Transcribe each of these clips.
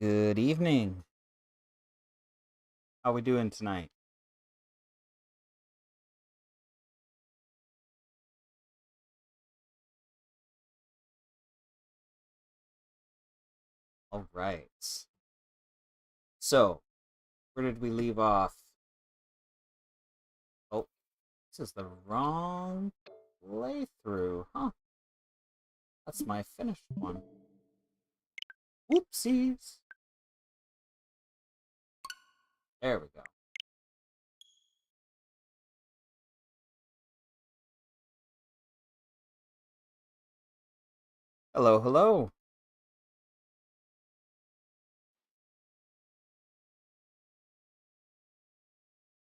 Good evening. How we doing tonight? All right. So, where did we leave off? Oh, this is the wrong playthrough. Huh. That's my finished one. Whoopsies. There we go. Hello, hello.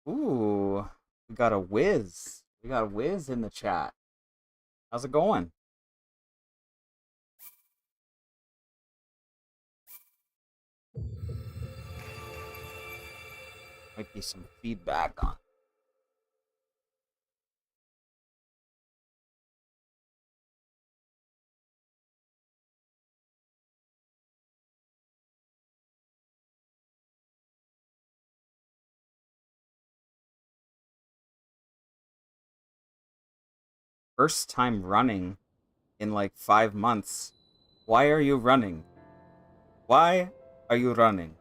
Ooh, we got a whiz. We got a whiz in the chat. How's it going? Might be some feedback on. First time running in like 5 months. Why are you running? Why are you running?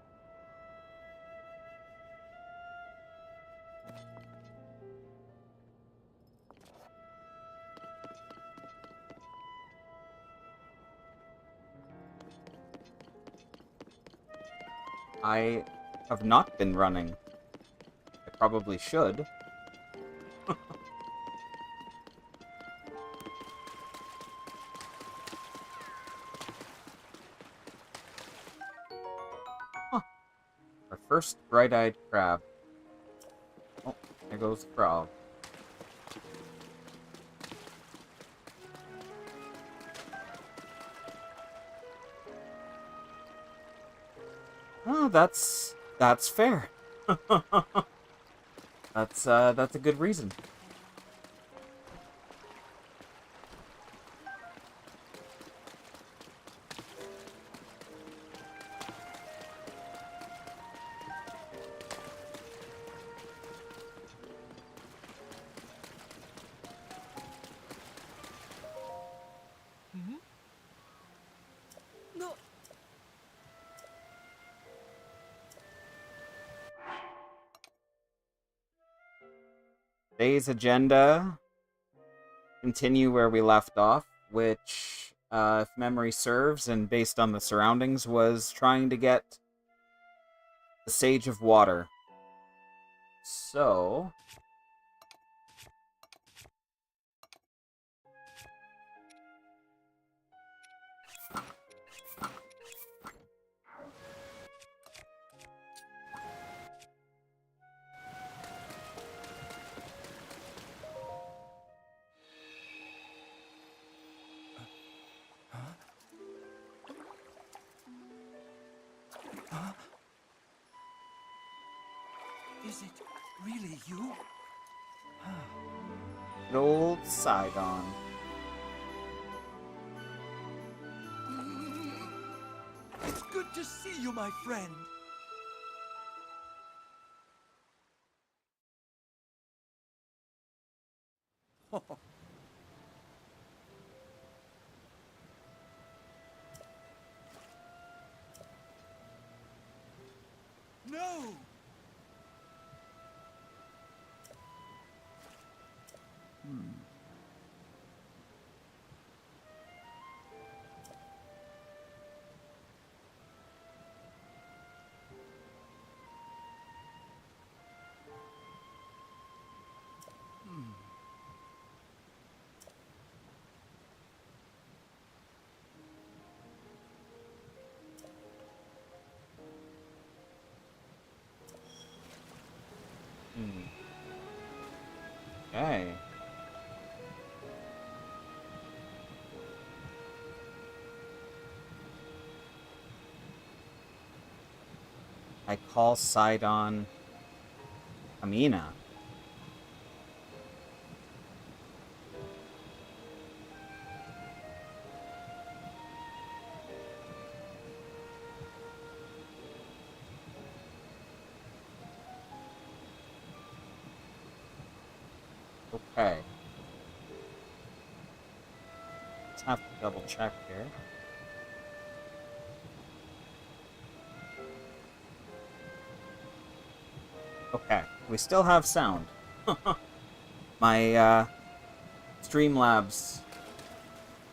I have not been running. I probably should. Huh. Our first bright-eyed crab. Oh, there goes the frog. Oh, that's fair. That's a good reason. No. Today's agenda, continue where we left off, which, if memory serves and based on the surroundings, was trying to get the Sage of Water. So, Is it really you? good old Sidon. It's good to see you, my friend. No! Okay. I call Sidon Amina. Okay. Let's have to double check here. Okay, we still have sound. My Streamlabs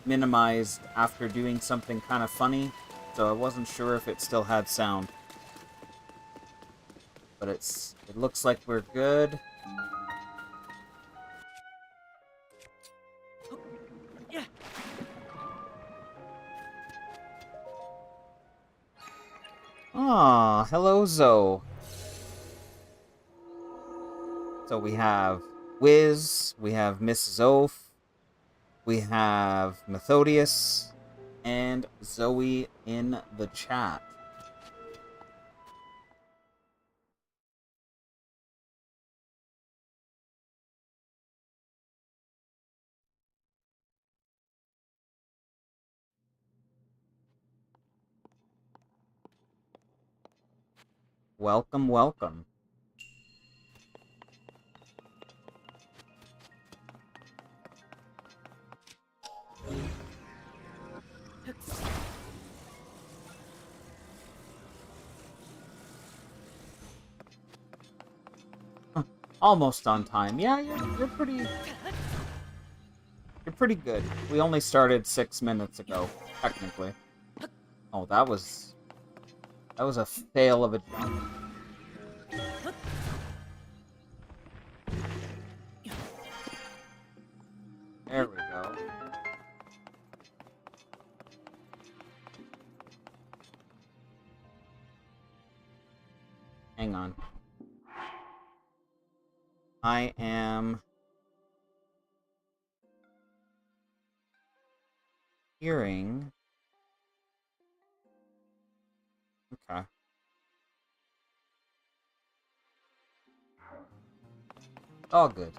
minimized after doing something kind of funny, so I wasn't sure if it still had sound. But it looks like we're good. Ah, hello Zoe. So we have Wiz, we have Miss Zoph, we have Methodius, and Zoe in the chat. Welcome, welcome. Almost on time. Yeah, you're pretty good. We only started 6 minutes ago, technically. Oh, that was a fail of a jump. There we go. Hang on. I am hearing... Okay. All good.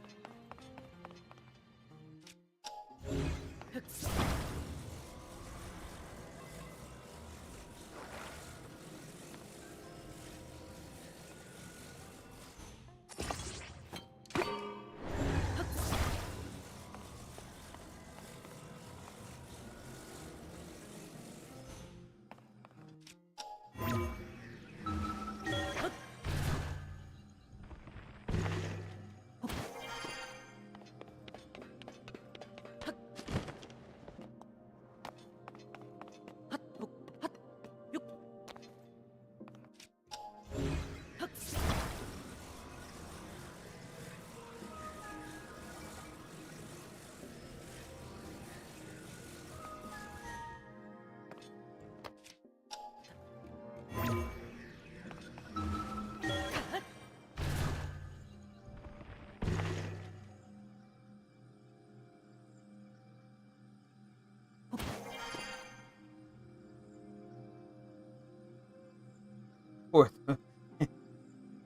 Fourth.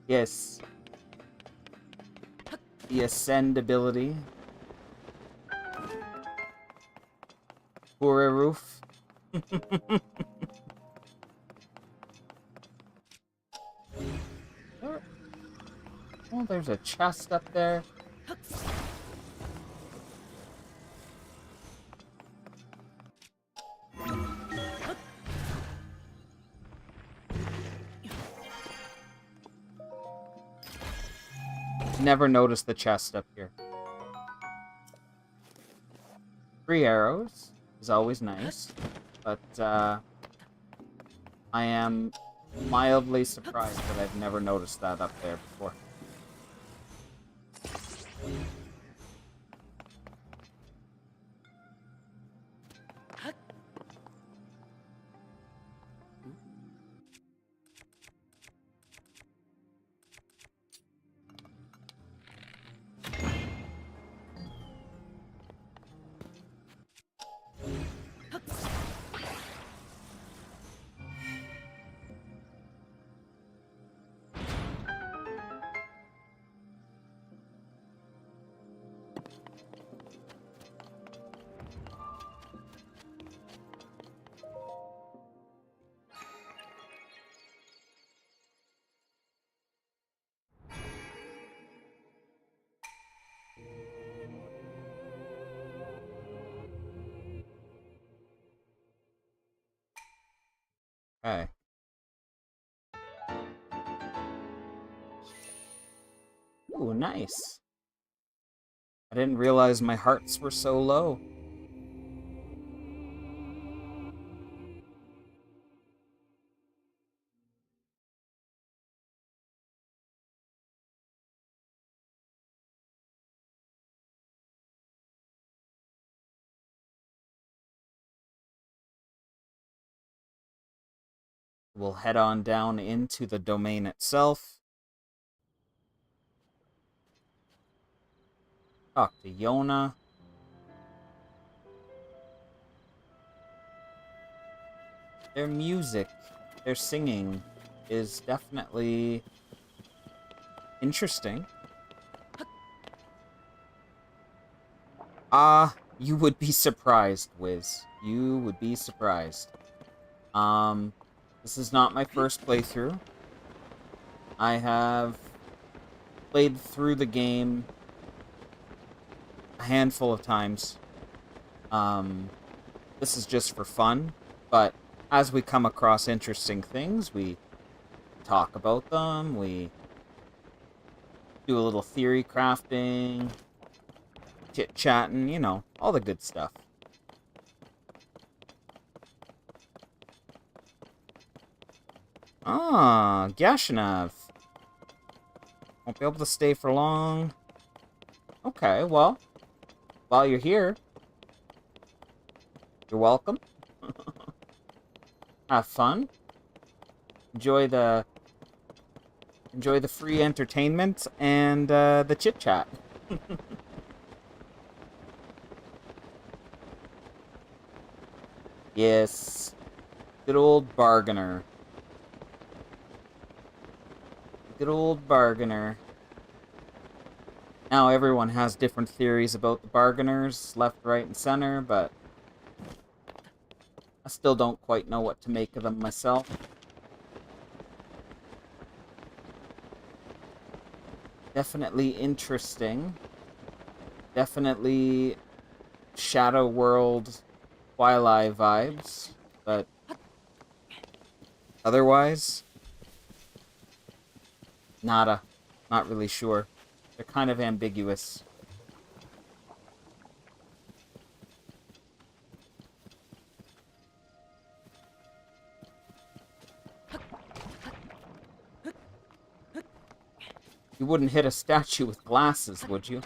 Yes. The ascend ability. For a roof. Oh, there's a chest up there. Never noticed the chest up here. 3 arrows is always nice, but I am mildly surprised that I've never noticed that up there before. Okay. Ooh, nice. I didn't realize my hearts were so low. We'll head on down into the domain itself. Talk to Yona. Their music, their singing is definitely interesting. You would be surprised, Wiz. You would be surprised. This is not my first playthrough. I have played through the game a handful of times. This is just for fun, but as we come across interesting things, we talk about them, we do a little theory crafting, chit-chatting, you know, all the good stuff. Ah, Gashanov. Won't be able to stay for long. Okay, well, while you're here, you're welcome. Have fun. Enjoy the free entertainment and the chit-chat. Yes. Good old bargainer. Good old bargainer. Now everyone has different theories about the bargainers, left, right, and center, but I still don't quite know what to make of them myself. Definitely interesting. Definitely Shadow World Twilight vibes, but otherwise, nada. Not really sure. They're kind of ambiguous. You wouldn't hit a statue with glasses, would you?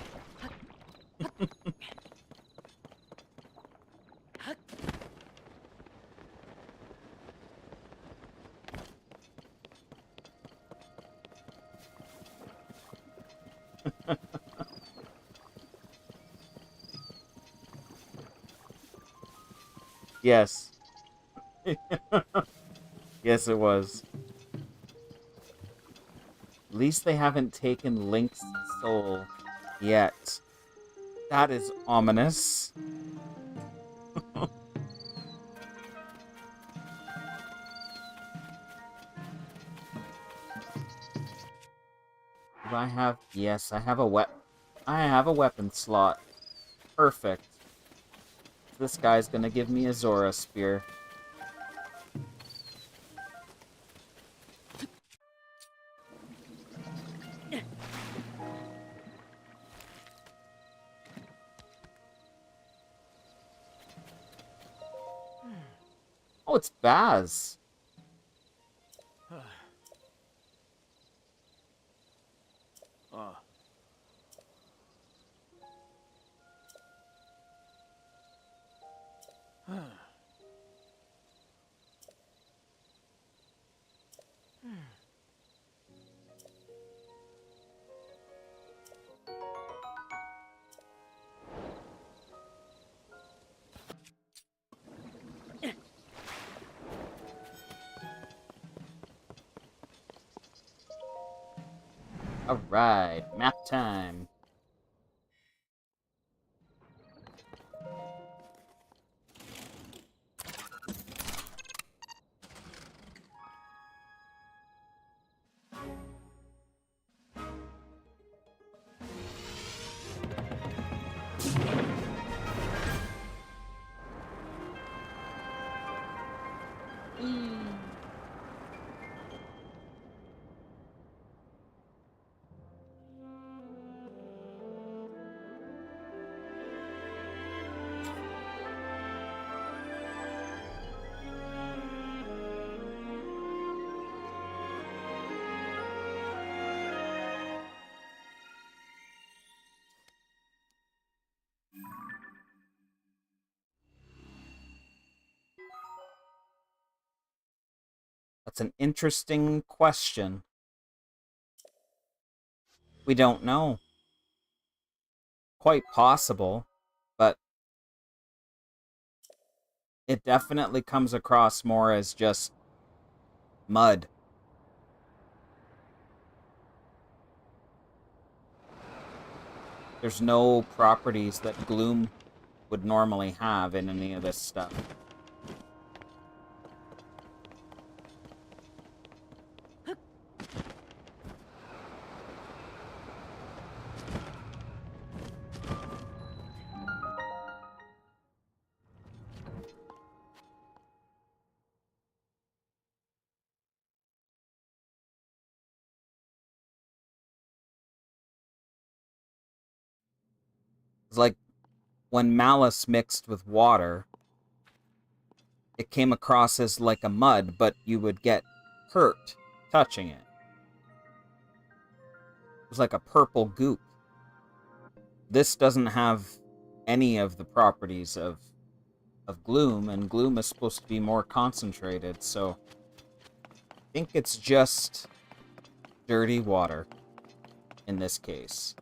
Yes. Yes, it was. At least they haven't taken Link's soul yet. That is ominous. Do I have... Yes, I have a weapon slot. Perfect. This guy's gonna give me a Zora Spear. Oh, it's Baz. Alright, map time. That's an interesting question. We don't know. Quite possible, but it definitely comes across more as just mud. There's no properties that gloom would normally have in any of this stuff. It's like when malice mixed with water, it came across as like a mud, but you would get hurt touching it. It was like a purple goop. This doesn't have any of the properties of gloom, and gloom is supposed to be more concentrated, so I think it's just dirty water in this case.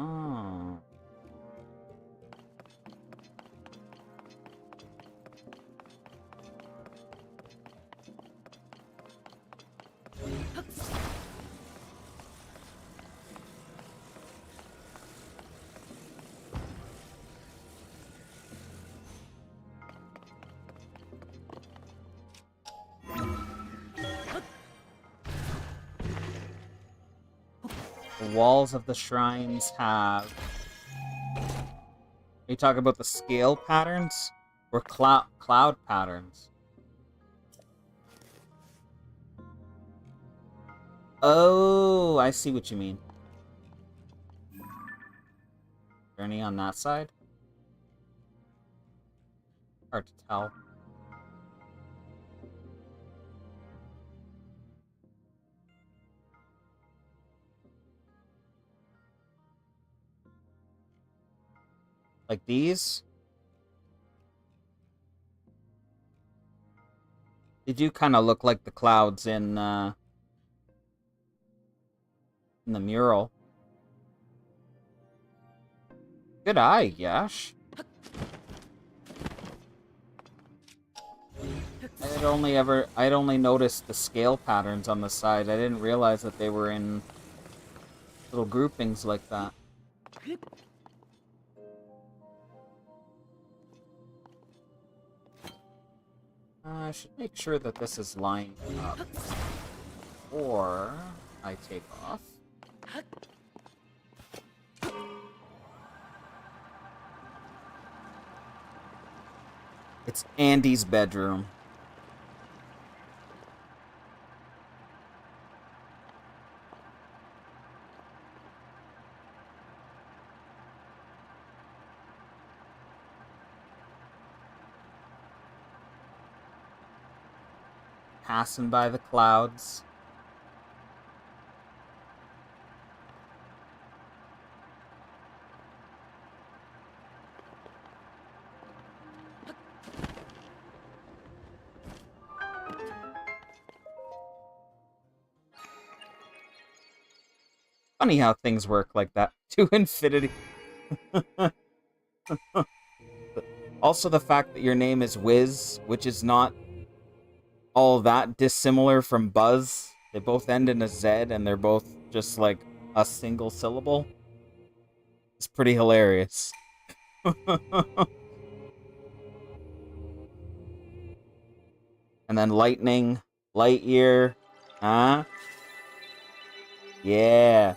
Oh. The walls of the shrines have... Are you talking about the scale patterns? Or cloud patterns? Oh, I see what you mean. Is there any on that side? Hard to tell. Like these? They do kind of look like the clouds in the mural. Good eye, Yash. I'd only noticed the scale patterns on the side. I didn't realize that they were in little groupings like that. I should make sure that this is lined up. Or I take off. It's Andy's bedroom. passing by the clouds. Funny how things work like that. To infinity. Also, the fact that your name is Wiz, which is not all that dissimilar from Buzz. They both end in a Z, and they're both just like a single syllable. It's pretty hilarious. And then Lightning, Lightyear, huh? Yeah.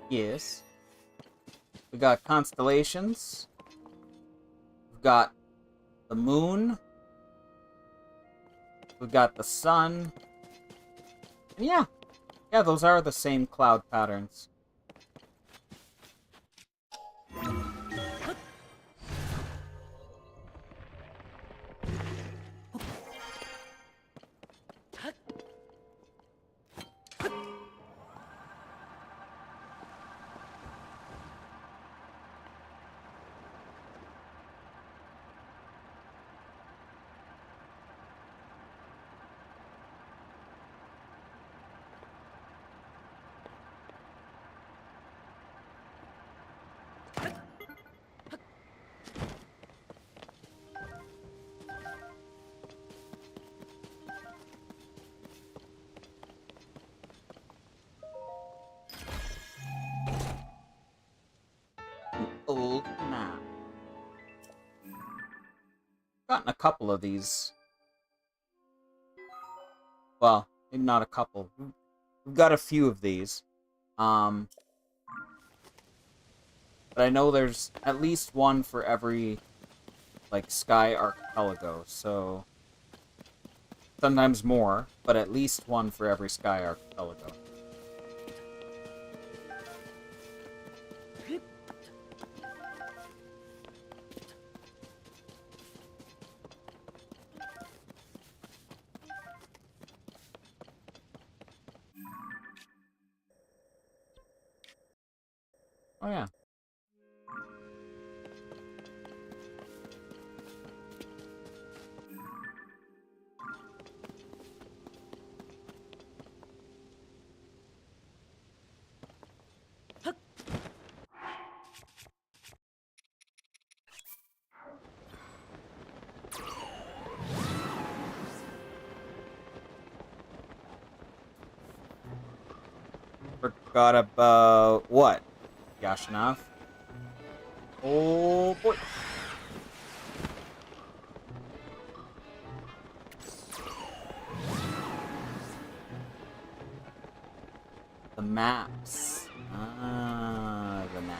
Yes. We got constellations. We've got the moon. We've got the sun. And yeah. Yeah, those are the same cloud patterns. Old map. Gotten a couple of these. Well, maybe not a couple. We've got a few of these. But I know there's at least one for every, like, Sky Archipelago, so... Sometimes more, but at least one for every Sky Archipelago. Oh yeah. Forgot about what? Yashinov? Oh boy. The maps. Ah, the map.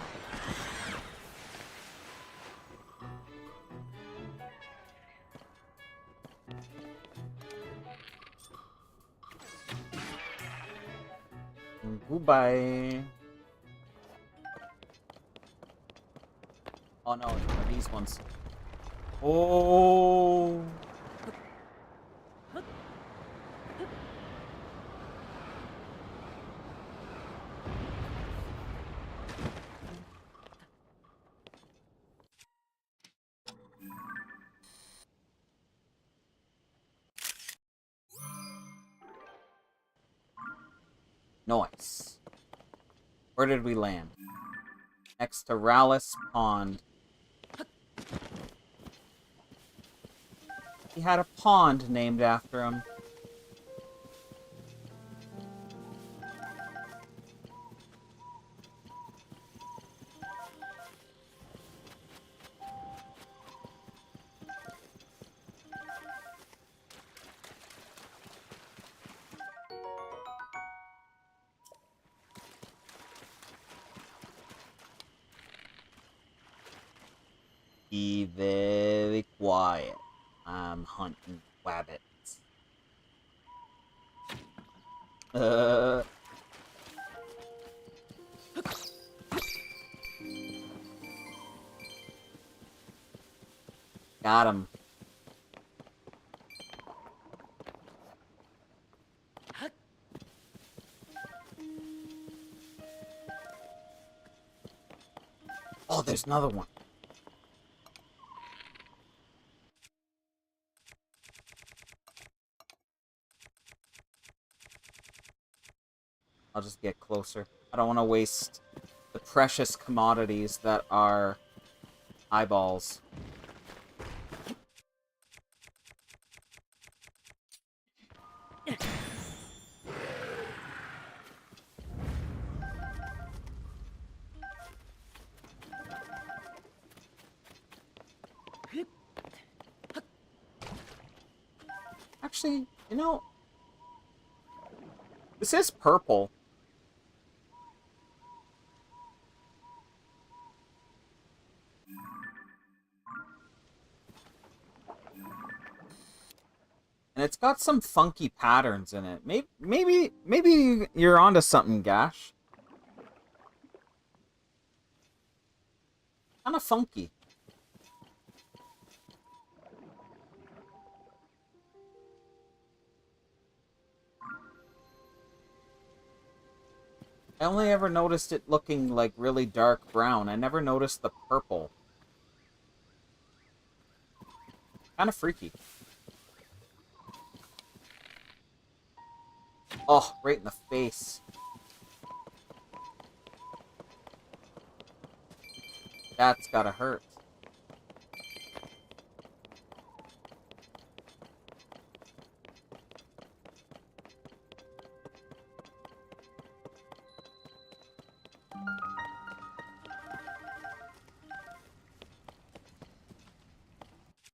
Goodbye. Oh no, it's one of these ones. Oh. Nice. Where did we land? Next to Rallis Pond. He had a pond named after him. Be very quiet. I'm hunting rabbits. Got him. Oh, there's another one. I'll just get closer. I don't want to waste the precious commodities that are eyeballs. Actually, you know, this is purple. And it's got some funky patterns in it. Maybe you're onto something, Gash. Kind of funky. I only ever noticed it looking like really dark brown. I never noticed the purple. Kind of freaky. Oh, right in the face. That's gotta hurt.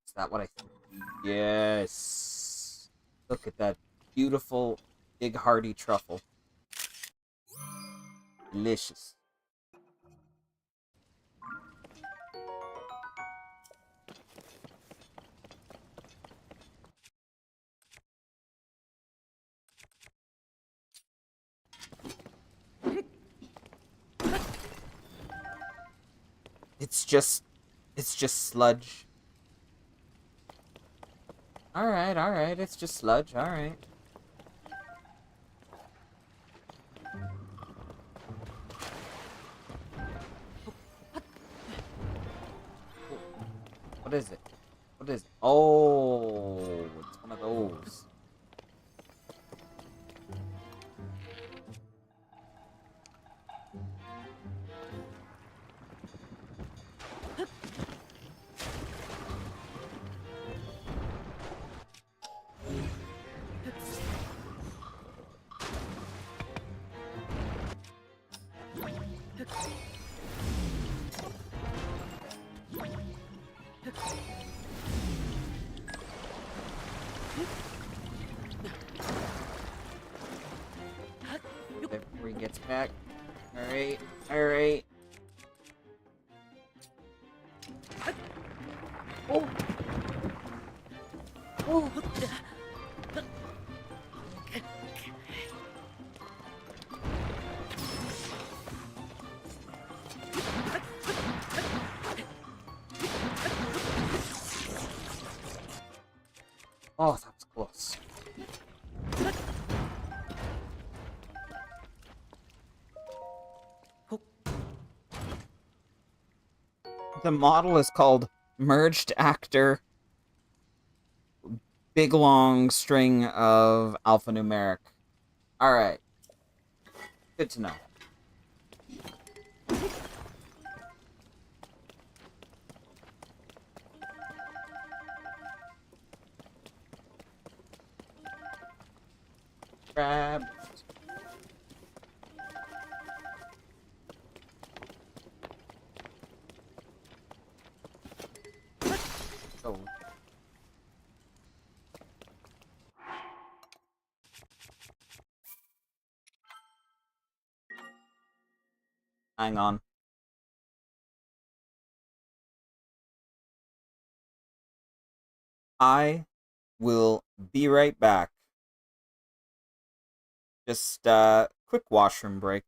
Is that what I think? Yes. Look at that beautiful, big, hearty truffle. Delicious. It's just sludge. Alright, it's just sludge, alright. What is it? What is it? Oh, it's one of those. Before he gets back. Alright, alright. Oh! Oh! Oh, that's close. The model is called Merged Actor Big Long String of Alphanumeric. Alright. Good to know. Grab. Oh. Hang on. I will be right back. Just quick washroom break.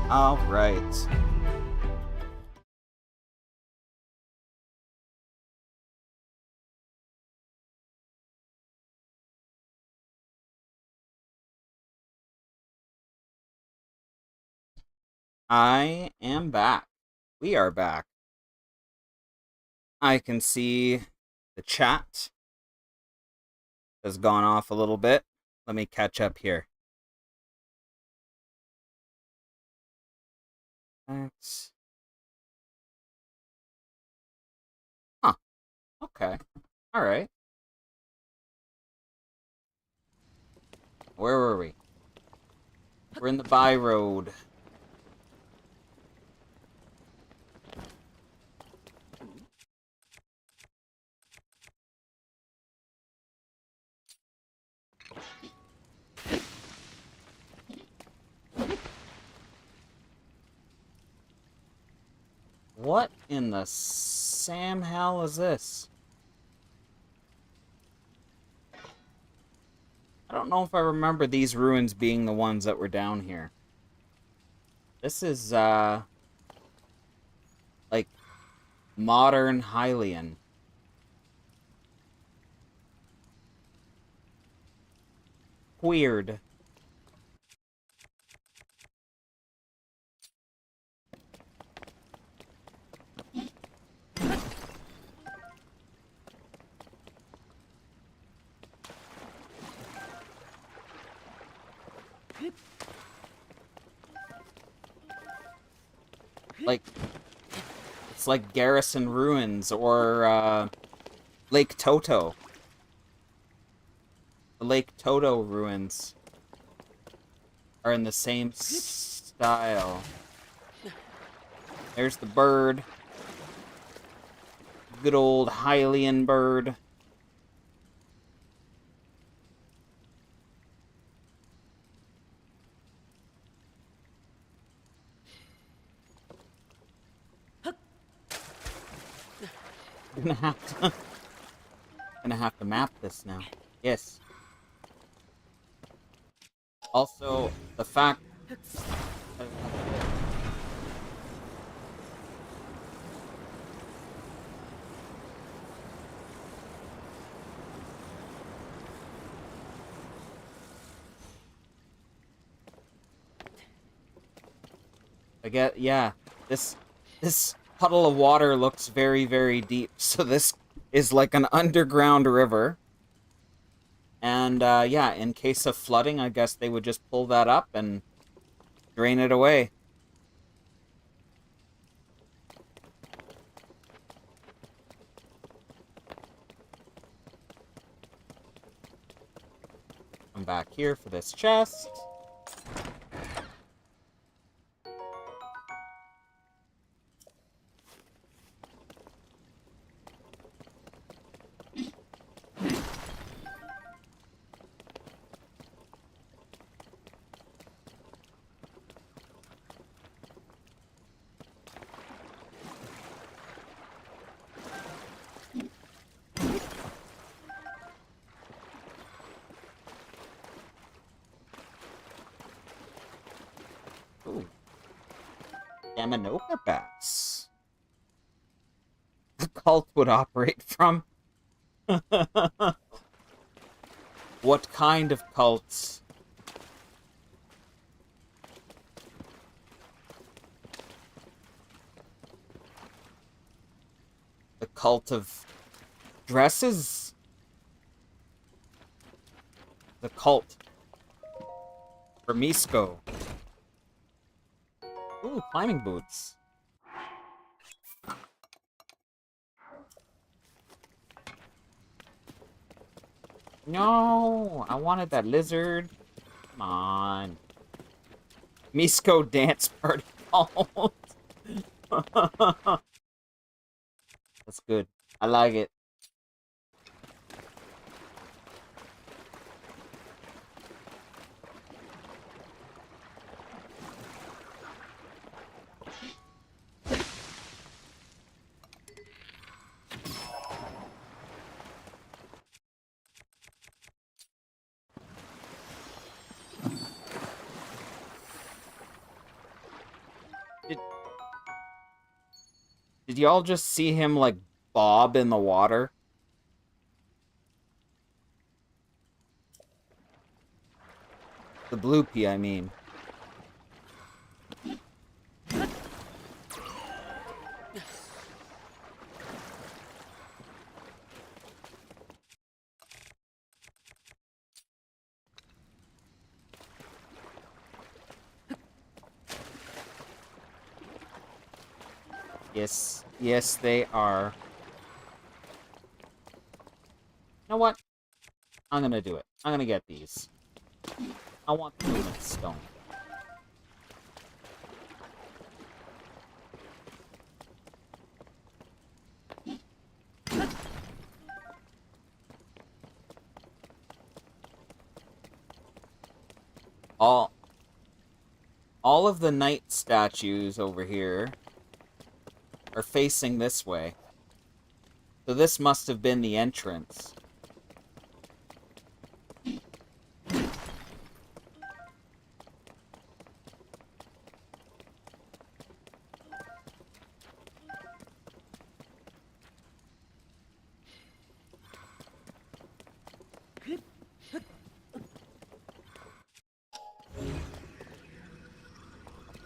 All right. I am back. We are back. I can see the chat has gone off a little bit. Let me catch up here. Thanks. Huh. Okay. All right. Where were we? We're in the by road. What in the Sam hell is this? I don't know if I remember these ruins being the ones that were down here. This is, like, modern Hylian. Weird. Like, it's like Garrison Ruins or, Lake Toto. The Lake Toto ruins are in the same style. There's the bird. Good old Hylian bird. Gonna have to map this now. Yes. Also, the fact yeah, this puddle of water looks very, very deep. So this is like an underground river. And, yeah, in case of flooding, I guess they would just pull that up and drain it away. Come back here for this chest. Ooh. Yamanoka bats. The cult would operate from. What kind of cults? The cult of dresses? The cult for Misko. Ooh, climbing boots. No, I wanted that lizard. Come on. Misko dance party cult. That's good. I like it. Did y'all just see him, like, bob in the water? The blue pea, I mean. Yes. Yes, they are. You know what? I'm gonna do it. I'm gonna get these. I want the movement stone. All of the knight statues over here are facing this way. So this must have been the entrance.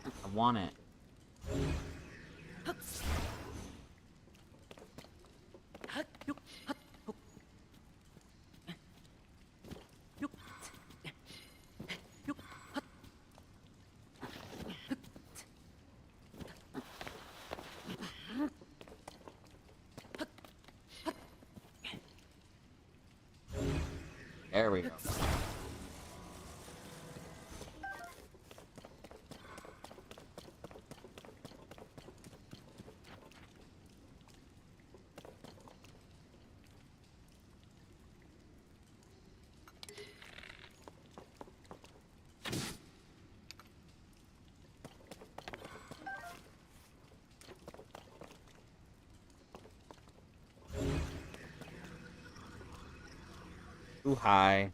I want it. There we go. Too high.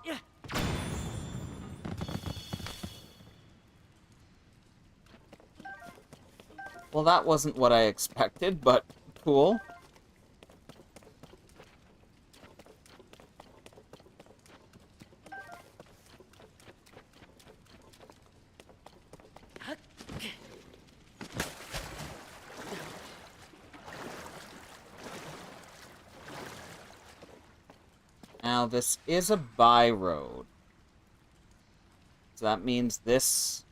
Yeah. Well, that wasn't what I expected, but cool. Now, this is a by road. So that means this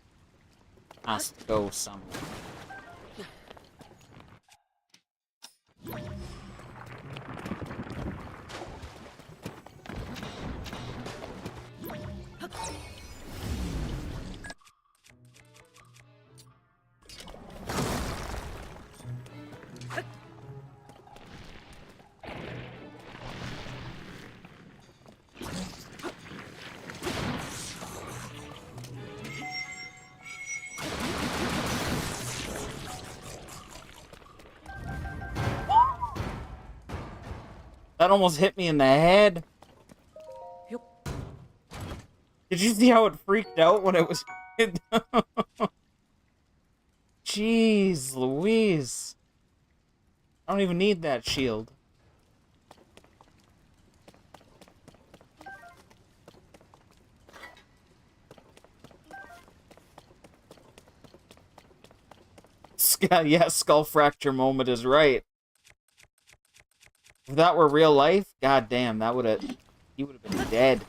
has to go somewhere. That almost hit me in the head. Did you see how it freaked out when it was... Jeez Louise. I don't even need that shield. Yeah, skull fracture moment is right. If that were real life, goddamn, that would have... He would have been dead.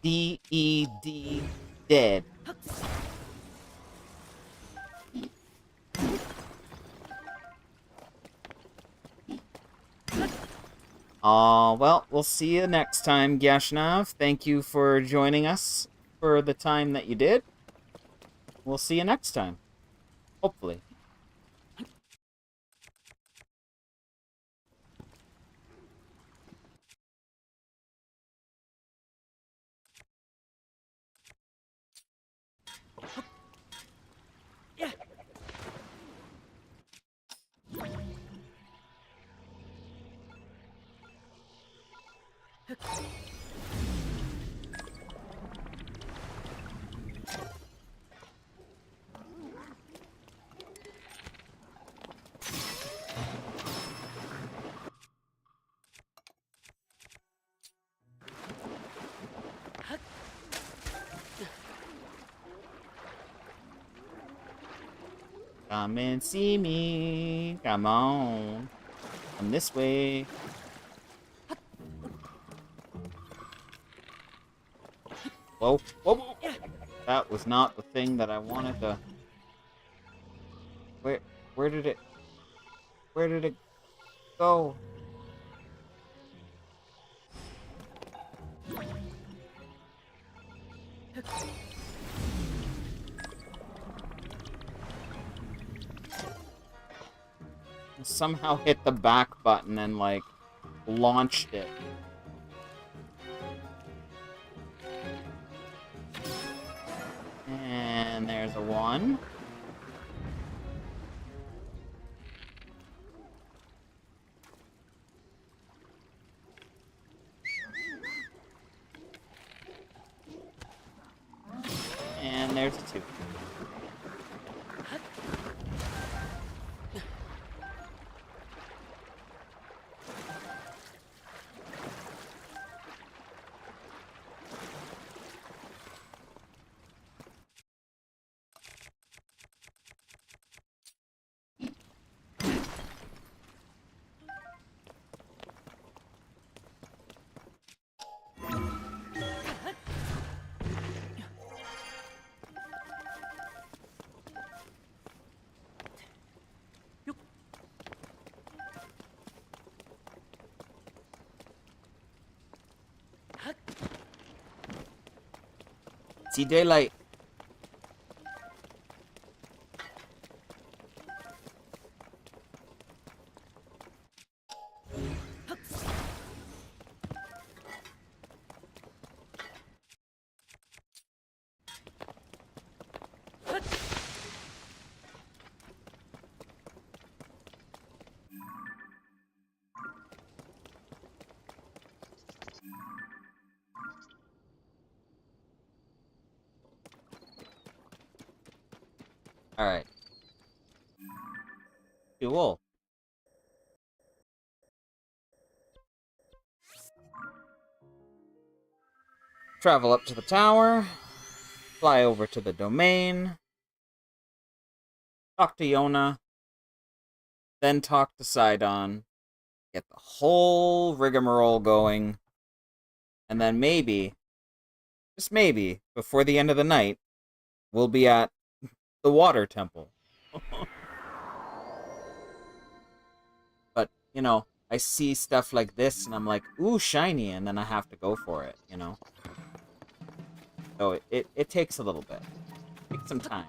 D-E-D, dead. Well, we'll see you next time, Gyashnav. Thank you for joining us for the time that you did. We'll see you next time. Hopefully. Come and see me. Come on. Come this way. Whoa. Whoa, whoa. That was not the thing that I wanted to... Where did it... Where did it go? Somehow hit the back button and, like, launched it. And there's a 1. And there's a 2. See daylight. Alright. Cool. Travel up to the tower. Fly over to the domain. Talk to Yona. Then talk to Sidon. Get the whole rigmarole going. And then maybe, just maybe, before the end of the night, we'll be at the water temple. But, you know, I see stuff like this and I'm like, ooh, shiny, and then I have to go for it, you know? So it takes a little bit. It takes some time.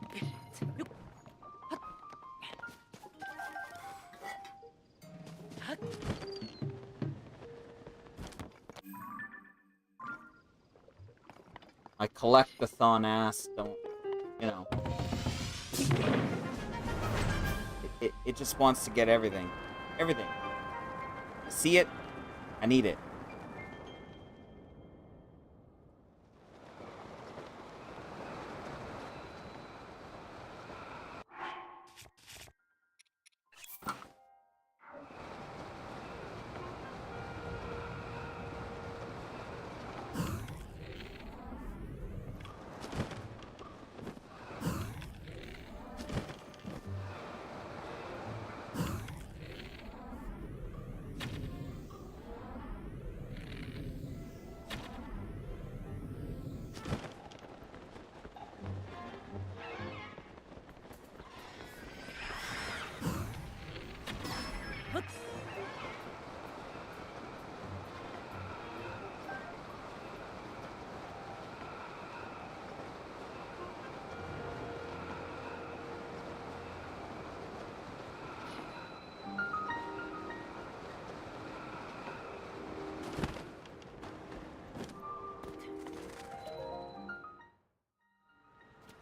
I collect the Thon ass, don't, you know. It just wants to get everything. Everything. I see it, I need it.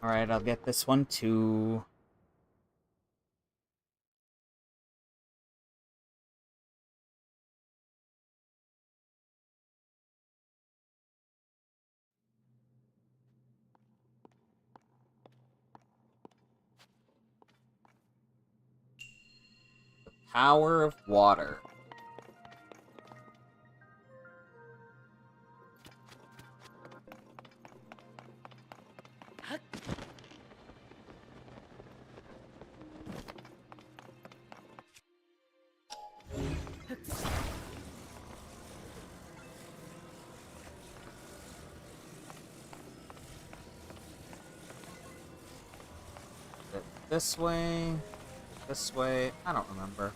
Alright, I'll get this one too. Power of water. This way, I don't remember.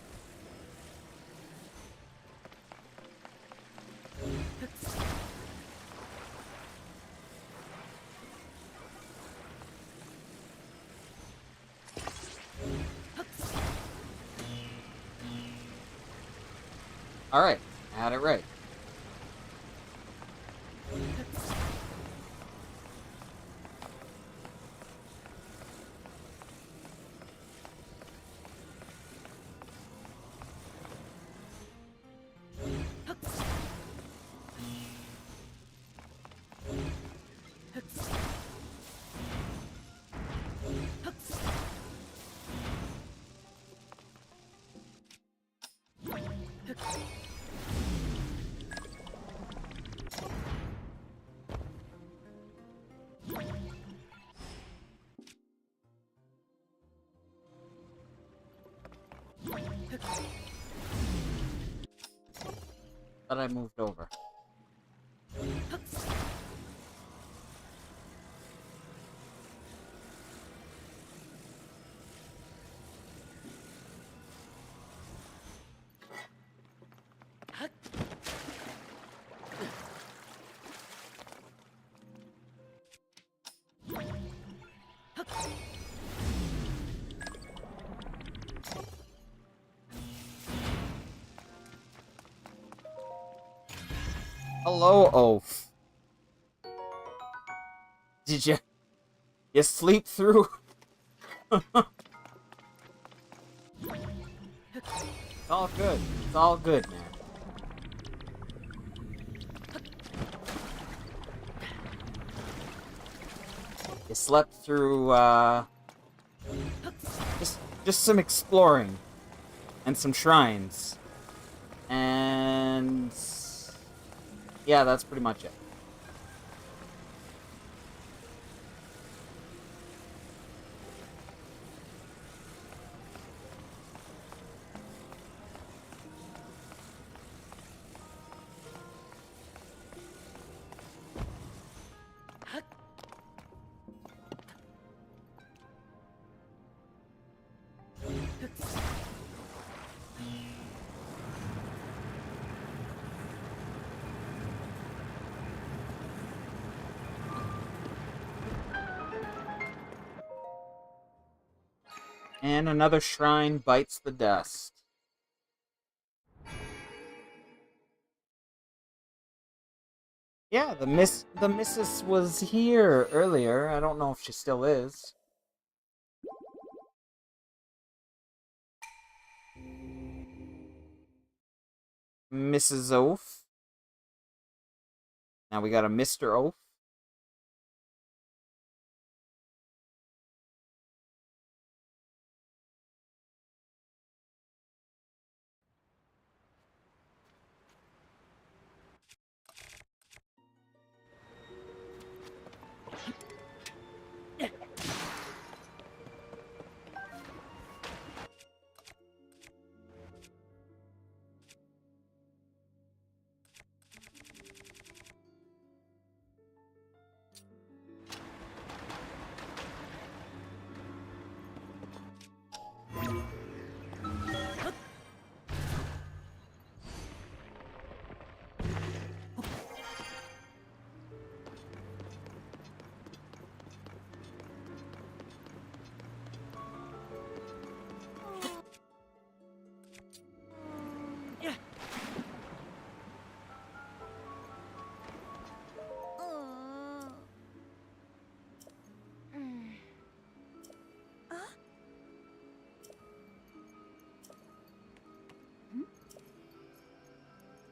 Alright, I had it right. Thought I moved over. Hello, Oaf. Did you sleep through? It's all good. It's all good, man. You slept through, just some exploring. And some shrines. And... yeah, that's pretty much it. And another shrine bites the dust. Yeah, the missus was here earlier. I don't know if she still is. Mrs. Oaf. Now we got a Mr. Oaf.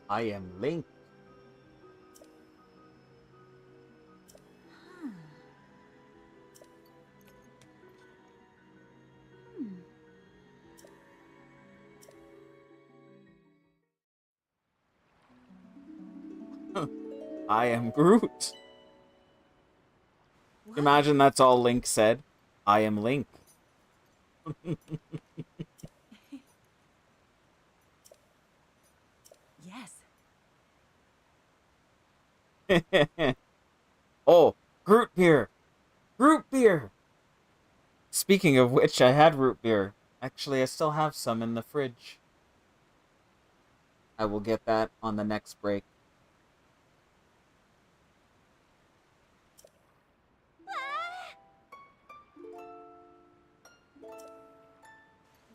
I am Link. I am Groot. What? Imagine that's all Link said. I am Link. Yes. Oh, Groot beer! Root beer! Speaking of which, I had root beer. Actually, I still have some in the fridge. I will get that on the next break.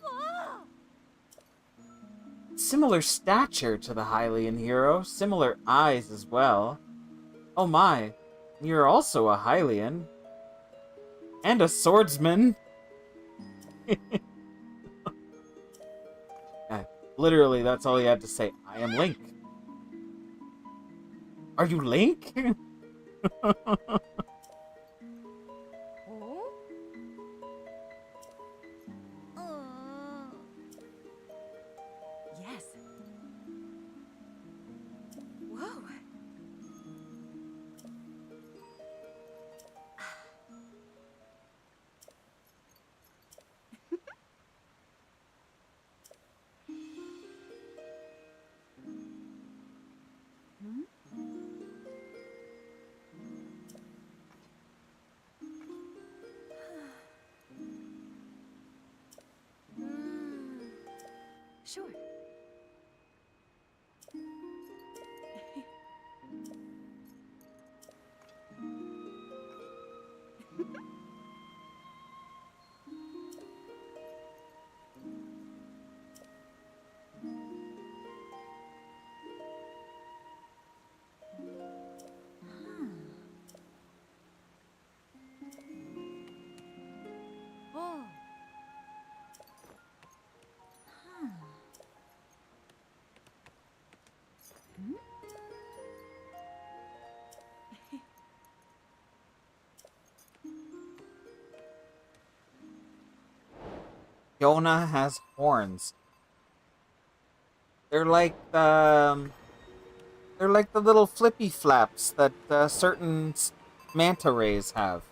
Oh! Similar stature to the Hylian hero, similar eyes as well. Oh my, you're also a Hylian. And a swordsman. Literally, that's all he had to say. I am Link. Are you Link? Oh? Yes. Whoa. Hmm? Sure. Oh. Huh. Hmm? Yona has horns. They're like they're like the little flippy flaps that certain manta rays have.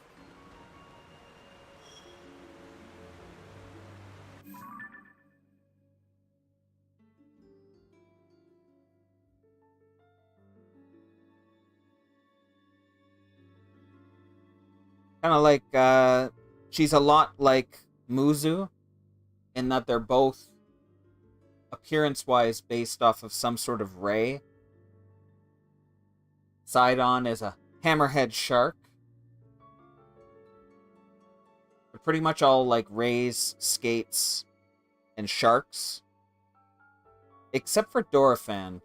Kind of like she's a lot like Muzu in that they're both appearance-wise based off of some sort of ray. Sidon is a hammerhead shark. They're pretty much all like rays, skates, and sharks. Except for Dorephan.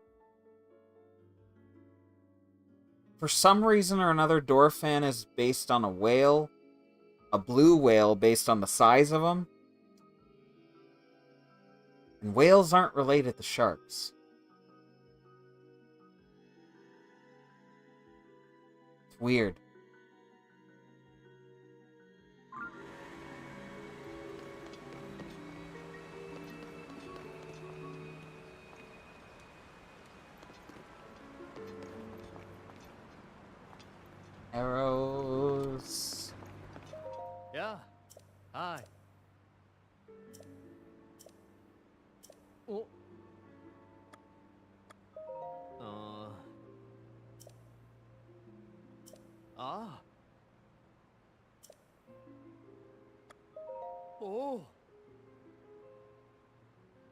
For some reason or another, Dorephan is based on a whale. A blue whale based on the size of them. And whales aren't related to sharks. It's weird. Arrows. Yeah. Hi. Oh. Ah. Oh.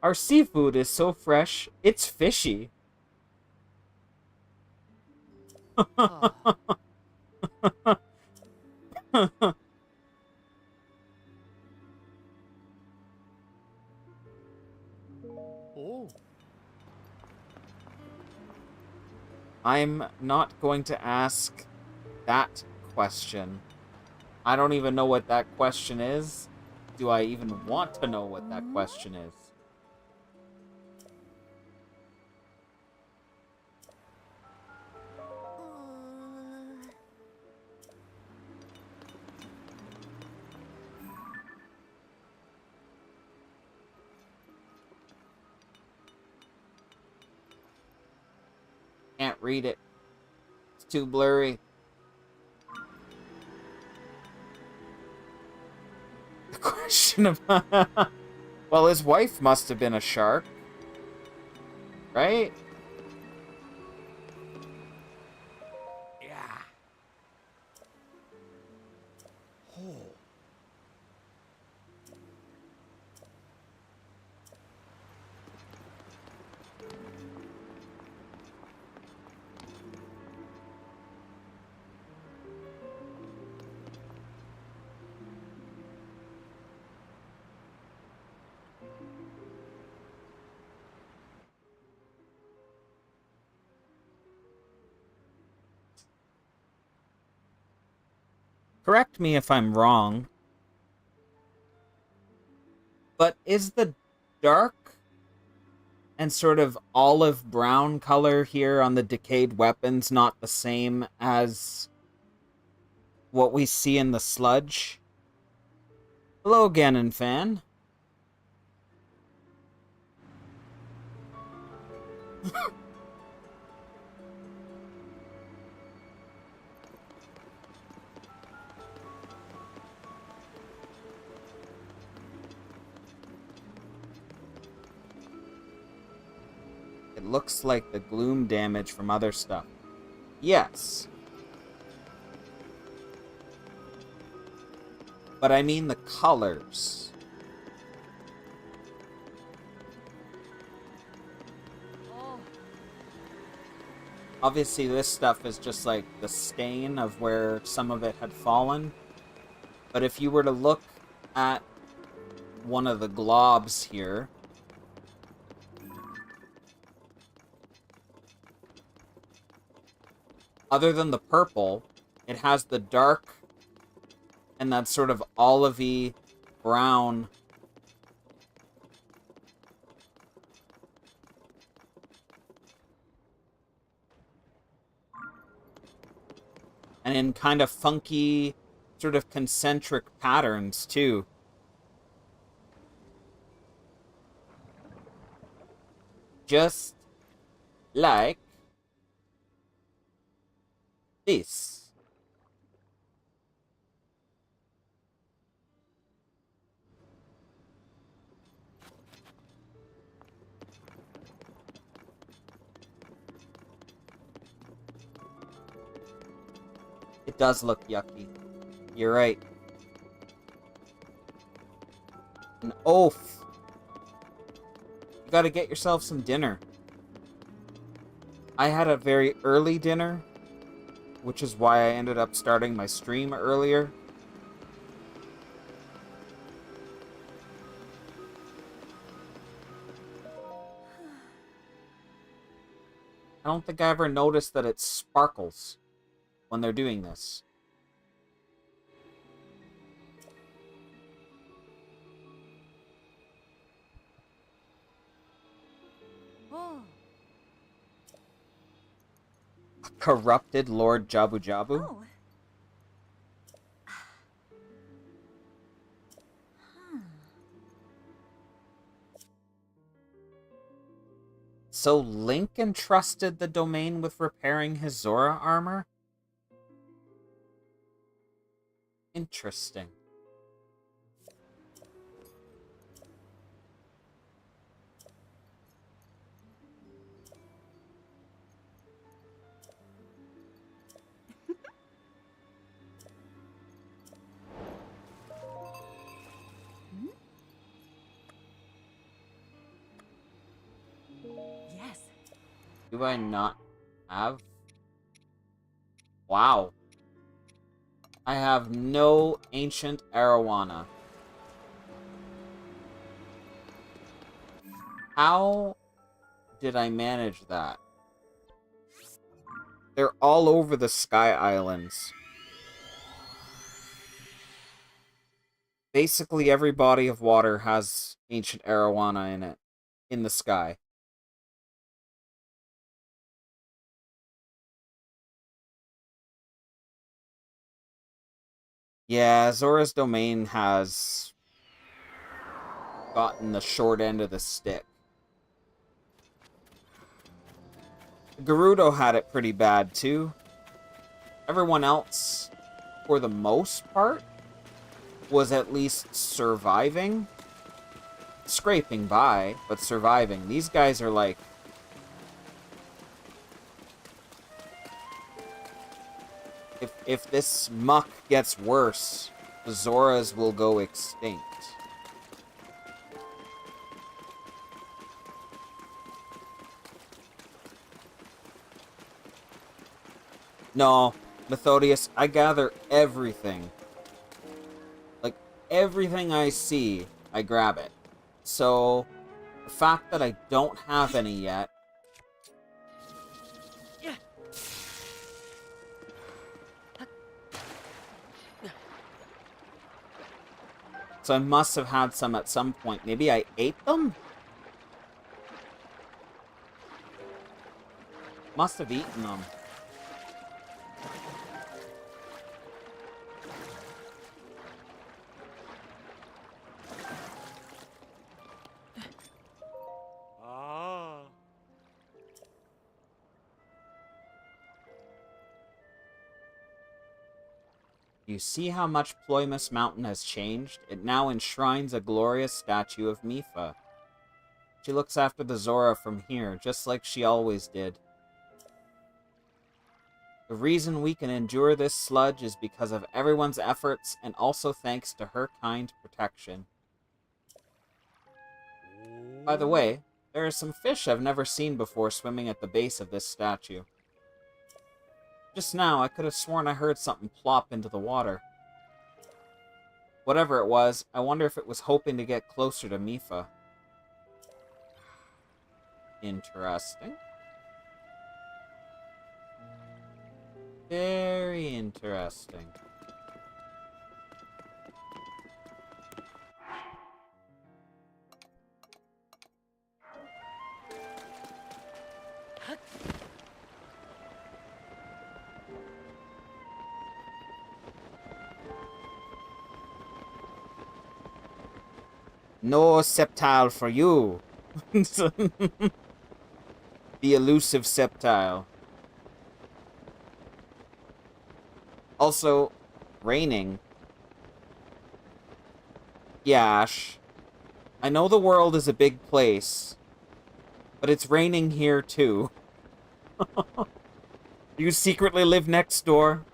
Our seafood is so fresh, it's fishy. Ah. Oh. I'm not going to ask that question. I don't even know what that question is. Do I even want to know what that question is? Can't read it. It's too blurry. The question of... Well, his wife must have been a shark. Right? Yeah. Oh. Correct me if I'm wrong, but is the dark and sort of olive brown color here on the decayed weapons not the same as what we see in the sludge? Hello, Ganon fan. It looks like the gloom damage from other stuff. Yes. But I mean the colors. Oh. Obviously, this stuff is just like the stain of where some of it had fallen. But if you were to look at one of the globs here, other than the purple, it has the dark and that sort of olivey brown. And in kind of funky, sort of concentric patterns, too. Just like this. It does look yucky. You're right. An oaf. You gotta get yourself some dinner. I had a very early dinner, which is why I ended up starting my stream earlier. I don't think I ever noticed that it sparkles when they're doing this. Oh. Corrupted Lord Jabu Jabu? Oh. Huh. So Link entrusted the domain with repairing his Zora armor? Interesting. Yes. Do I not have? Wow. I have no ancient arowana. How did I manage that? They're all over the Sky Islands. Basically every body of water has ancient arowana in it. In the sky. Yeah, Zora's domain has gotten the short end of the stick. Gerudo had it pretty bad, too. Everyone else, for the most part, was at least surviving. Scraping by, but surviving. These guys are like... If this muck gets worse, the Zoras will go extinct. No, Methodius, I gather everything. Like, everything I see, I grab it. So, the fact that I don't have any yet... So I must have had some at some point. Maybe I ate them? Must have eaten them. You see how much Ploymus Mountain has changed? It now enshrines a glorious statue of Mipha. She looks after the Zora from here, just like she always did. The reason we can endure this sludge is because of everyone's efforts, and also thanks to her kind protection. By the way, there are some fish I've never seen before swimming at the base of this statue. Just now, I could have sworn I heard something plop into the water. Whatever it was, I wonder if it was hoping to get closer to Mipha. Interesting. Very interesting. No Septile for you. The elusive Septile. Also, raining. Yash. I know the world is a big place, but it's raining here too. You secretly live next door?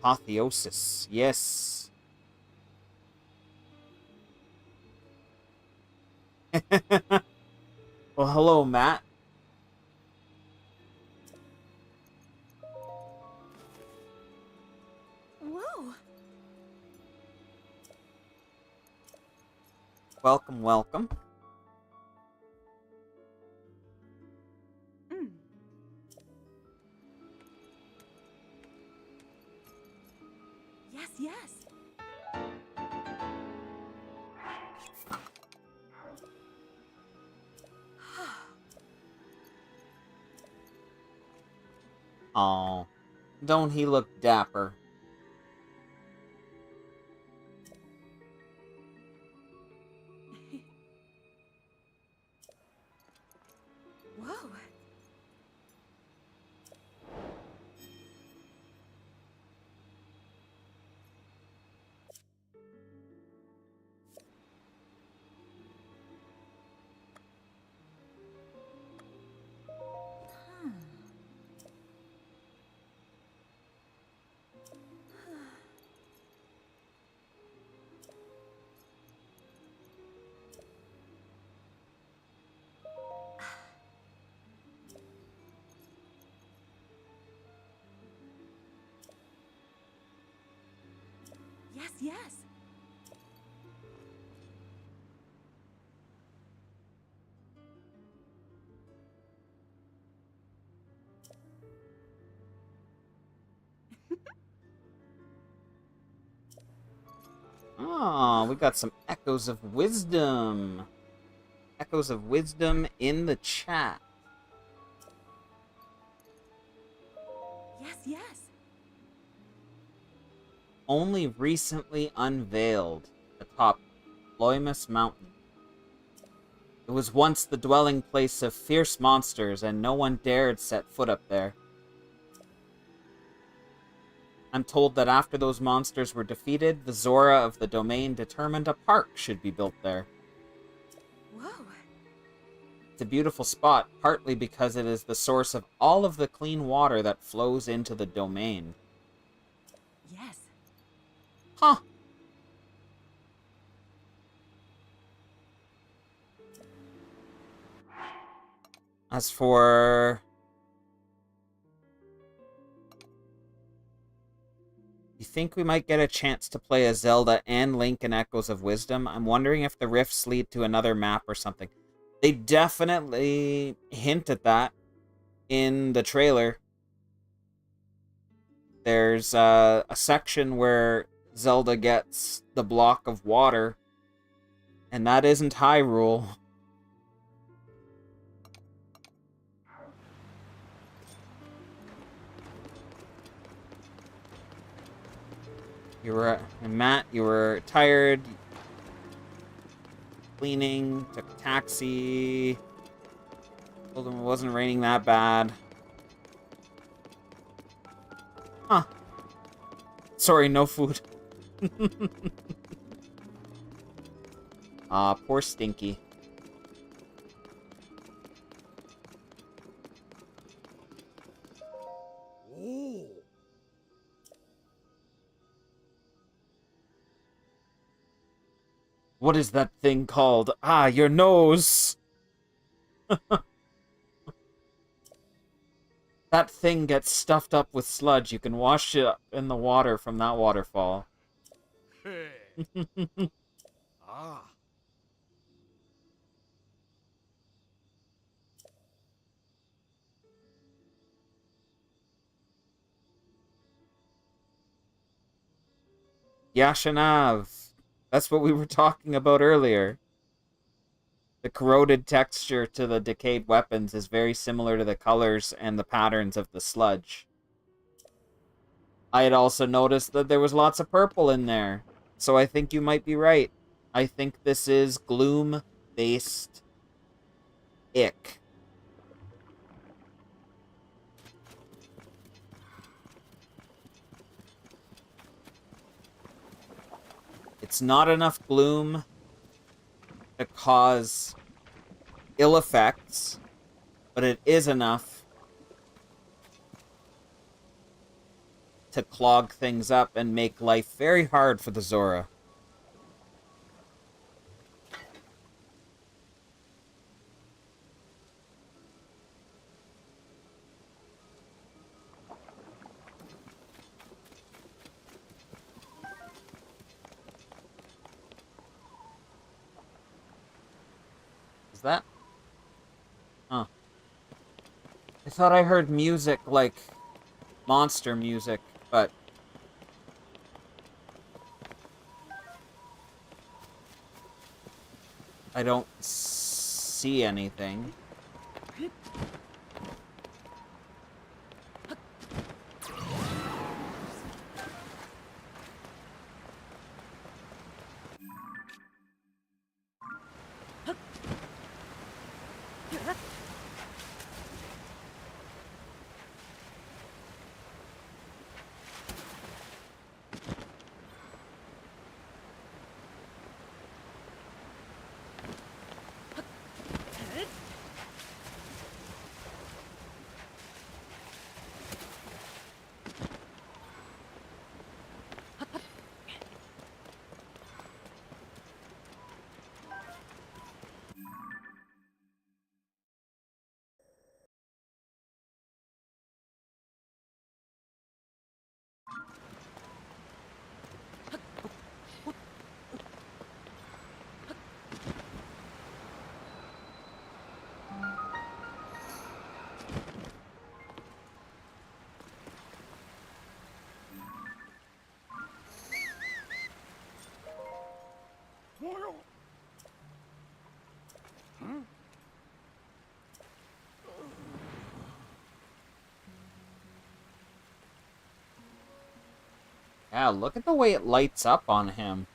Apotheosis, yes. Well, hello, Matt. Whoa. Welcome, welcome. Mm. Yes, yes. Oh, don't he look dapper? Whoa. Huh. Yes, yes. Oh, we got some echoes of wisdom. Echoes of Wisdom in the chat. Yes, yes. Only recently unveiled atop Loimus Mountain. It was once the dwelling place of fierce monsters, and no one dared set foot up there. I'm told that after those monsters were defeated, the Zora of the domain determined a park should be built there. Whoa. It's a beautiful spot, partly because it is the source of all of the clean water that flows into the domain. Yes. Huh. As for... You think we might get a chance to play as Zelda and Link in Echoes of Wisdom? I'm wondering if the rifts lead to another map or something. They definitely hint at that in the trailer. There's a section where Zelda gets the block of water, and that isn't Hyrule. Matt, you were tired, cleaning, took a taxi, told him it wasn't raining that bad. Huh. Sorry, no food. Poor Stinky. Oh. What is that thing called? Ah, your nose! That thing gets stuffed up with sludge. You can wash it in the water from that waterfall. Ah. Yashanav. That's what we were talking about earlier. The corroded texture to the decayed weapons is very similar to the colors and the patterns of the sludge. I had also noticed that there was lots of purple in there, so I think you might be right. I think this is gloom-based ick. It's not enough gloom to cause ill effects, but it is enough to clog things up and make life very hard for the Zora. Is that? Huh. I thought I heard music like monster music, but I don't see anything. Yeah, look at the way it lights up on him.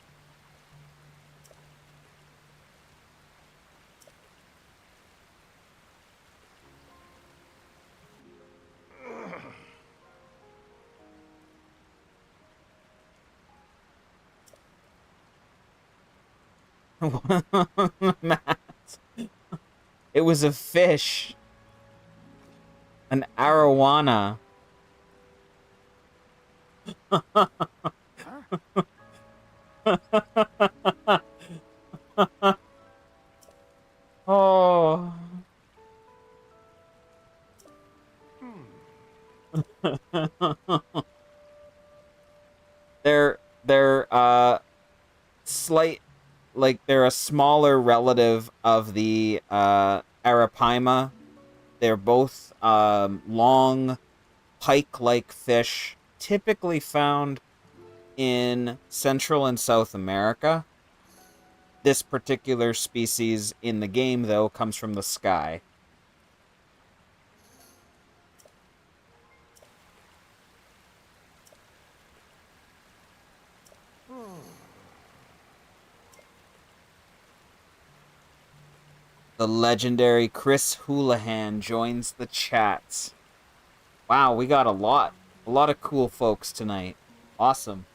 Matt. It was a fish. An arowana. Oh. they're slight, like they're a smaller relative of the arapaima. They're both long pike-like fish, typically found in Central and South America. This particular species in the game, though, comes from the sky. The legendary Chris Houlihan joins the chat. Wow, we got a lot of cool folks tonight. Awesome.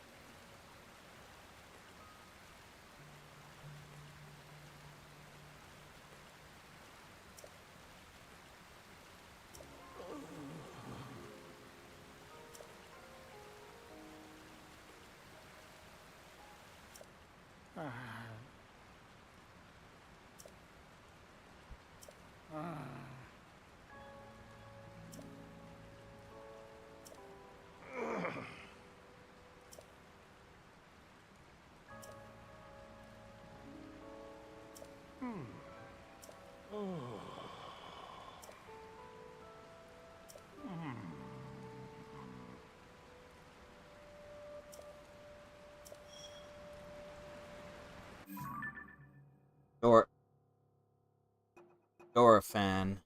Dora fan.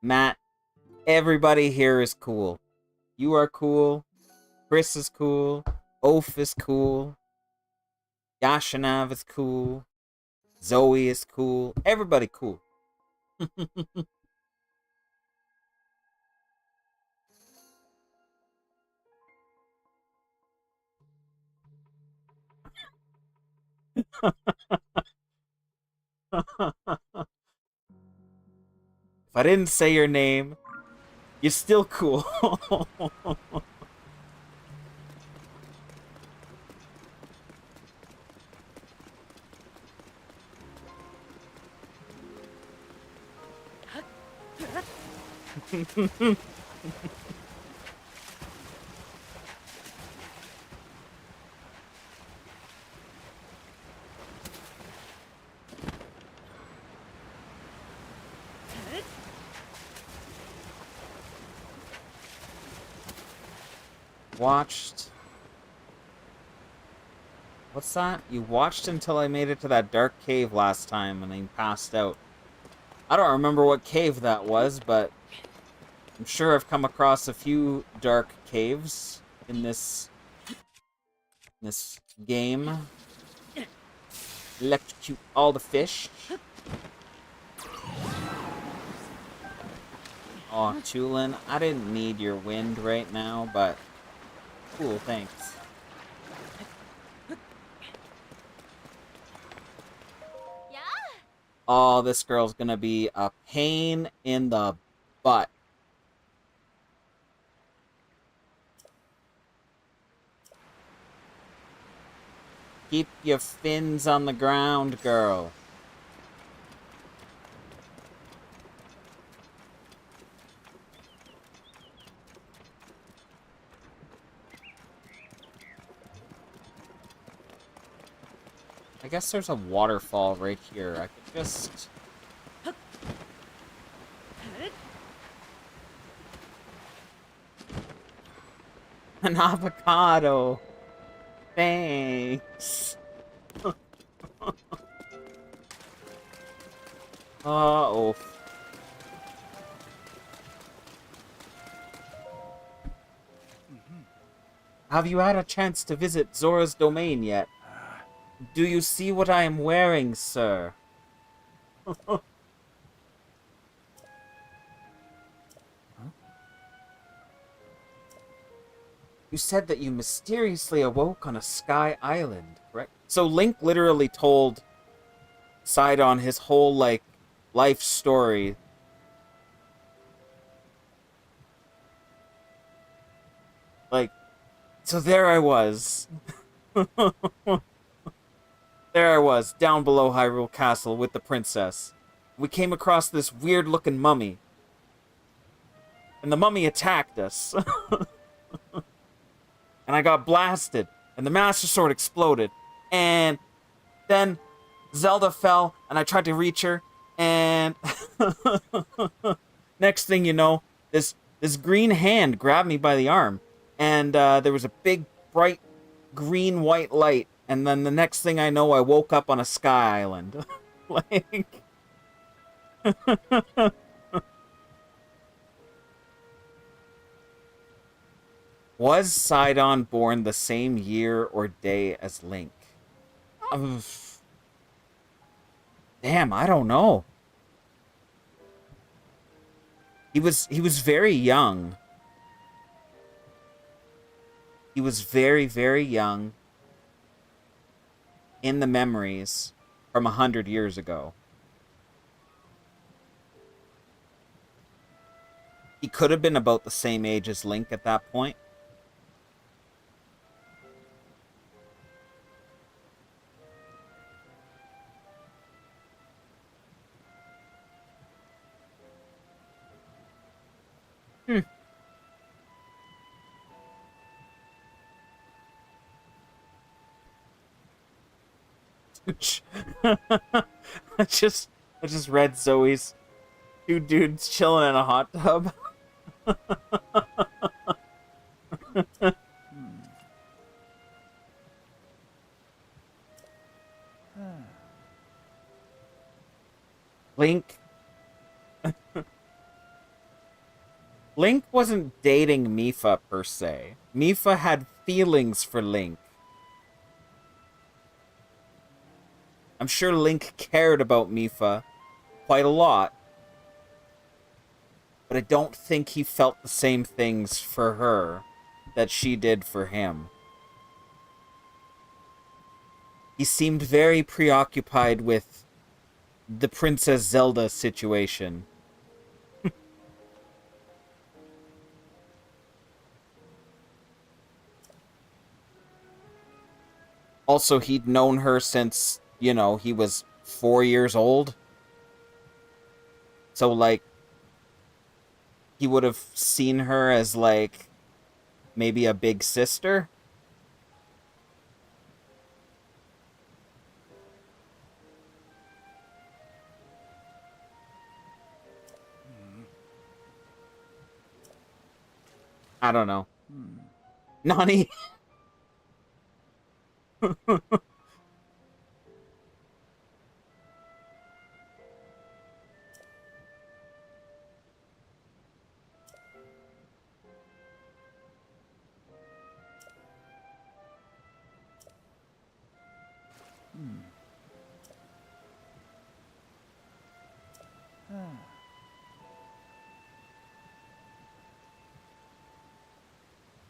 Matt, everybody here is cool. You are cool. Chris is cool. Oaf is cool. Yashanav is cool. Zoe is cool. Everybody cool. If I didn't say your name, you're still cool. Watched. What's that? You watched until I made it to that dark cave last time and then passed out. I don't remember what cave that was, but I'm sure I've come across a few dark caves in this game. Electrocute all the fish. Oh, Tulin, I didn't need your wind right now, but cool, thanks. Yeah? Oh, this girl's gonna be a pain in the butt. Keep your fins on the ground, girl. I guess there's a waterfall right here. I could just... An avocado! Thanks! Oh. Have you had a chance to visit Zora's domain yet? Do you see what I am wearing, sir? You said that you mysteriously awoke on a sky island, correct? So Link literally told Sidon his whole, like, life story. Like, so there I was. There I was, down below Hyrule Castle with the princess. We came across this weird-looking mummy. And the mummy attacked us. And I got blasted. And the Master Sword exploded. And then Zelda fell, and I tried to reach her. And next thing you know, this green hand grabbed me by the arm. And there was a big, bright, green-white light. And then the next thing I know, I woke up on a sky island. Like... Was Sidon born the same year or day as Link? Damn, I don't know. He was very young. He was very, very young in the memories from 100 years ago. He could have been about the same age as Link at that point. I just read Zoe's two dudes chilling in a hot tub. Link wasn't dating Mipha per se. Mipha had feelings for Link. I'm sure Link cared about Mipha quite a lot. But I don't think he felt the same things for her that she did for him. He seemed very preoccupied with the Princess Zelda situation. Also, he'd known her since, you know, he was 4 years old. So, like, he would have seen her as, like, maybe a big sister. I don't know. Nani?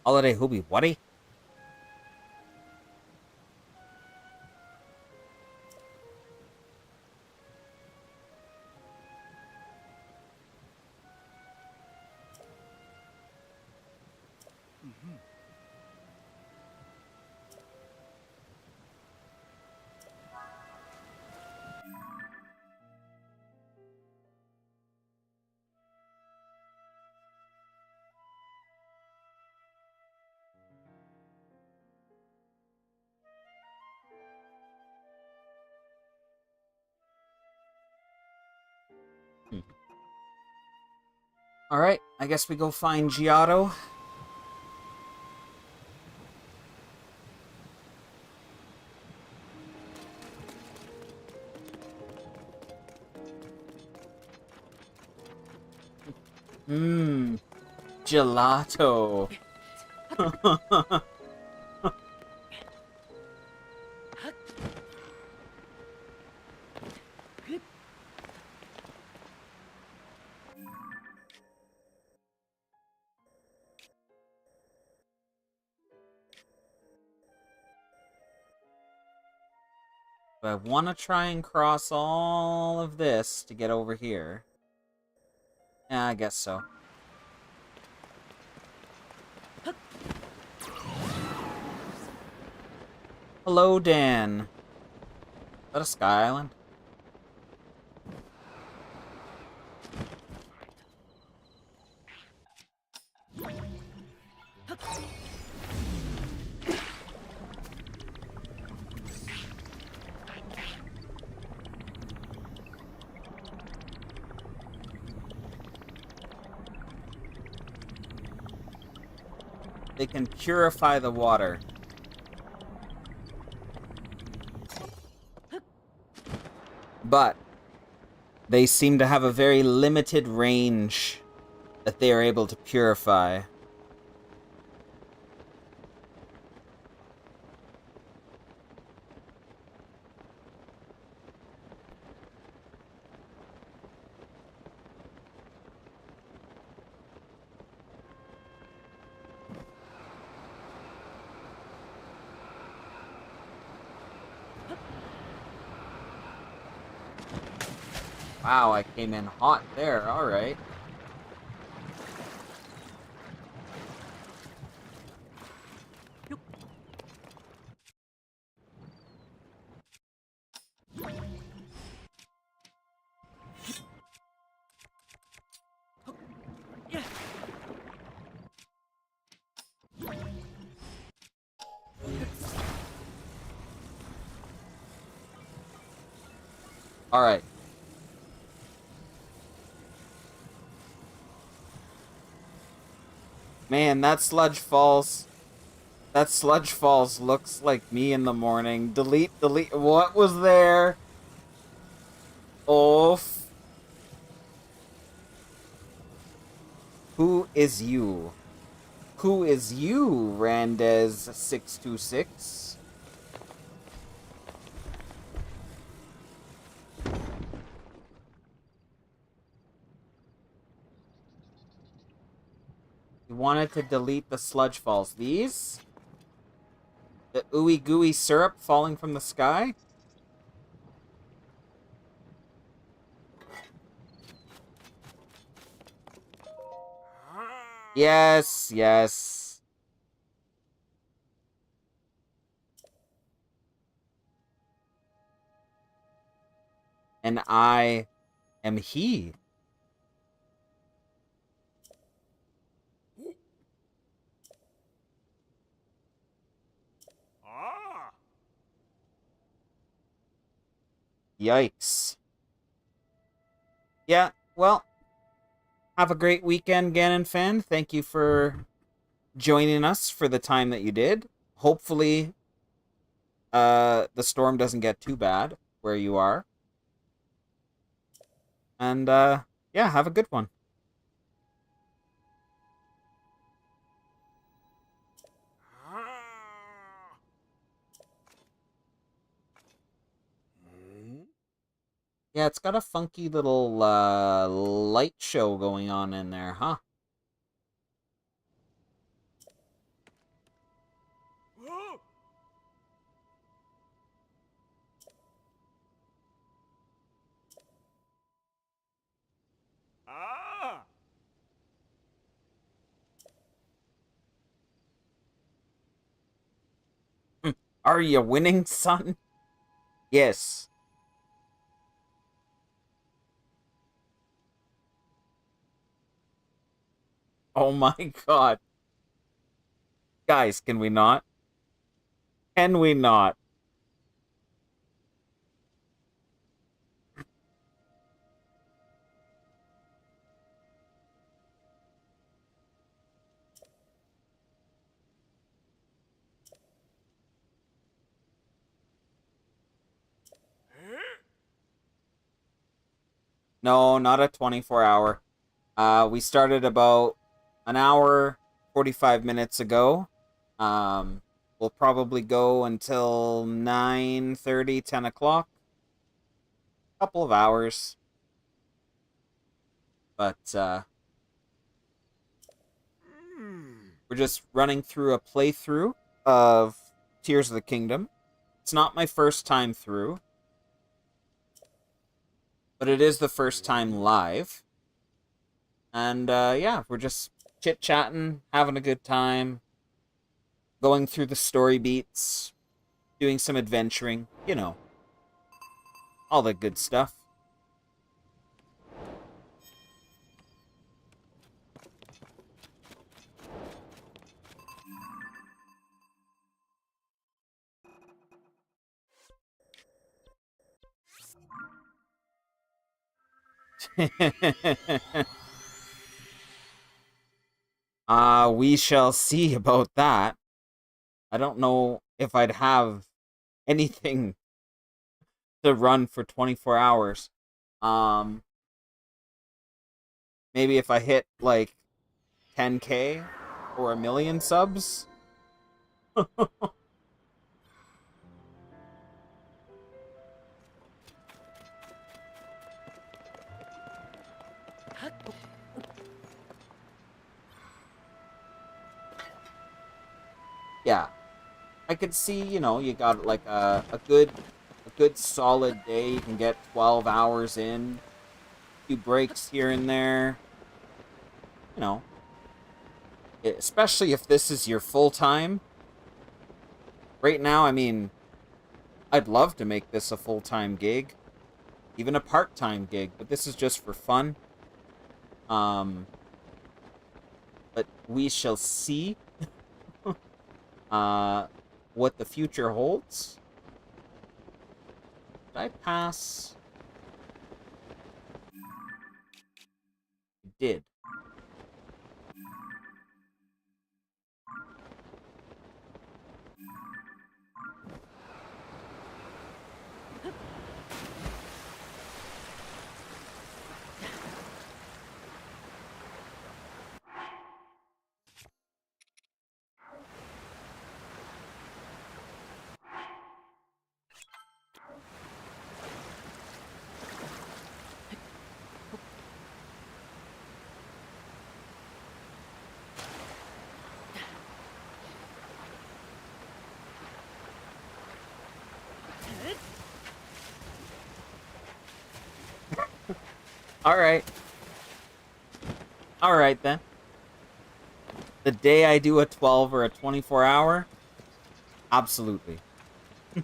Holiday Hoobie, whatty? Alright, I guess we go find Giotto. Gelato. Do I want to try and cross all of this to get over here? Yeah, I guess so. Hello, Dan. Is that a Sky Island? They can purify the water. But they seem to have a very limited range that they are able to purify. Wow, I came in hot there, alright. Alright. Man, that Sludge Falls looks like me in the morning. Delete. What was there? Oof. Who is you? Who is you, Randez626? You wanted to delete the Sludge Falls. These? The ooey gooey syrup falling from the sky? Yes, yes. And I am he. Ah! Yikes. Yeah, well, have a great weekend, Ganon fan. Thank you for joining us for the time that you did. Hopefully, the storm doesn't get too bad where you are. And, yeah, have a good one. Ah! Hmm? Yeah, it's got a funky little, light show going on in there, huh? Oh! Ah! Are you winning, son? Yes. Oh my god. Guys, can we not? Can we not? No, not a 24-hour. We started about an hour, 45 minutes ago. We'll probably go until 9:30, 10 o'clock. Couple of hours. But, we're just running through a playthrough of Tears of the Kingdom. It's not my first time through. But it is the first time live. And yeah, we're just chit-chatting, having a good time, going through the story beats, doing some adventuring, you know, all the good stuff. We shall see about that. I don't know if I'd have anything to run for 24 hours. Maybe if I hit, like, 10K or 1,000,000 subs. Yeah. I could see, you know, you got like a good solid day. You can get 12 hours in. A few breaks here and there. You know. Especially if this is your full time. Right now, I mean, I'd love to make this a full-time gig. Even a part-time gig, but this is just for fun. But we shall see what the future holds. Did I pass? I did. Alright. Alright then. The day I do a 12 or a 24 hour? Absolutely. The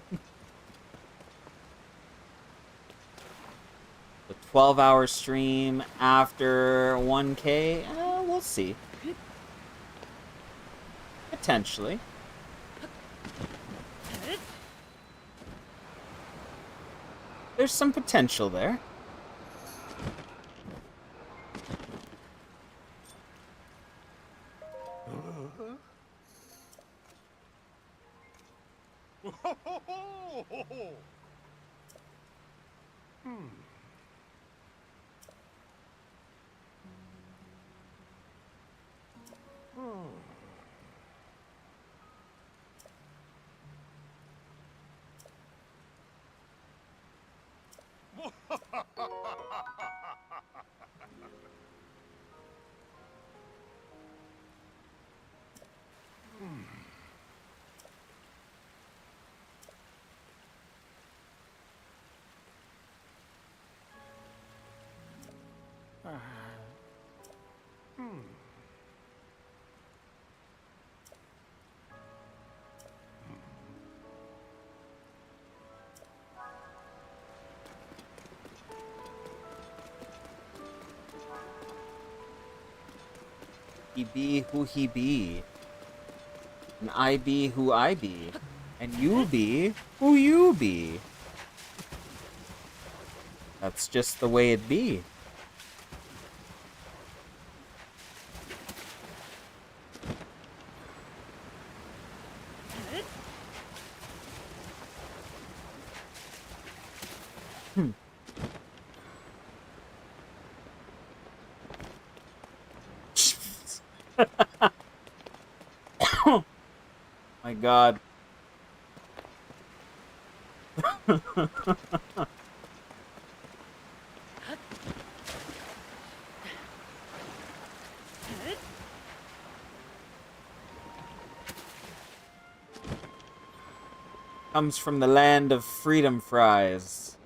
12-hour stream after 1K? We'll see. Potentially. There's some potential there. He be who he be. And I be who I be. And you be who you be. That's just the way it be. My God. Comes from the land of freedom fries.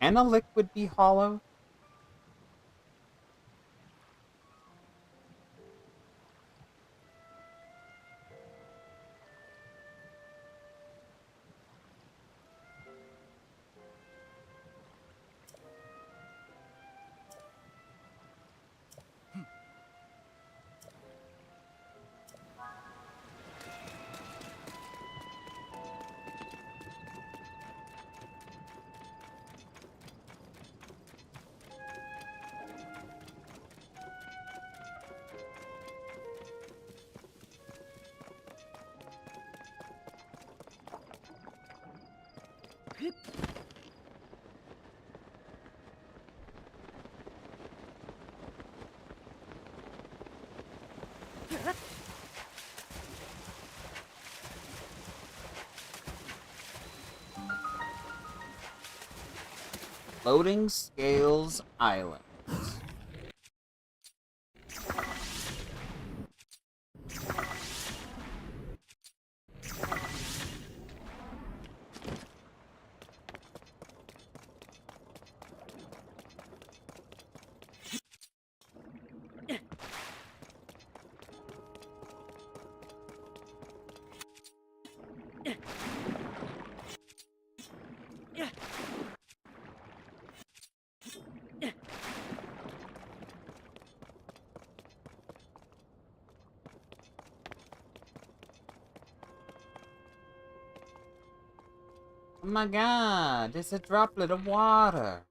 Can a liquid be hollow? Floating Scales Island. Oh my god, it's a droplet of water.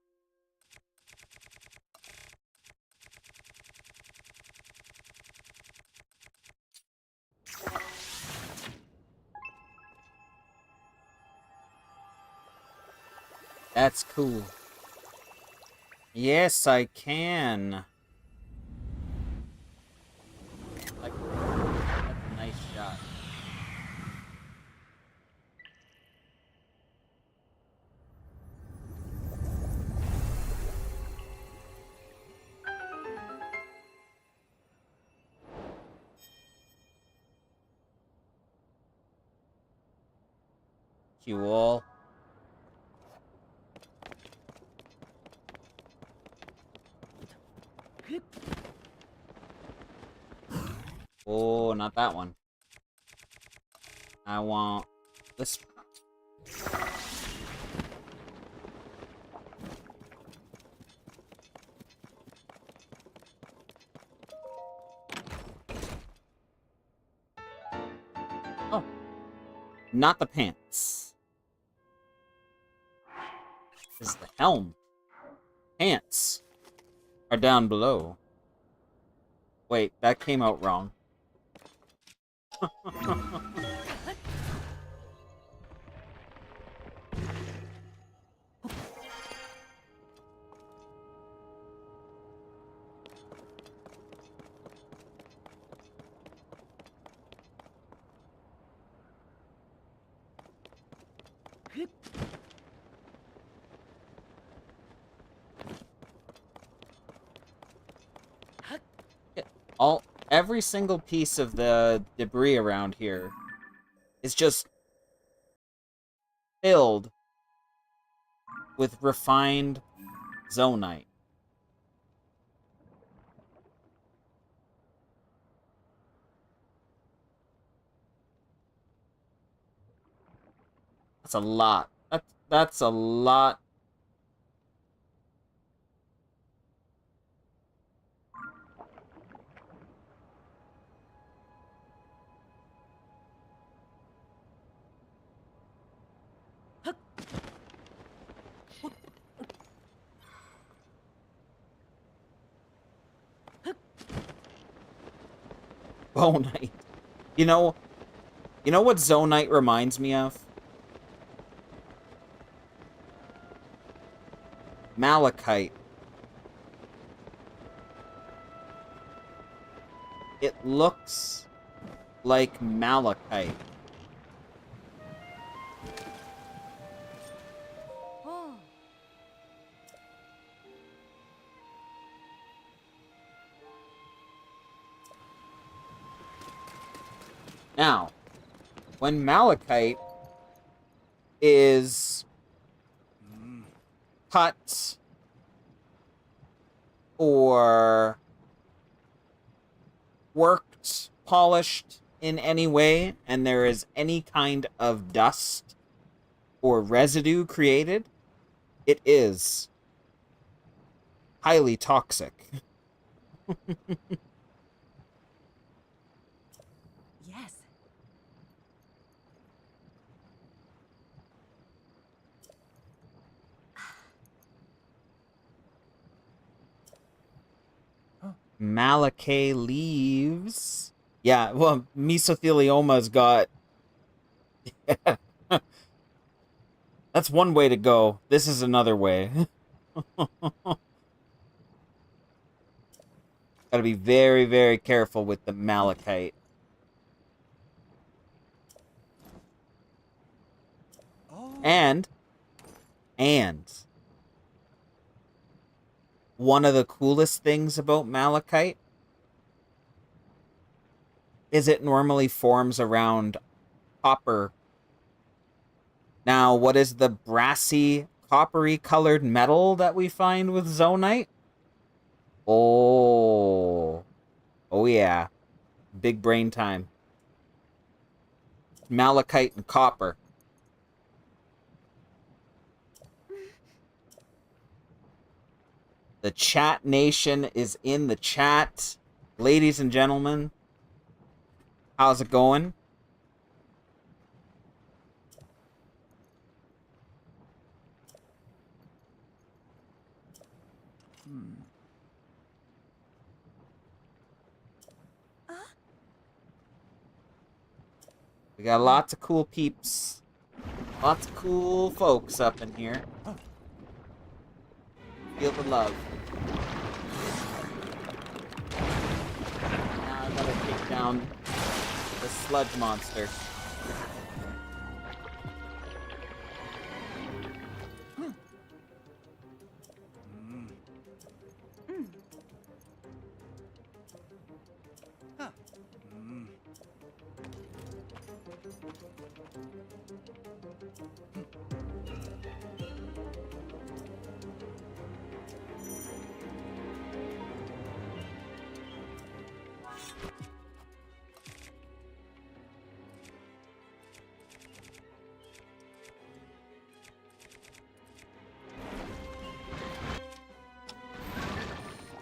That's cool. Yes, I can. Like, that's a nice shot. You all. Oh, not that one. I want this one. Oh. Not the pants. This is the helm. Pants are down below. Wait, that came out wrong. Every single piece of the debris around here is just filled with refined zonite. That's a lot. That's a lot. Zonite. You know what zonite reminds me of? Malachite. It looks like malachite. Now, when malachite is cut or worked, polished in any way, and there is any kind of dust or residue created, it is highly toxic. Yes. Malachite leaves. Yeah, well, mesothelioma's got... That's one way to go. This is another way. Gotta be very, very careful with the malachite. Oh. And one of the coolest things about malachite is it normally forms around copper. Now, what is the brassy, coppery colored metal that we find with zonite? Oh. Oh yeah. Big brain time. Malachite and copper. The chat nation is in the chat. Ladies and gentlemen, how's it going? We got lots of cool peeps. Lots of cool folks up in here. Feel the love. Now I gotta take down the sludge monster.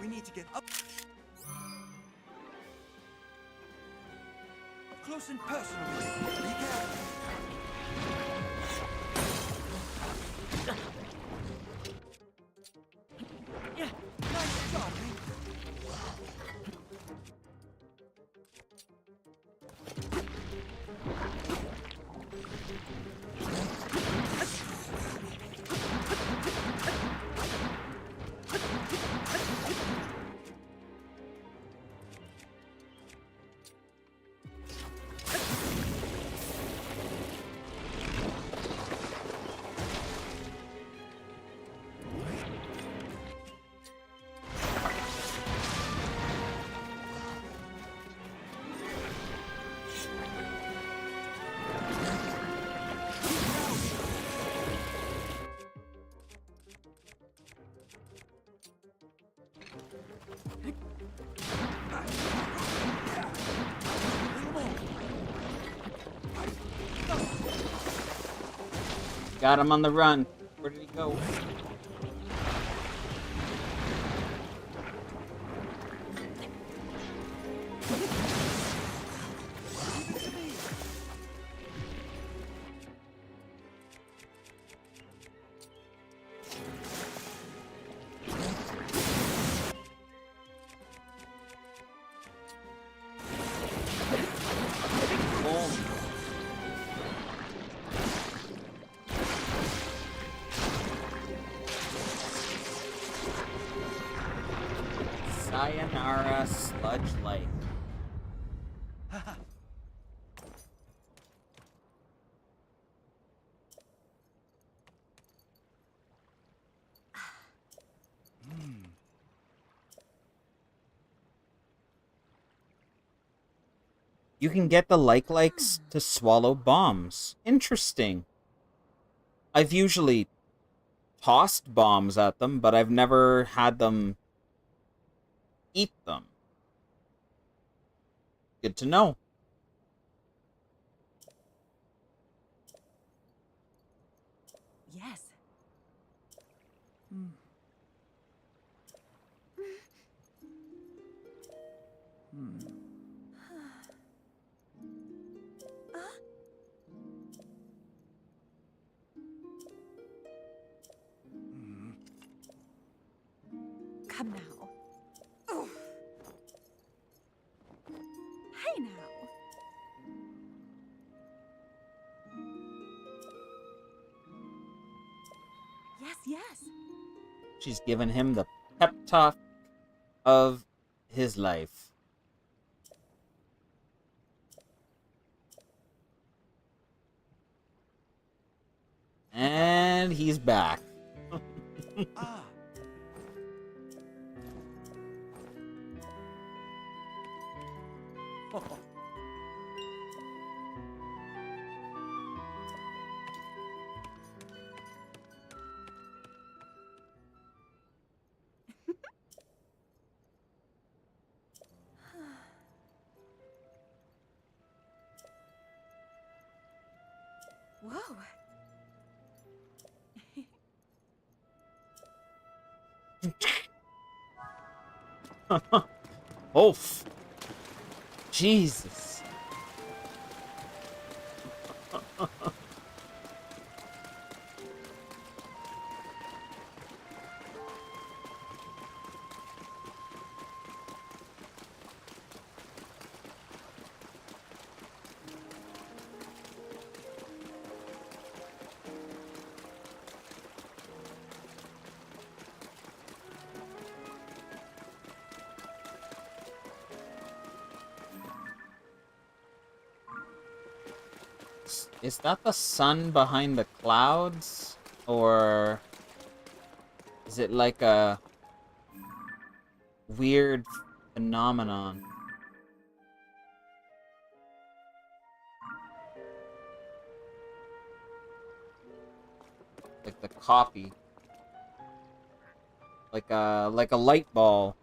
We need to get up close and personal. Be careful. Yeah, nice job, man. Got him on the run. Where did he go? Sayonara Sludge Light. You can get the likes to swallow bombs. Interesting. I've usually tossed bombs at them, but I've never had them eat them. Good to know. Yes. Come now. Oh. Hey now. Yes, yes. She's given him the pep talk of his life. And he's back. Ah. Whoa. Oof. Jesus. Is that the sun behind the clouds? Or is it like a weird phenomenon? Like the copy. Like a light ball.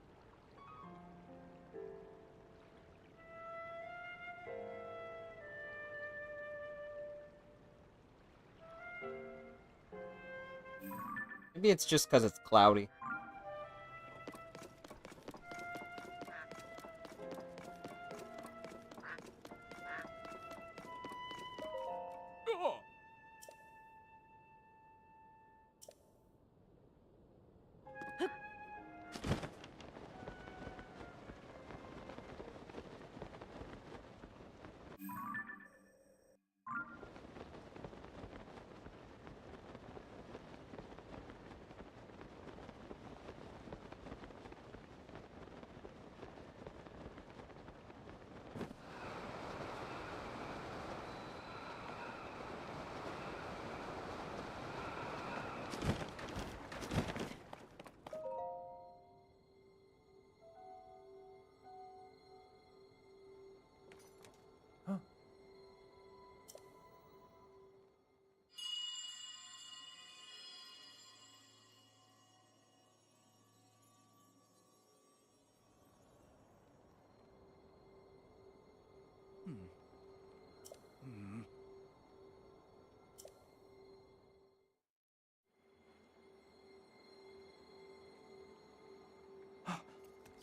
Maybe it's just because it's cloudy.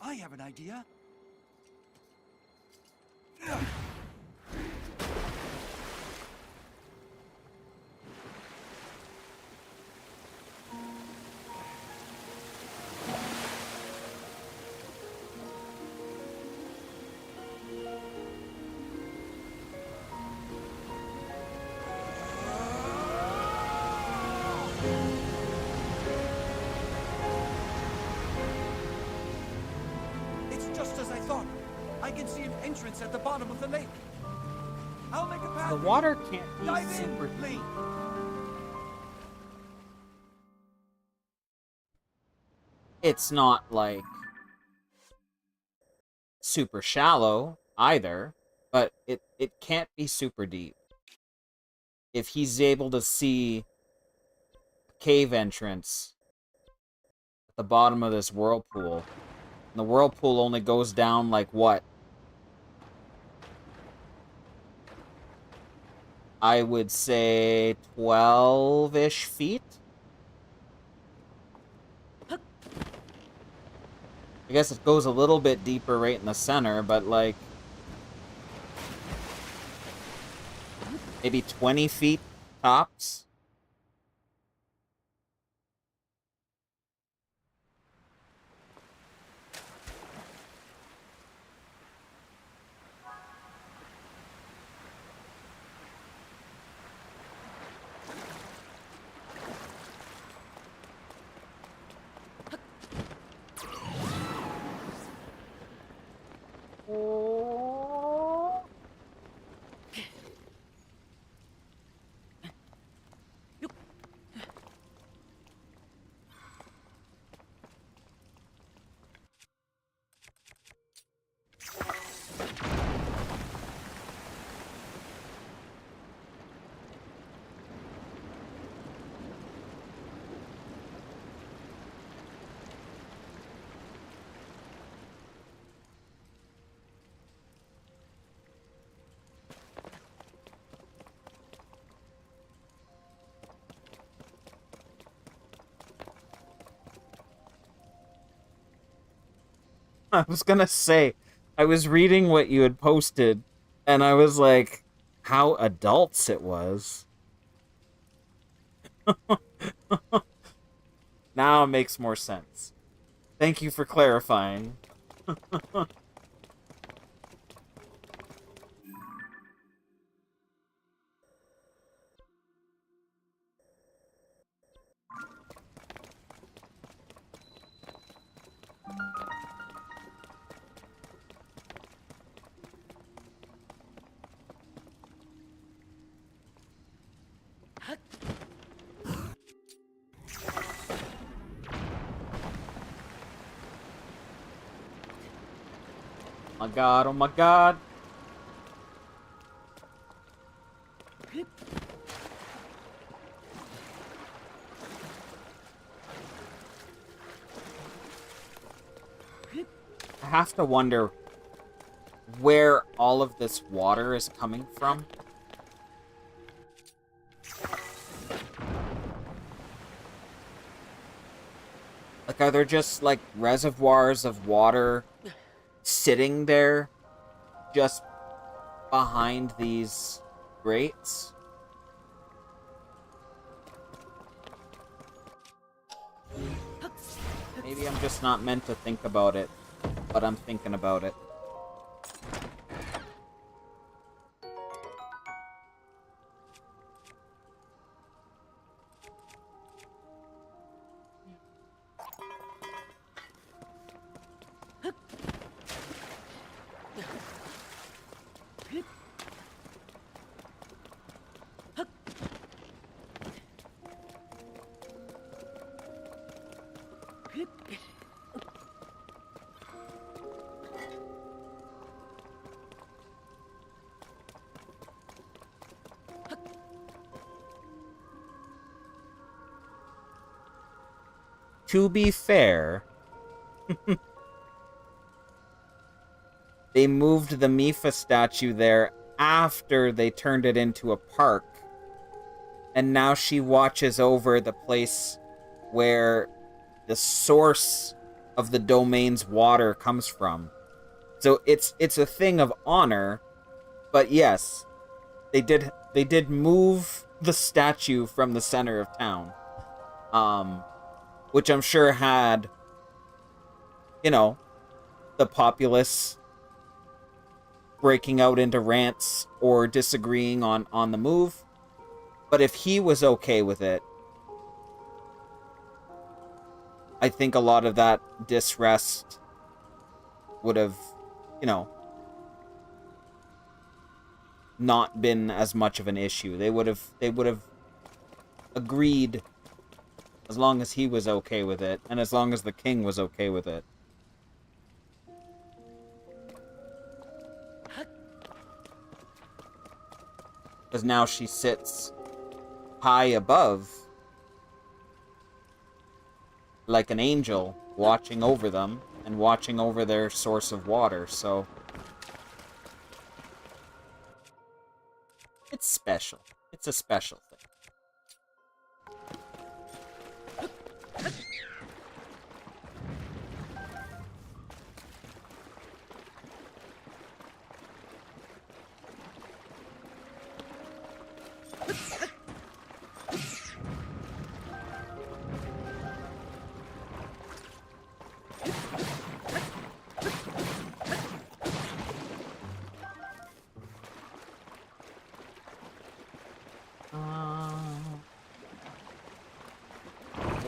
I have an idea. It's just as I thought. I can see an entrance at the bottom of the lake. I'll make a path. The water can't be Dive super in, Lee. deep. It's not like super shallow either, But it can't be super deep. If he's able to see a cave entrance at the bottom of this whirlpool, and the whirlpool only goes down like what? I would say 12-ish feet? I guess it goes a little bit deeper right in the center, but like maybe 20 feet tops. I was gonna say, I was reading what you had posted, and I was like, how adults it was. Now it makes more sense. Thank you for clarifying. Oh my god, oh my god. I have to wonder where all of this water is coming from. Like, are there just, like, reservoirs of water sitting there just behind these grates? Maybe I'm just not meant to think about it, but I'm thinking about it. To be fair, they moved the Mifa statue there after they turned it into a park. And now she watches over the place where the source of the domain's water comes from. So it's a thing of honor, but yes, they did move the statue from the center of town. Which I'm sure had, you know, the populace breaking out into rants or disagreeing on the move. But if he was okay with it, I think a lot of that disrest would have, you know, not been as much of an issue. They would have agreed as long as he was okay with it, and as long as the king was okay with it. Because now she sits high above, like an angel, watching over them and watching over their source of water, so it's special. It's a special thing.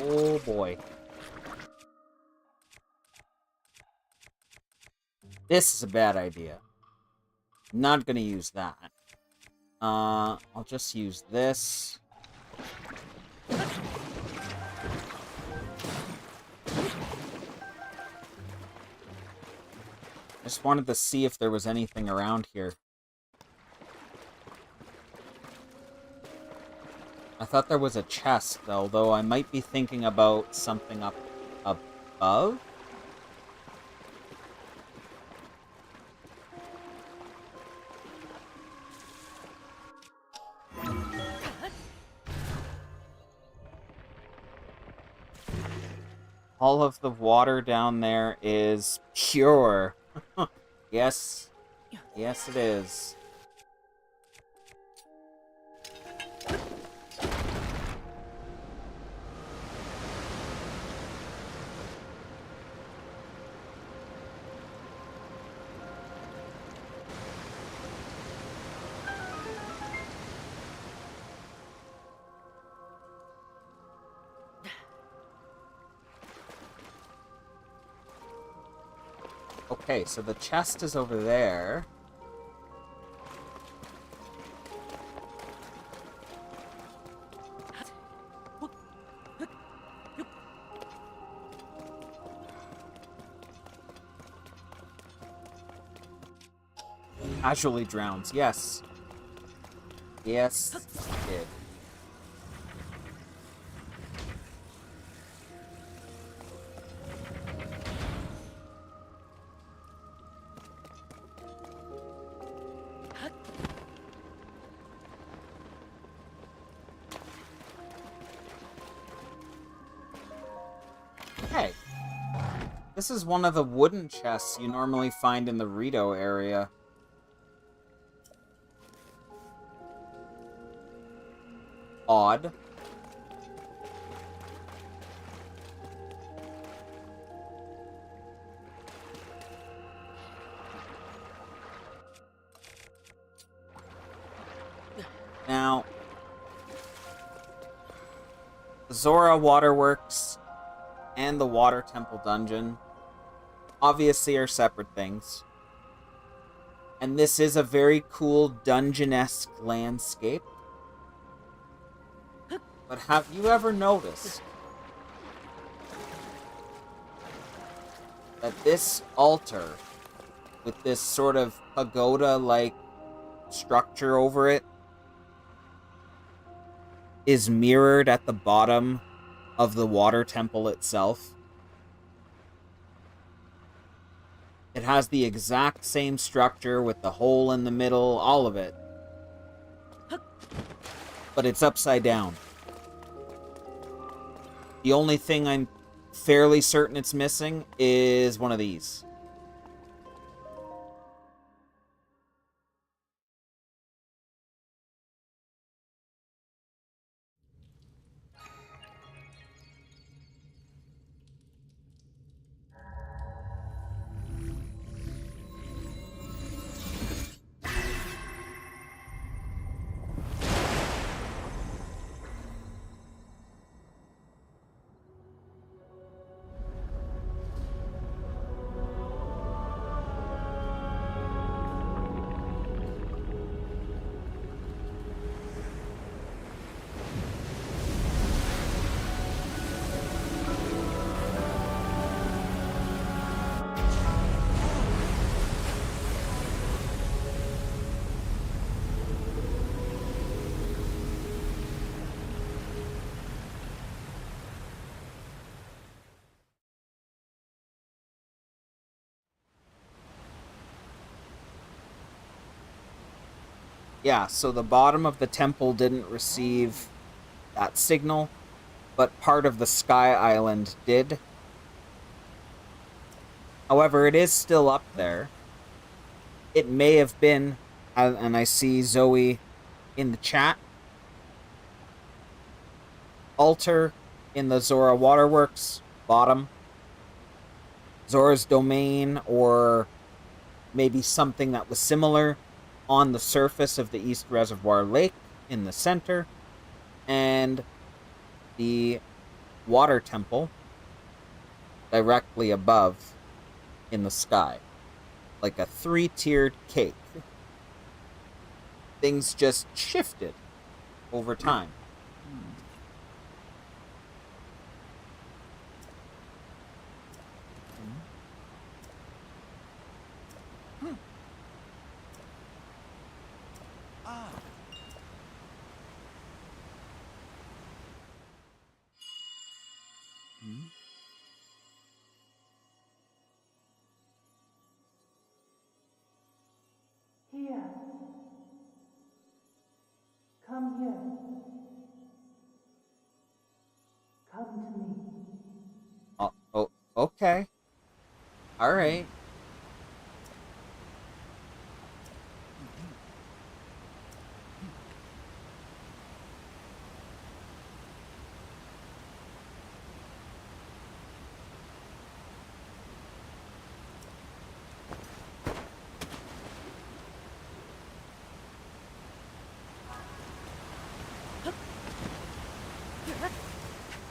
Oh boy. This is a bad idea. Not gonna use that. I'll just use this. Just wanted to see if there was anything around here. I thought there was a chest, although I might be thinking about something up above. All of the water down there is pure. Yes. Yes, it is. Okay, so the chest is over there. Casually drowns, yes. Yes, it did. Hey, this is one of the wooden chests you normally find in the Rito area. Odd. Now, the Zora Waterworks and the Water Temple Dungeon obviously are separate things. And this is a very cool dungeon-esque landscape. But have you ever noticed that this altar, with this sort of pagoda-like structure over it, is mirrored at the bottom of the water temple itself? It has the exact same structure with the hole in the middle, all of it. But it's upside down. The only thing I'm fairly certain it's missing is one of these. Yeah, so the bottom of the temple didn't receive that signal, but part of the Sky Island did. However, it is still up there. It may have been, and I see Zoe in the chat, altar in the Zora Waterworks, bottom. Zora's domain, or maybe something that was similar on the surface of the East Reservoir Lake in the center, and the water temple directly above in the sky. Like a 3-tiered cake. Things just shifted over time. Ah. Here. Come here. Come to me. Oh, okay. Alright.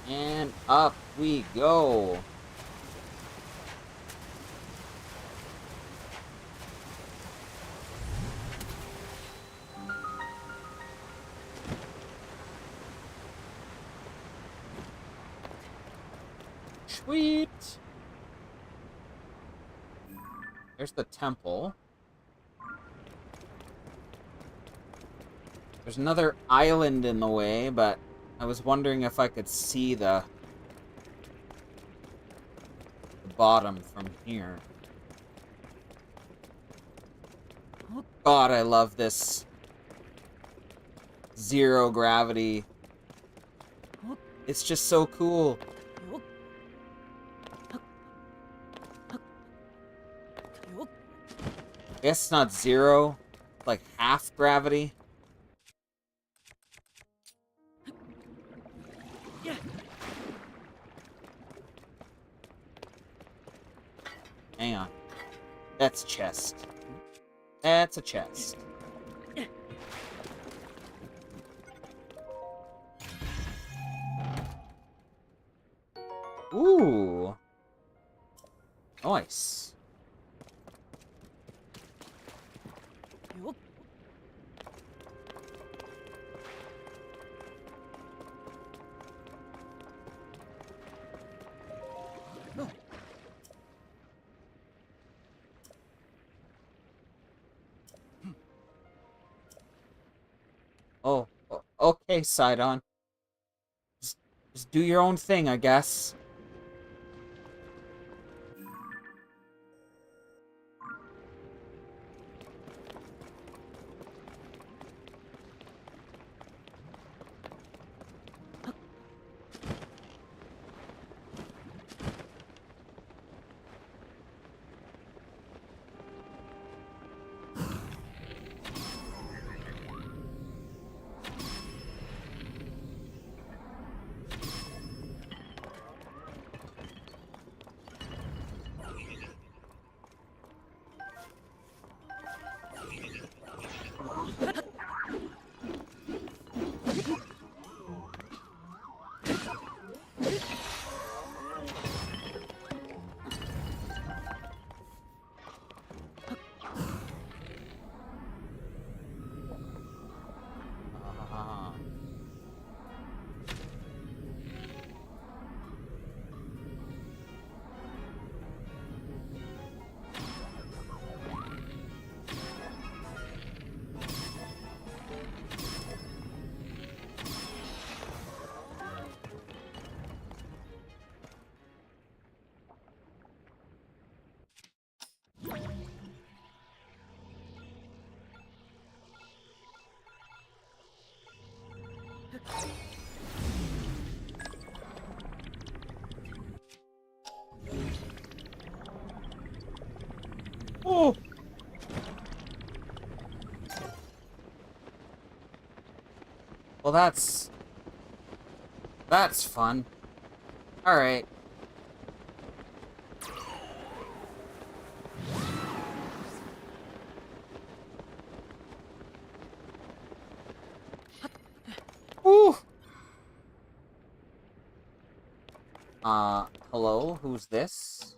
And up we go. Sweet. There's the temple. There's another island in the way, but I was wondering if I could see the bottom from here. God, I love this zero gravity. It's just so cool. I guess it's not zero, like half gravity. Hang on. That's a chest. That's a chest. Ooh. Nice. Oh, okay, Sidon. Just do your own thing, I guess. Oh! Well, that's fun. Alright. Woo! Hello? Who's this?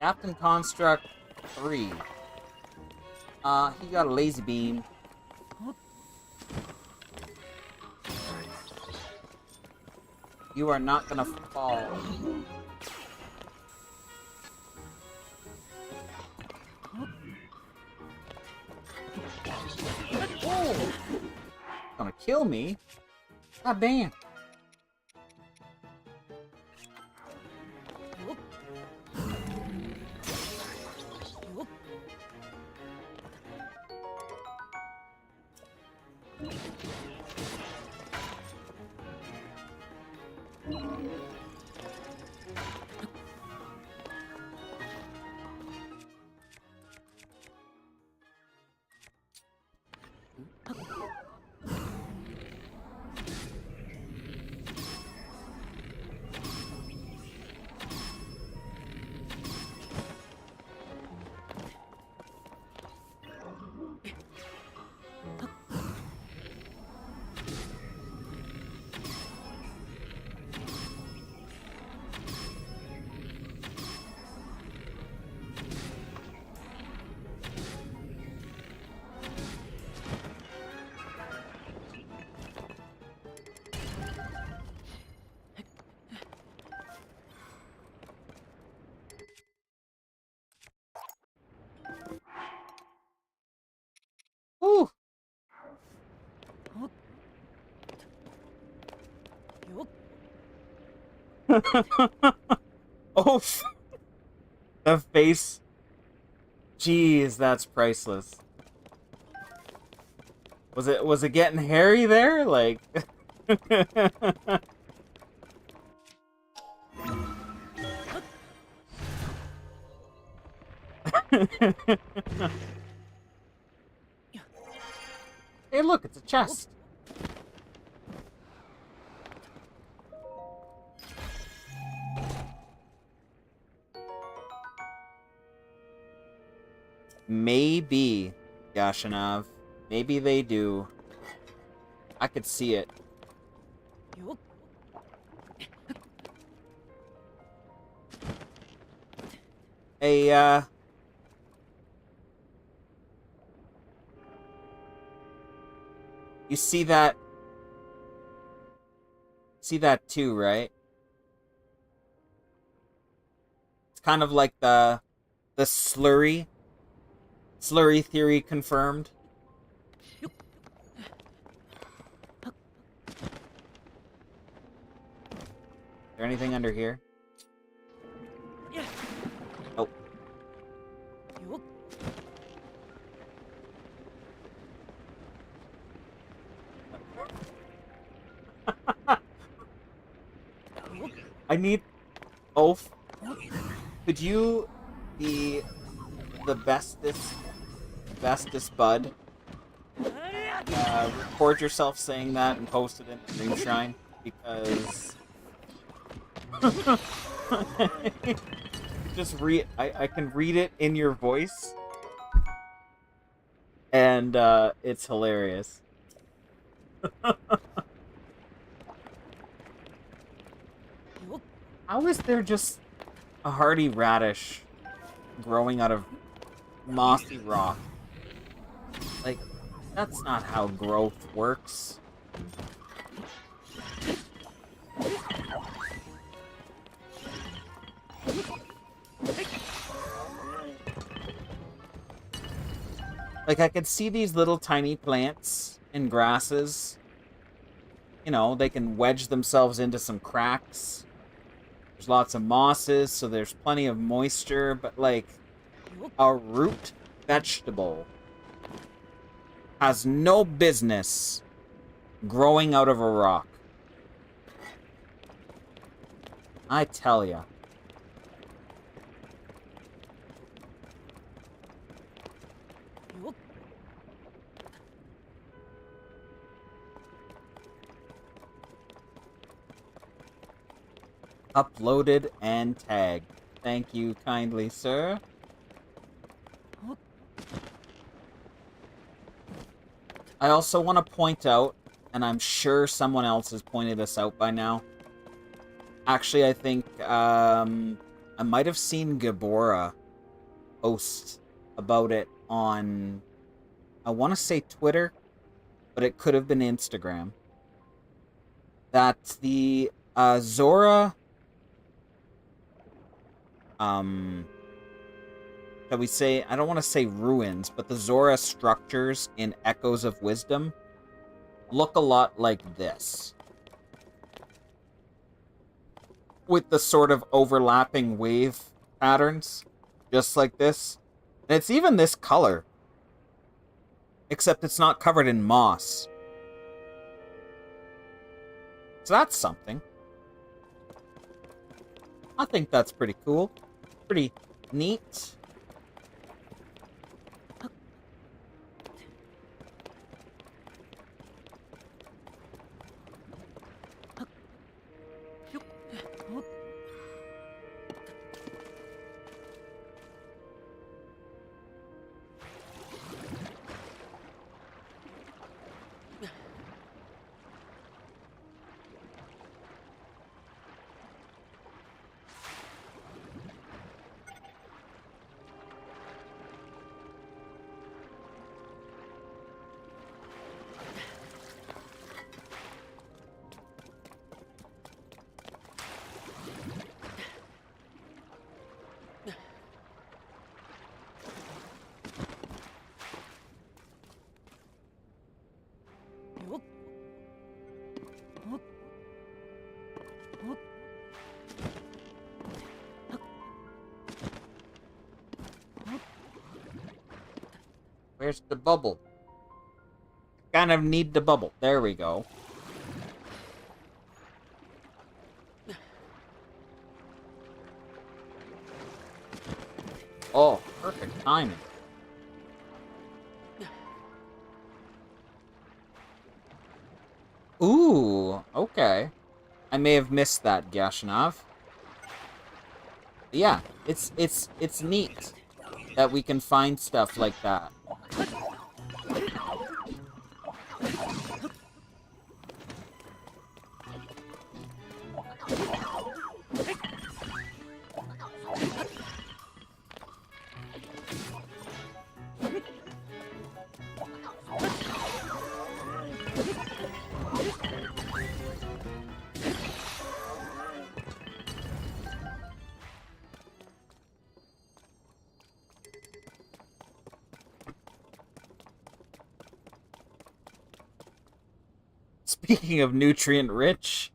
Captain Construct 3. He got a laser beam. You are not gonna fall. Oh! Gonna kill me? God damn. Ooh. Oh, the face. Jeez, that's priceless. Was it getting hairy there? Like Hey, look, it's a chest. Maybe, Yashinav. Maybe they do. I could see it. Hey, you see that? See that too, right? It's kind of like the slurry theory confirmed. Is there anything under here? Oh. I need... Oaf. Could you be the bestest bud? Record yourself saying that and post it in Dream Shrine, because... Just read... I can read it in your voice, and it's hilarious. How is there just a hardy radish growing out of mossy rock? Like, that's not how growth works. Like, I could see these little tiny plants and grasses. You know, they can wedge themselves into some cracks. There's lots of mosses, so there's plenty of moisture, but, like, a root vegetable has no business growing out of a rock. I tell ya. Uploaded and tagged. Thank you kindly, sir. I also want to point out, and I'm sure someone else has pointed this out by now. Actually, I think I might have seen Gabora post about it on, I want to say Twitter, but it could have been Instagram. That the Zora, shall we say, I don't want to say ruins, but the Zora structures in Echoes of Wisdom look a lot like this. With the sort of overlapping wave patterns, just like this. And it's even this color. Except it's not covered in moss. So that's something. I think that's pretty cool. Pretty neat. Where's the bubble? Kind of need the bubble. There we go. Oh, perfect timing. Ooh, okay. I may have missed that, Gashanov. Yeah, it's neat that we can find stuff like that. Speaking of nutrient-rich...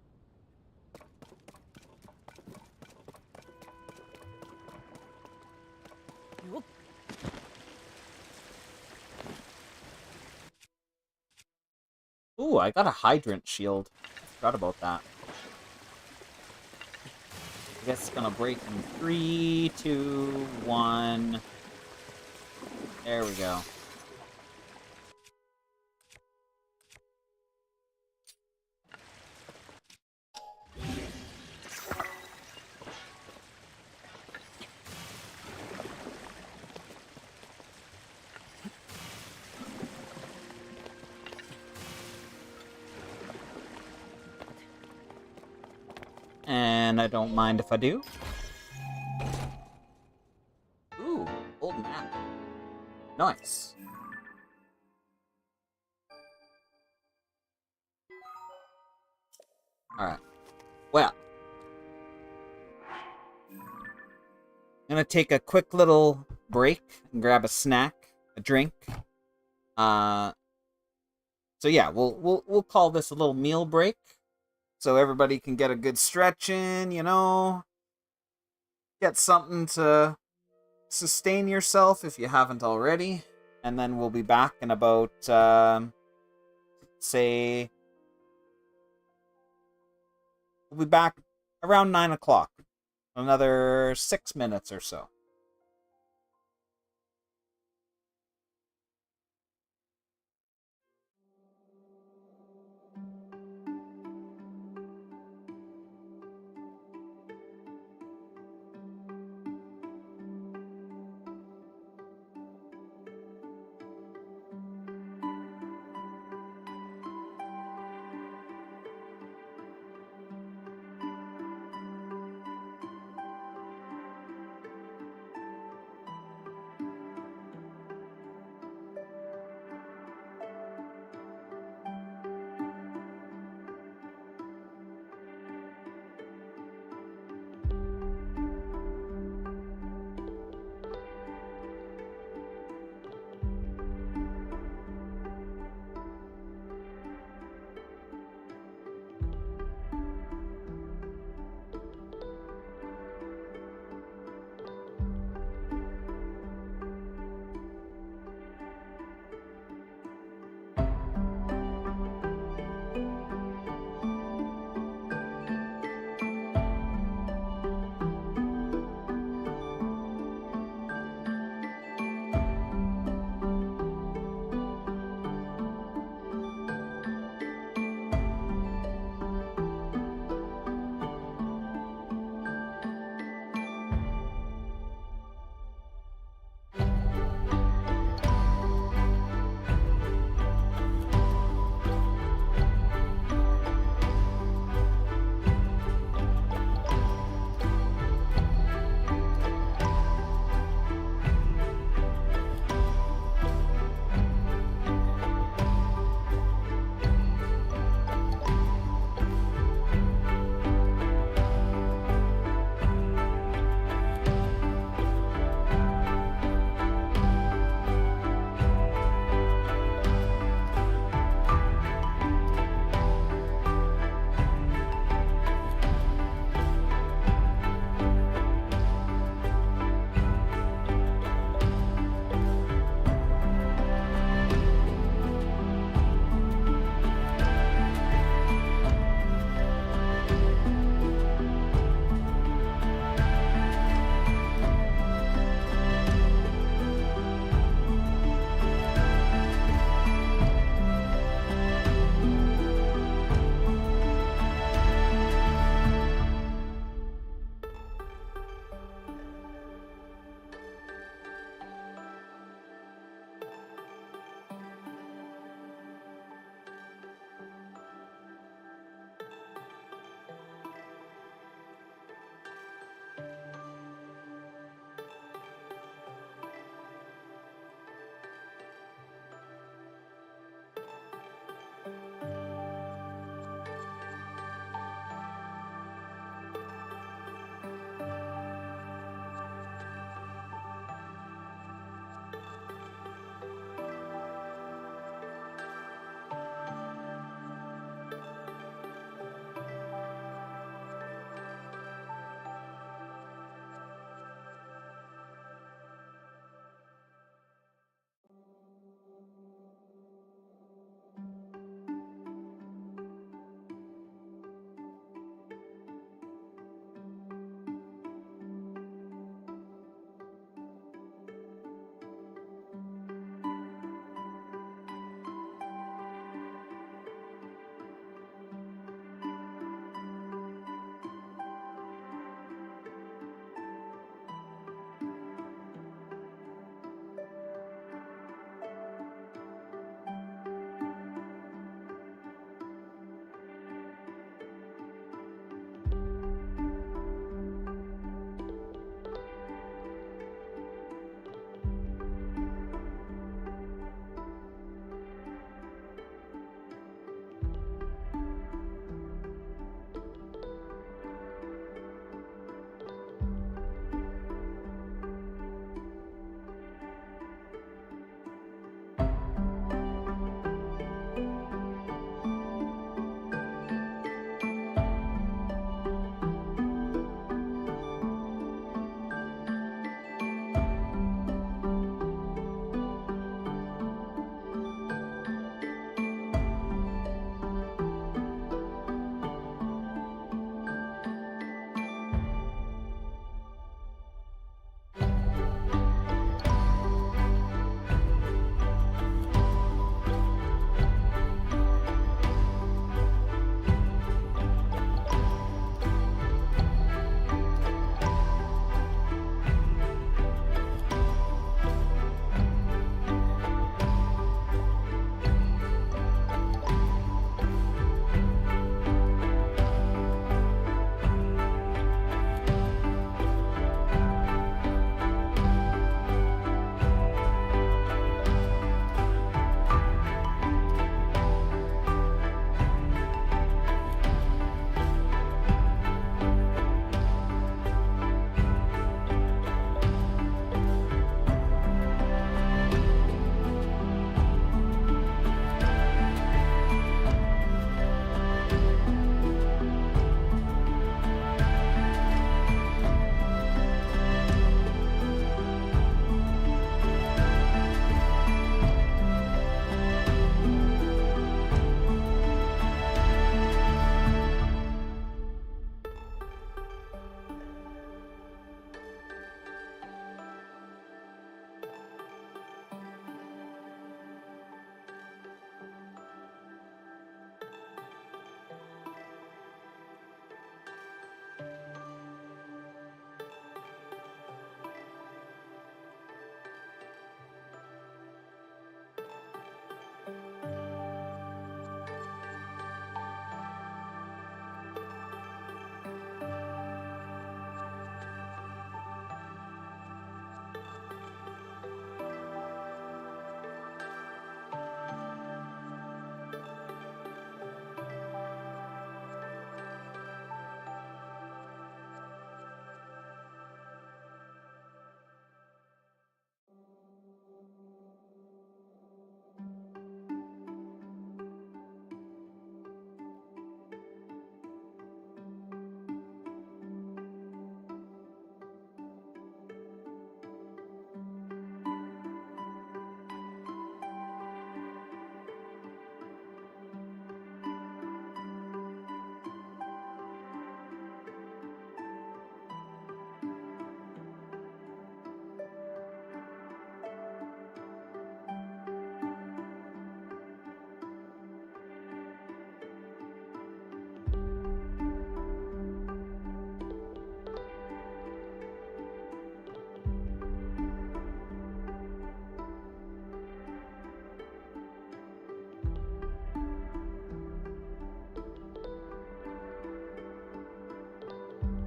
Ooh, I got a hydrant shield. I forgot about that. I guess it's gonna break in 3, 2, 1... There we go. And I don't mind if I do. Ooh, old map. Nice. Alright. Well. I'm gonna take a quick little break and grab a snack, a drink. So yeah, we'll call this a little meal break. So everybody can get a good stretch in, you know. Get something to sustain yourself if you haven't already, and then we'll be back in about, say... We'll be back around 9 o'clock. Another 6 minutes or so.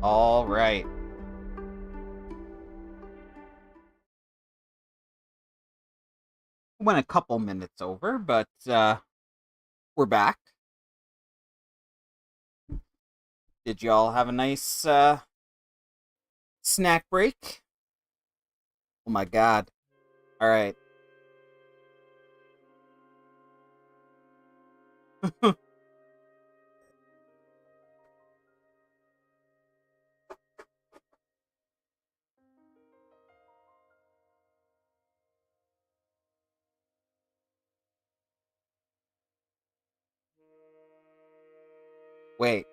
All right. Went a couple minutes over, but we're back. Did y'all have a nice snack break? Oh my god. All right. Wait.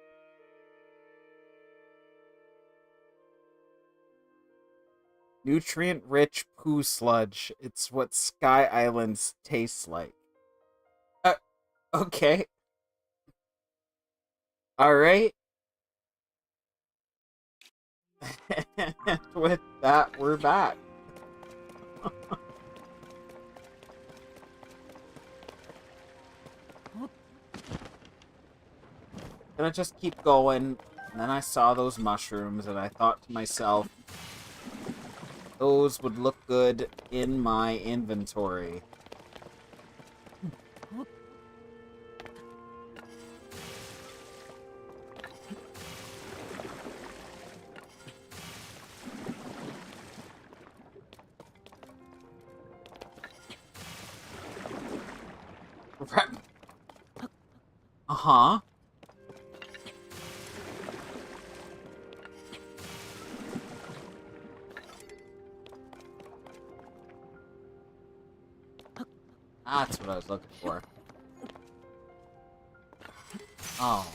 Nutrient-rich poo sludge. It's what Sky Islands tastes like. Okay. All right. And with that, we're back. Gonna just keep going. And then I saw those mushrooms, and I thought to myself, those would look good in my inventory. Uh-huh. That's what I was looking for. Oh.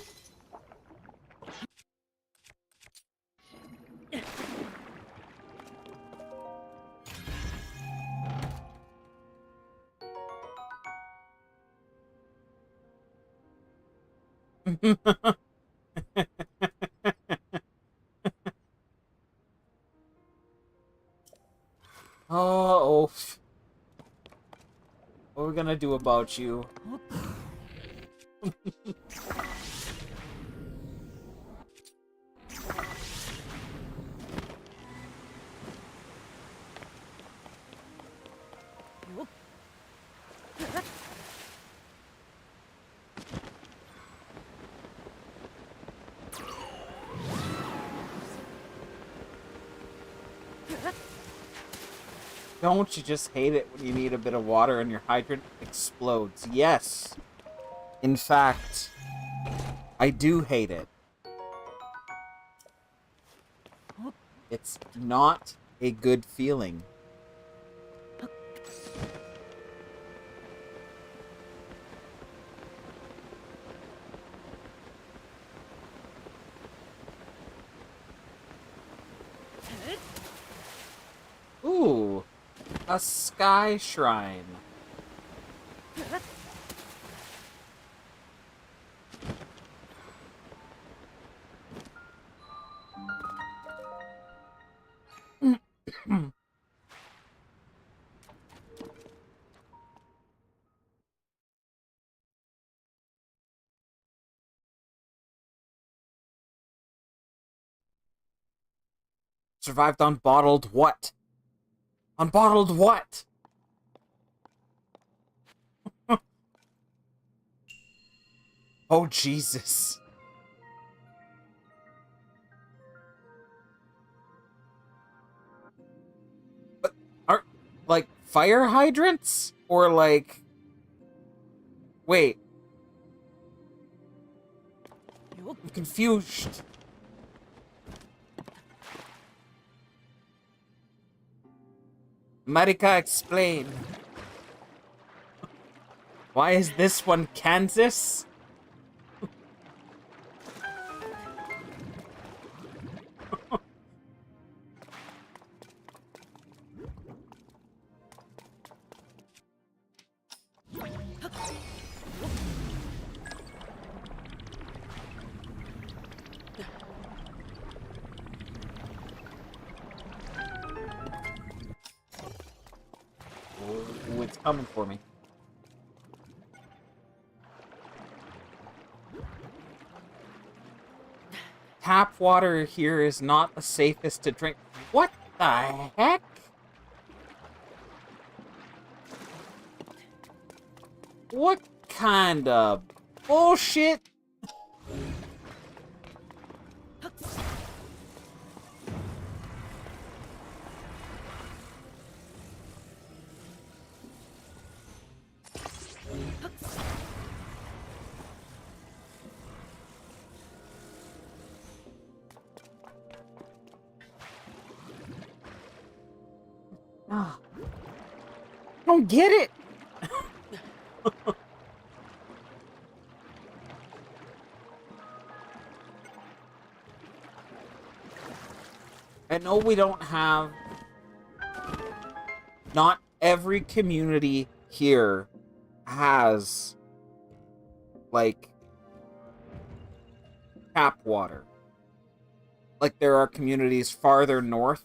Oh. What are we gonna do about you? Don't you just hate it when you need a bit of water and your hydrant explodes? Yes. In fact, I do hate it. It's not a good feeling. Ooh, a sky shrine. Survived on bottled what? On bottled what? Oh, Jesus. But are like fire hydrants? Or like... Wait. I'm confused. Marika, explain. Why is this one Kansas? Ooh, it's coming for me. tap water here is not the safest to drink. What the heck? What kind of bullshit? I don't get it. I know we don't have... Not every community here has, like, tap water. Like, there are communities farther north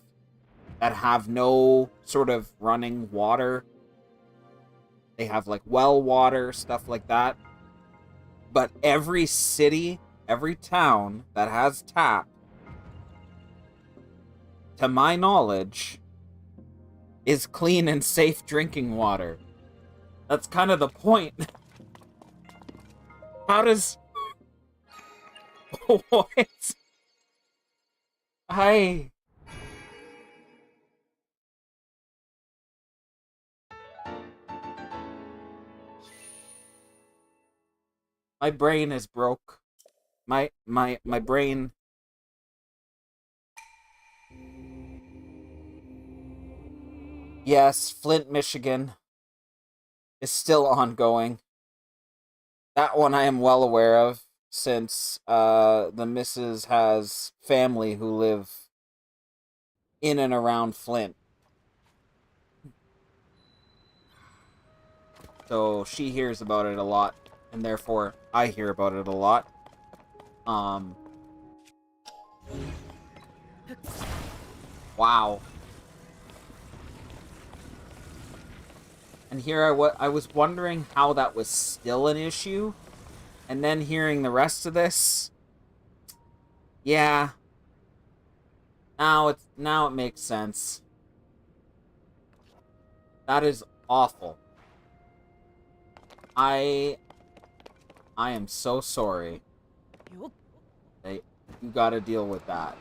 that have no sort of running water. They have, like, well water, stuff like that. But every city, every town that has tap, to my knowledge, is clean and safe drinking water. That's kind of the point. How does... What? My brain is broke. My brain... Yes, Flint, Michigan is still ongoing. That one I am well aware of, since the missus has family who live in and around Flint. So she hears about it a lot, and therefore I hear about it a lot. Wow. And here I was wondering how that was still an issue, and then hearing the rest of this, yeah. Now it makes sense. That is awful. I am so sorry that you gotta deal with that.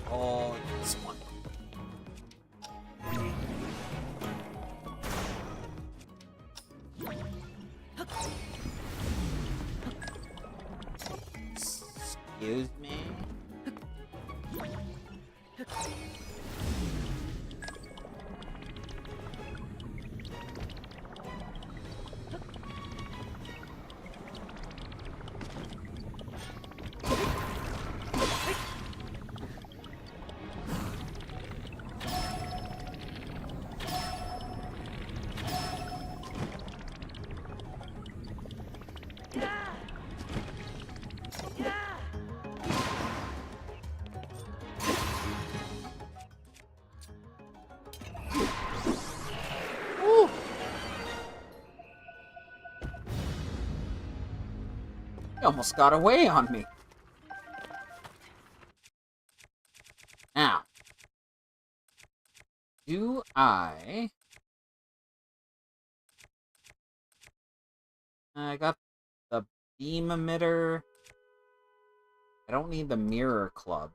Oh, this one. Excuse me? He almost got away on me. Now, do I I got the beam emitter. I don't need the mirror club.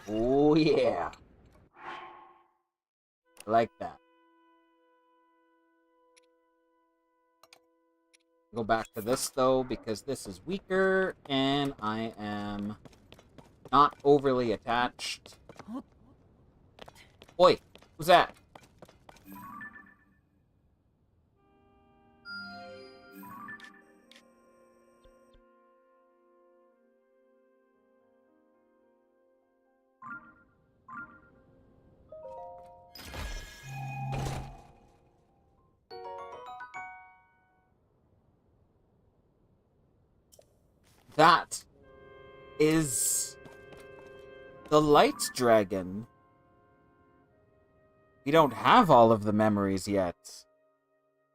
Oh yeah. I like that. Go back to this though, because this is weaker, and I am not overly attached. Oi! Who's that? That is the Light Dragon. We don't have all of the memories yet.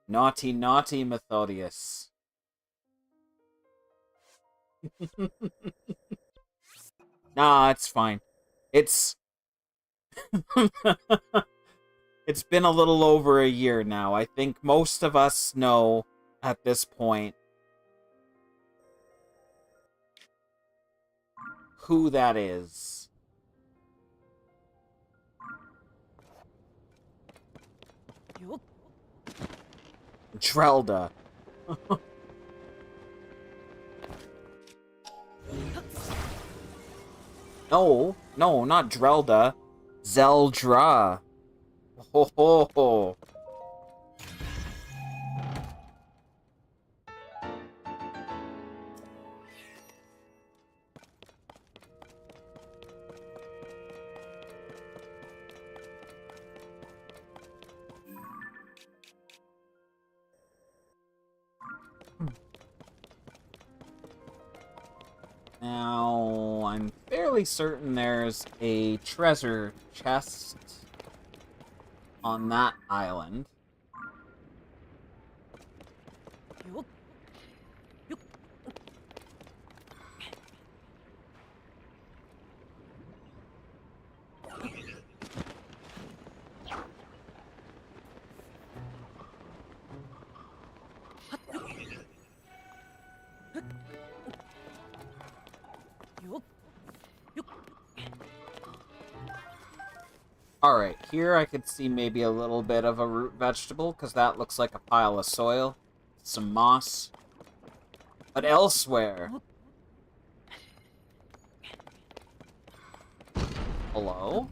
Naughty, naughty Methodius. Nah, it's fine. It's... It's been a little over a year now. I think most of us know at this point who that is. Drelda. No, not Drelda. Zeldra. Ho ho ho. Now, I'm fairly certain there's a treasure chest on that island. Alright, here I could see maybe a little bit of a root vegetable, because that looks like a pile of soil. Some moss. But elsewhere... Hello?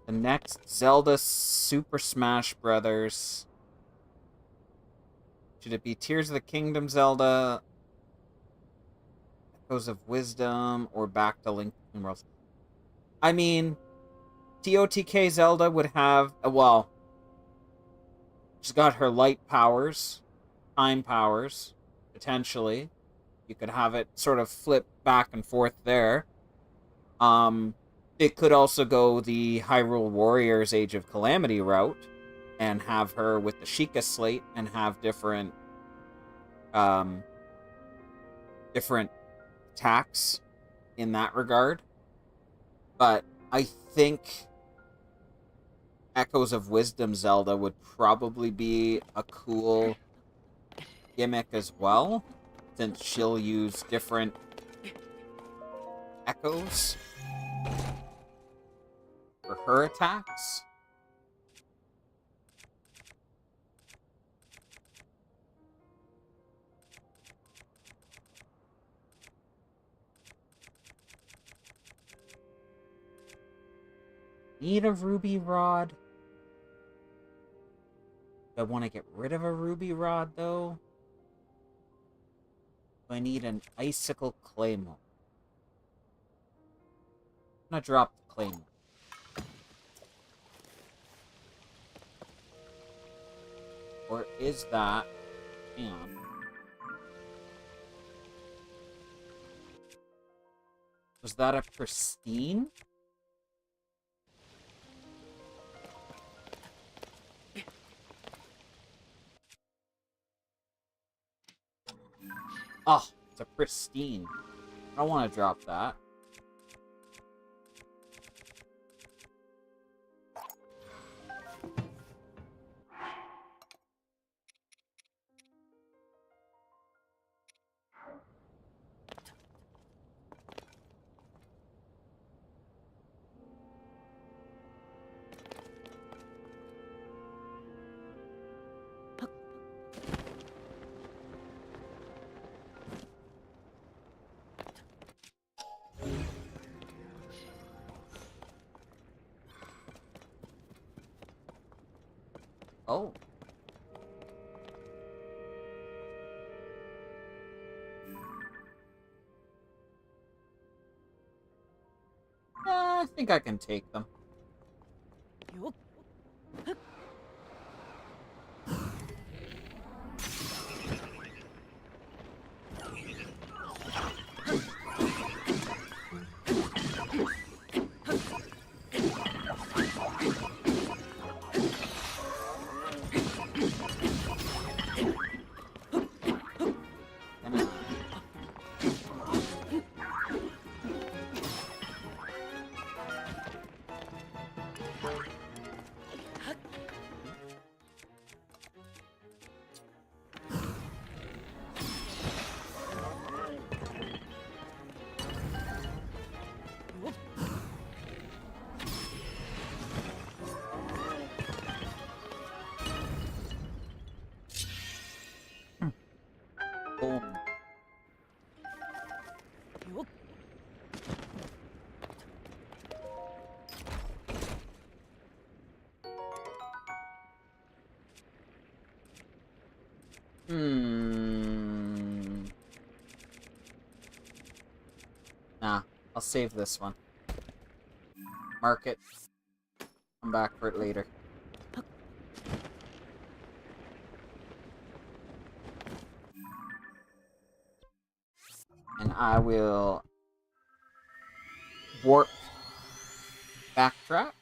The next Zelda Super Smash Brothers... Should it be Tears of the Kingdom Zelda, Echoes of Wisdom, or Back to Link Between Worlds? I mean, TOTK Zelda would have, well, she's got her light powers, time powers, potentially. You could have it sort of flip back and forth there. It could also go the Hyrule Warriors Age of Calamity route, and have her with the Sheikah Slate, and have different different attacks in that regard. But I think Echoes of Wisdom Zelda would probably be a cool gimmick as well, since she'll use different echoes for her attacks. Need a ruby rod? Do I want to get rid of a ruby rod, though? Do I need an icicle claymore? I'm gonna drop the claymore. Or is that... Hang on. Was that a pristine? Oh, it's a pristine. I don't want to drop that. Oh. I think I can take them. Boom. Nah, I'll save this one. Mark it. Come back for it later. And I will warp backtrack.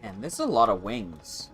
And this is a lot of wings.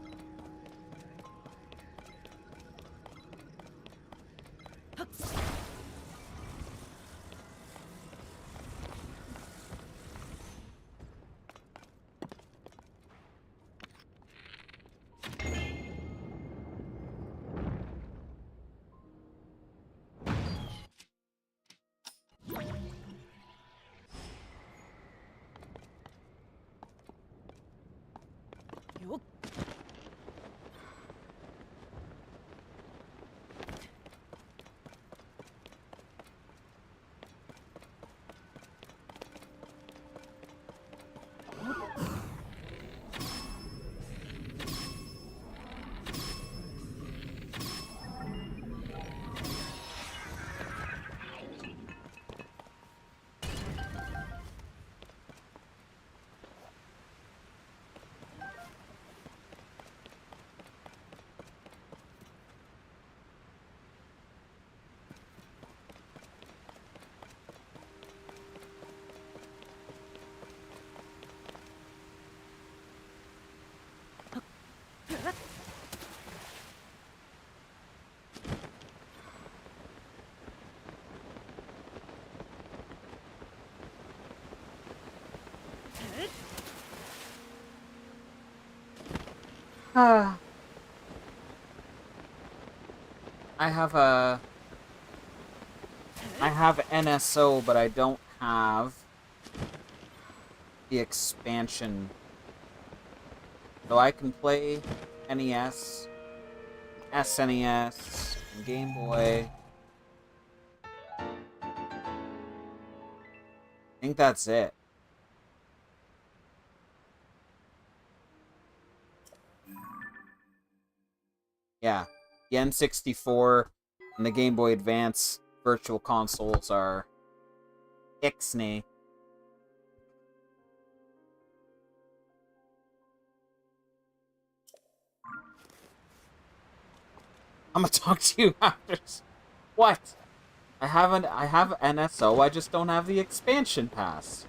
I have NSO, but I don't have the expansion. So I can play NES, SNES, and Game Boy. I think that's it. Yeah, the N64 and the Game Boy Advance virtual consoles are ixnay. I'm gonna talk to you after. What? I have NSO, I just don't have the expansion pass.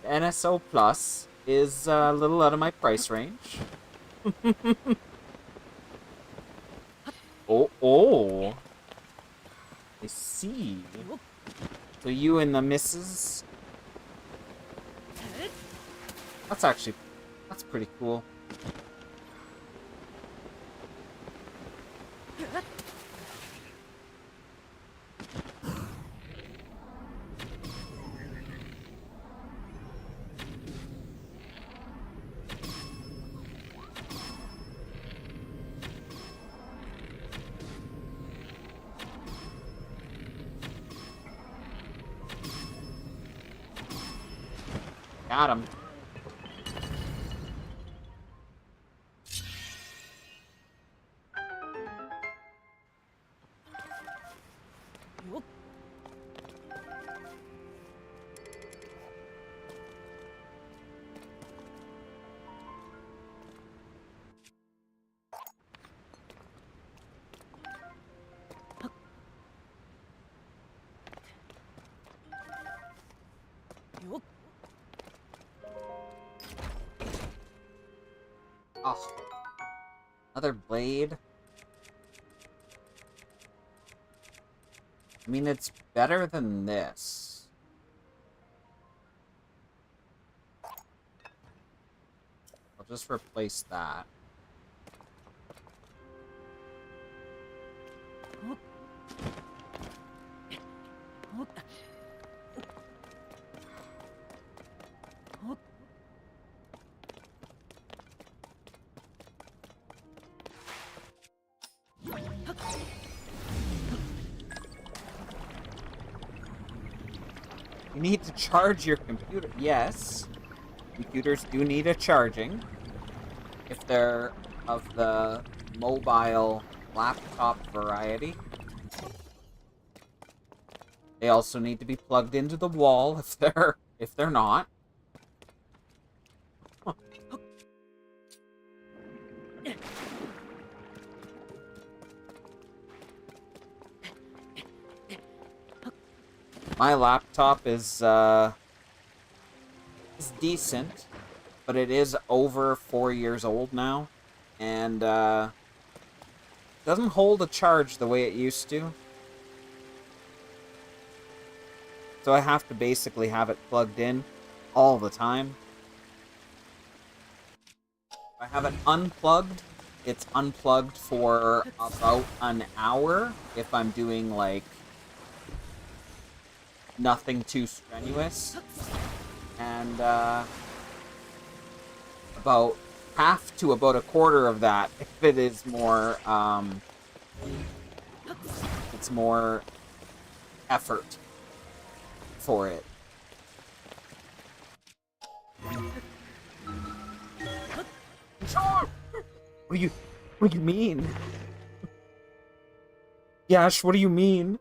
The NSO Plus is a little out of my price range. Oh. I see. So you and the missus... That's pretty cool. Got him. Oh. Another blade? I mean, it's better than this. I'll just replace that. You need to charge your computer. Yes, computers do need a charging. If they're of the mobile laptop variety. They also need to be plugged into the wall if they're not. Huh. My laptop is decent, but it is over 4 years old now, and doesn't hold a charge the way it used to. So I have to basically have it plugged in all the time. If I have it unplugged, it's unplugged for about an hour if I'm doing, like, nothing too strenuous. And about half to about a quarter of that if it is more, it's more effort for it. What do you mean? Yash, what do you mean?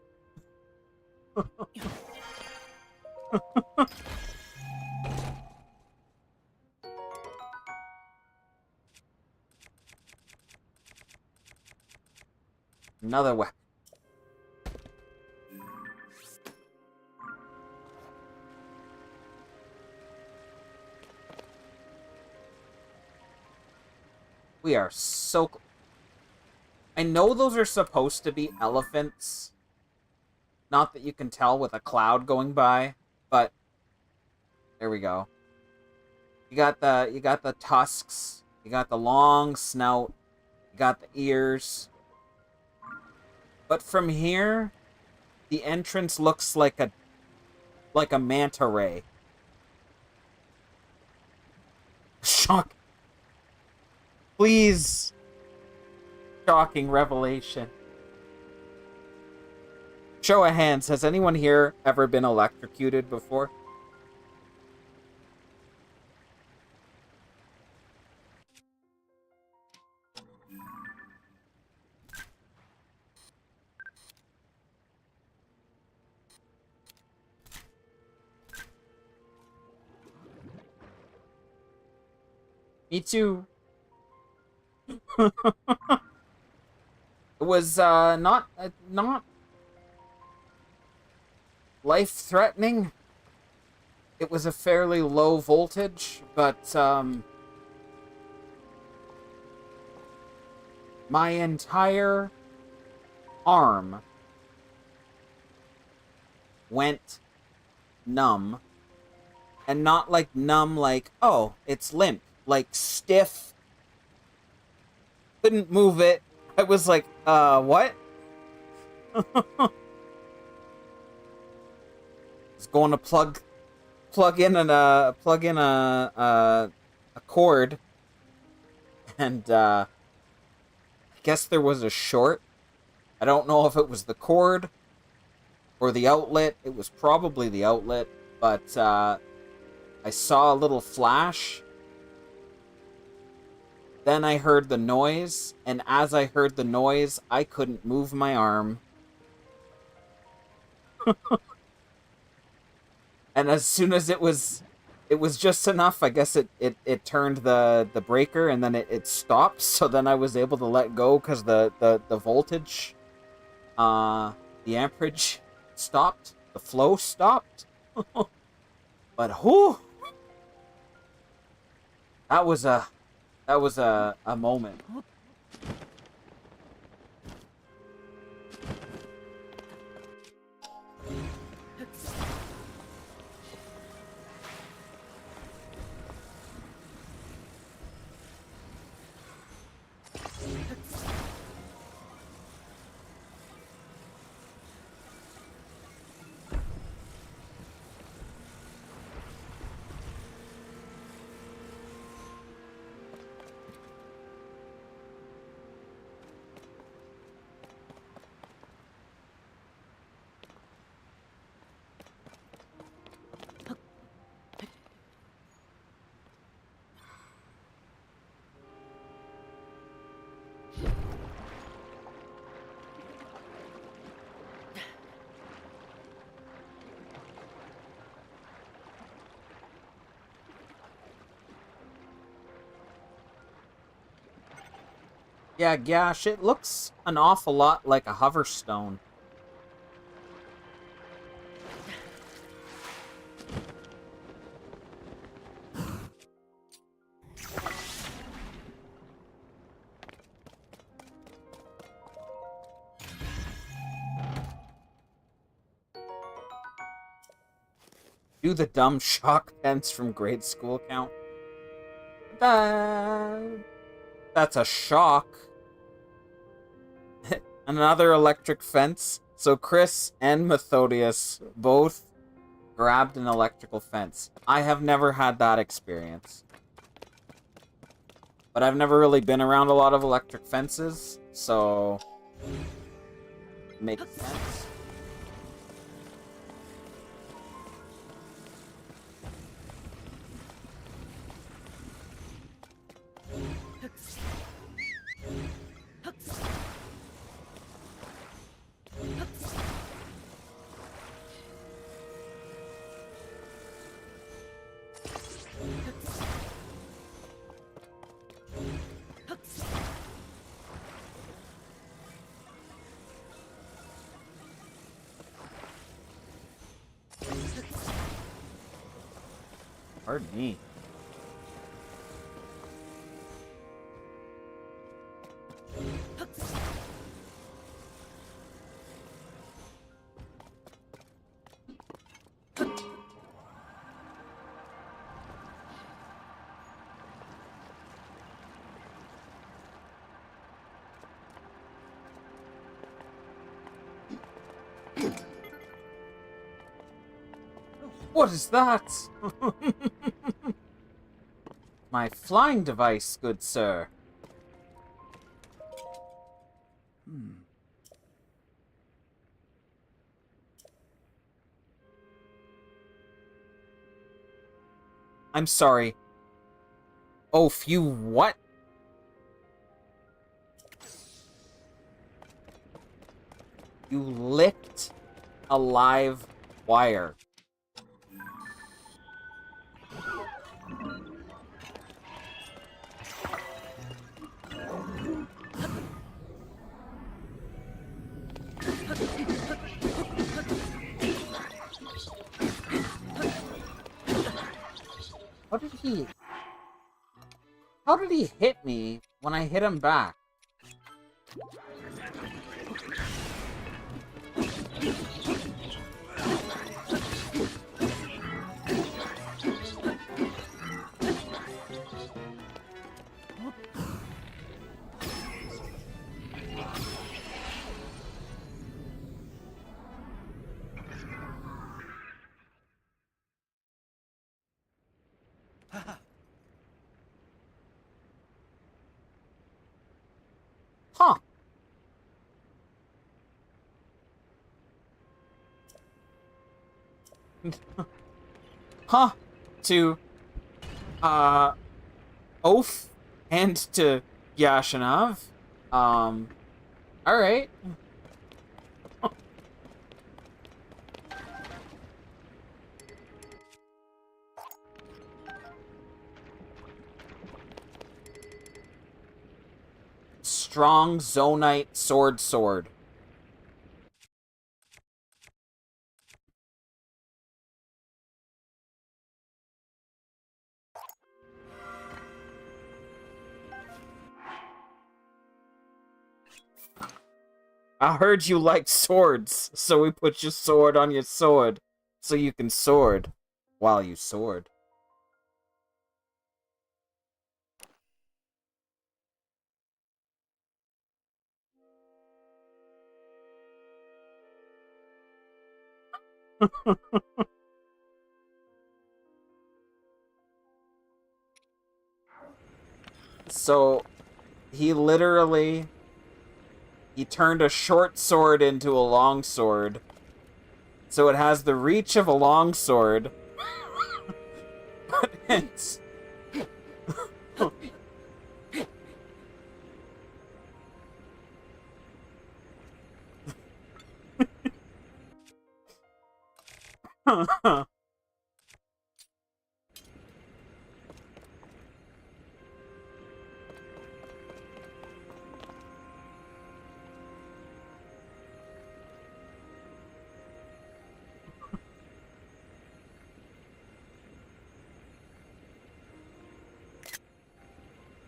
Another weapon. We are so... I know those are supposed to be elephants. Not that you can tell with a cloud going by, but there we go. You got the tusks, you got the long snout, you got the ears. But from here, the entrance looks like a manta ray. Shock. Please. Shocking revelation. Show of hands, has anyone here ever been electrocuted before? Me too. It was not life-threatening. It was a fairly low voltage, but my entire arm went numb. And not like numb like, oh, it's limp. Like stiff. Couldn't move it. I was like, what? Was going to plug in a cord, and I guess there was a short. I don't know if it was the cord or the outlet. It was probably the outlet, but I saw a little flash. Then I heard the noise, and as I heard the noise, I couldn't move my arm. And as soon as it was just enough, I guess it turned the breaker, and then it stopped, so then I was able to let go because the voltage, the amperage stopped, the flow stopped. But whew, that was a moment. Yeah, gosh, it looks an awful lot like a hoverstone. Do the dumb shock pence from grade school count? That's a shock. Another electric fence. So Chris and Methodius both grabbed an electrical fence. I have never had that experience. But I've never really been around a lot of electric fences, so makes sense. Pardon me. What is that? My flying device, good sir. I'm sorry. Oh, phew, what? You licked a live wire. he... How did he hit me when I hit him back? Huh. Huh. To, Oaf and to Yashinav. Alright. Strong Zonite sword. I heard you like swords, so we put your sword on your sword, so you can sword while you sword. So, he literally... He turned a short sword into a long sword. So it has the reach of a long sword. But it's...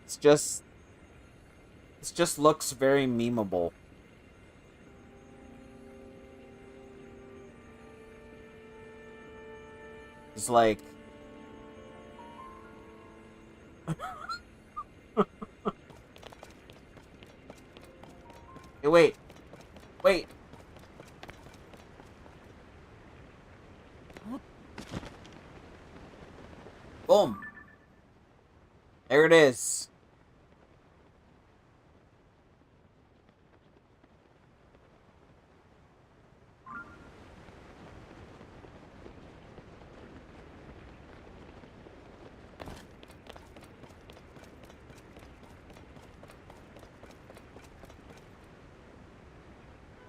It's just... It just looks very memeable. It's like... Hey, wait. Wait. Boom. There it is.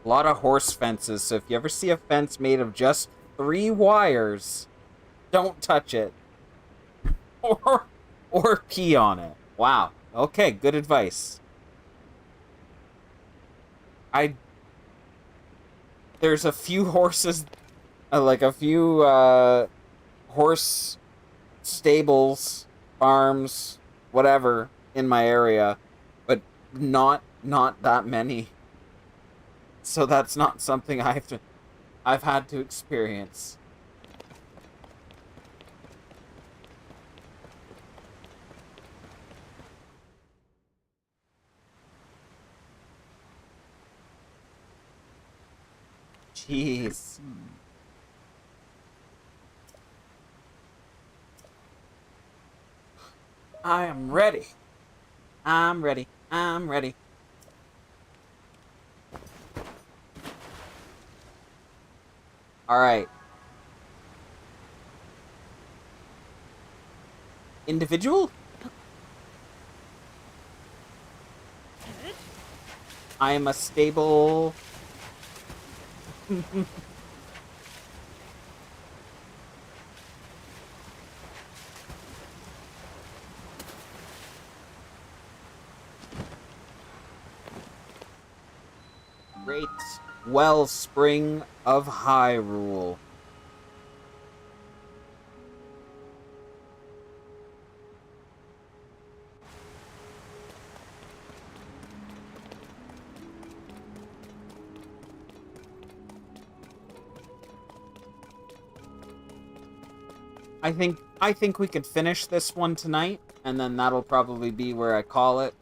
A lot of horse fences, so if you ever see a fence made of just 3 wires, don't touch it. Or pee on it. Wow. Okay, good advice. There's a few horses, like a few, horse stables, farms, whatever, in my area, but not that many. So that's not something I've had to experience. Jeez. I am ready. I'm ready. I'm ready. Alright. Individual? I am a stable... Great wellspring of Hyrule. I think we could finish this one tonight, and then that'll probably be where I call it.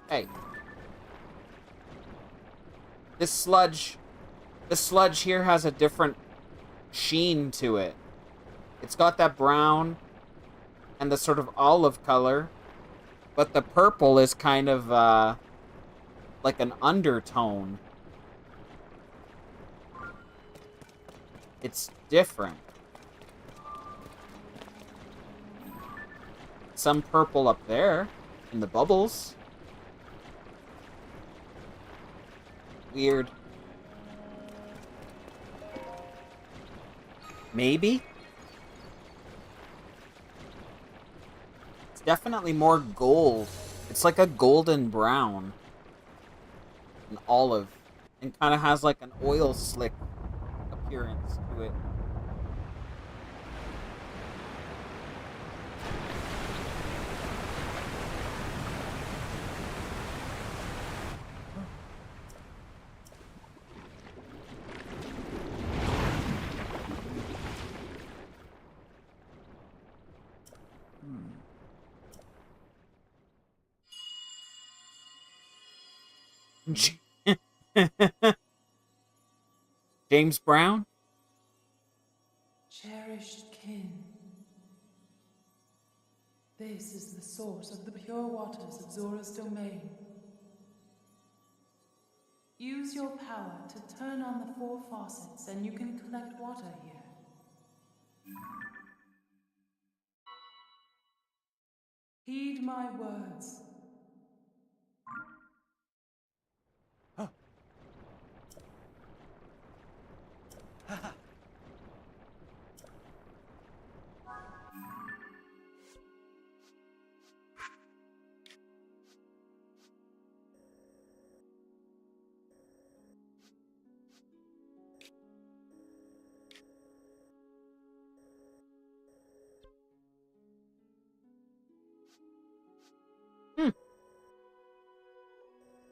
Hey. This sludge here has a different sheen to it. It's got that brown and the sort of olive color, but the purple is kind of like an undertone. It's different. Some purple up there in the bubbles. Weird. Maybe? It's definitely more gold. It's like a golden brown. An olive. And kind of has like an oil slick appearance to it. James Brown? Cherished kin. This is the source of the pure waters of Zora's domain. Use your power to turn on the 4 faucets and you can collect water here. Heed my words.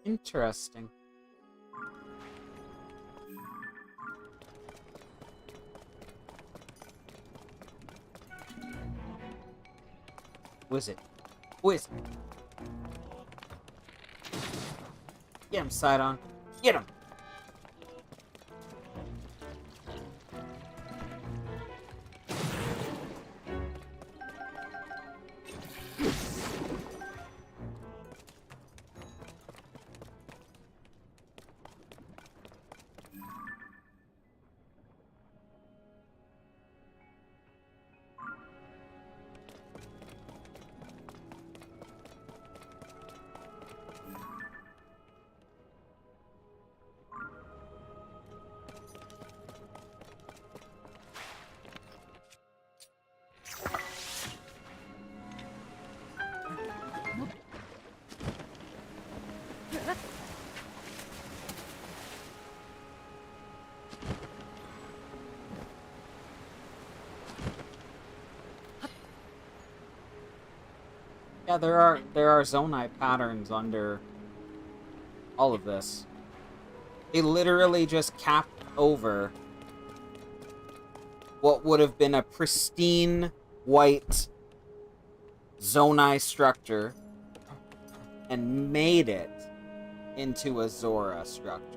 Interesting. Who is it? Who is it? Get him, Sidon. Get him! Yeah, there are Zonai patterns under all of this. They literally just capped over what would have been a pristine white Zonai structure and made it into a Zora structure.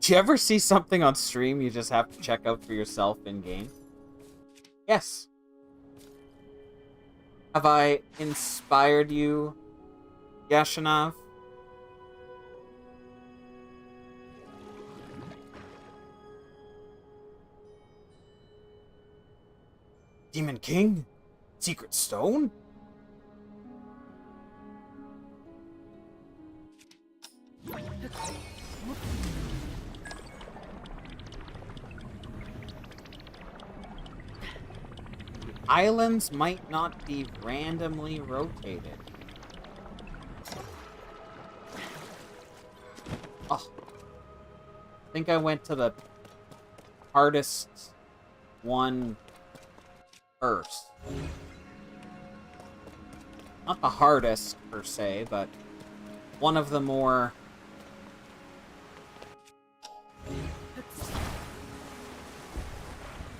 Do you ever see something on stream you just have to check out for yourself in-game? Yes. Have I inspired you, Yashinav? Demon King? Secret Stone? Islands might not be randomly rotated. Oh. I think I went to the hardest one first. Not the hardest, per se, but one of the more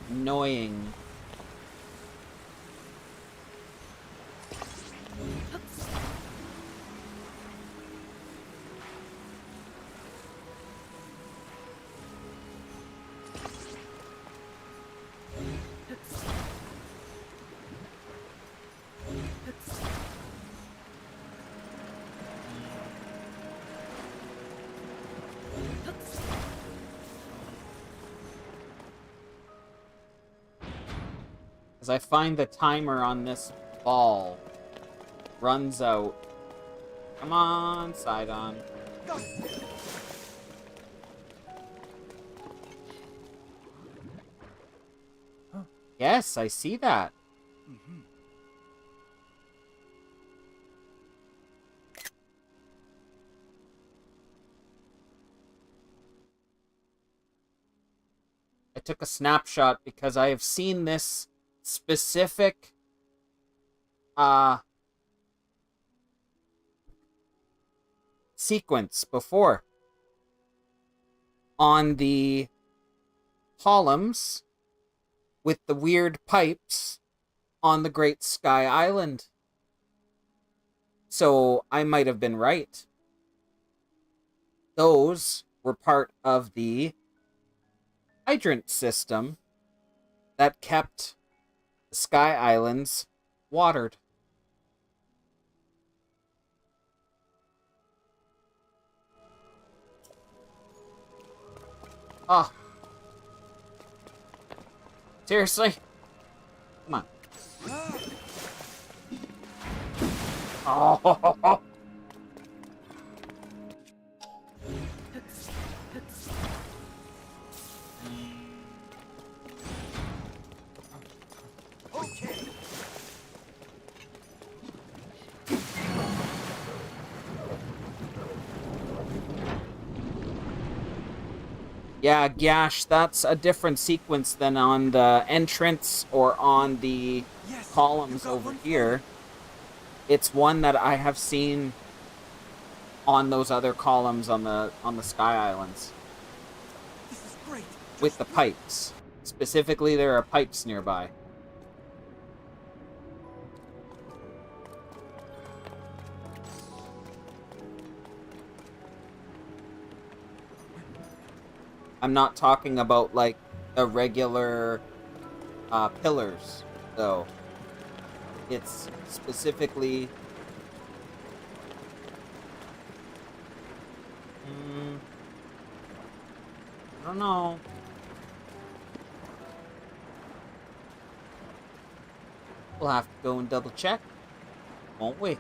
annoying. As I find the timer on this ball runs out. Come on, Sidon. Yes, I see that. I took a snapshot because I have seen this specific sequence before on the columns with the weird pipes on the Great Sky Island. So I might have been right. Those were part of the hydrant system that kept the Sky Islands watered. Ah. Seriously? Come on. Oh. Okay. Yeah, Gash, that's a different sequence than on the entrance or on the columns over here. It's one that I have seen on those other columns on the Sky Islands. This is great. With the pipes. Specifically, there are pipes nearby. I'm not talking about, like, the regular pillars, though. It's specifically... I don't know. We'll have to go and double check, won't we?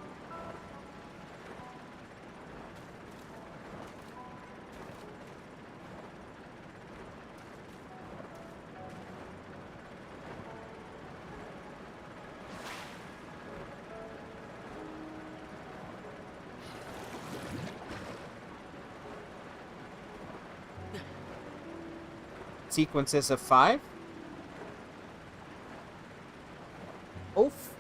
Sequences of 5? Oof.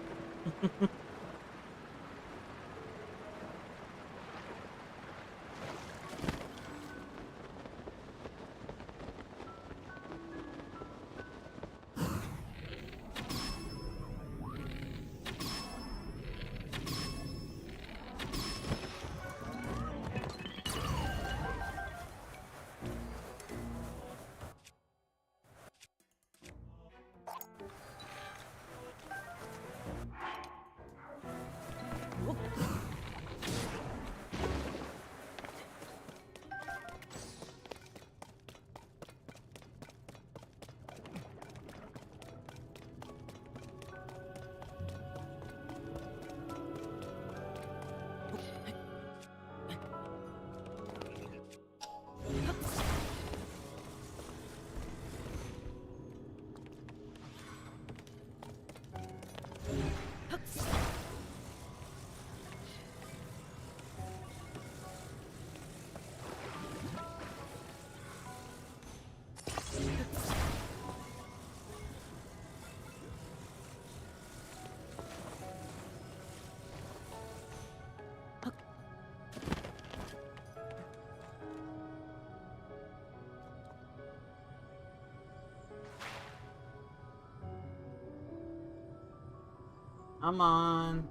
Come on.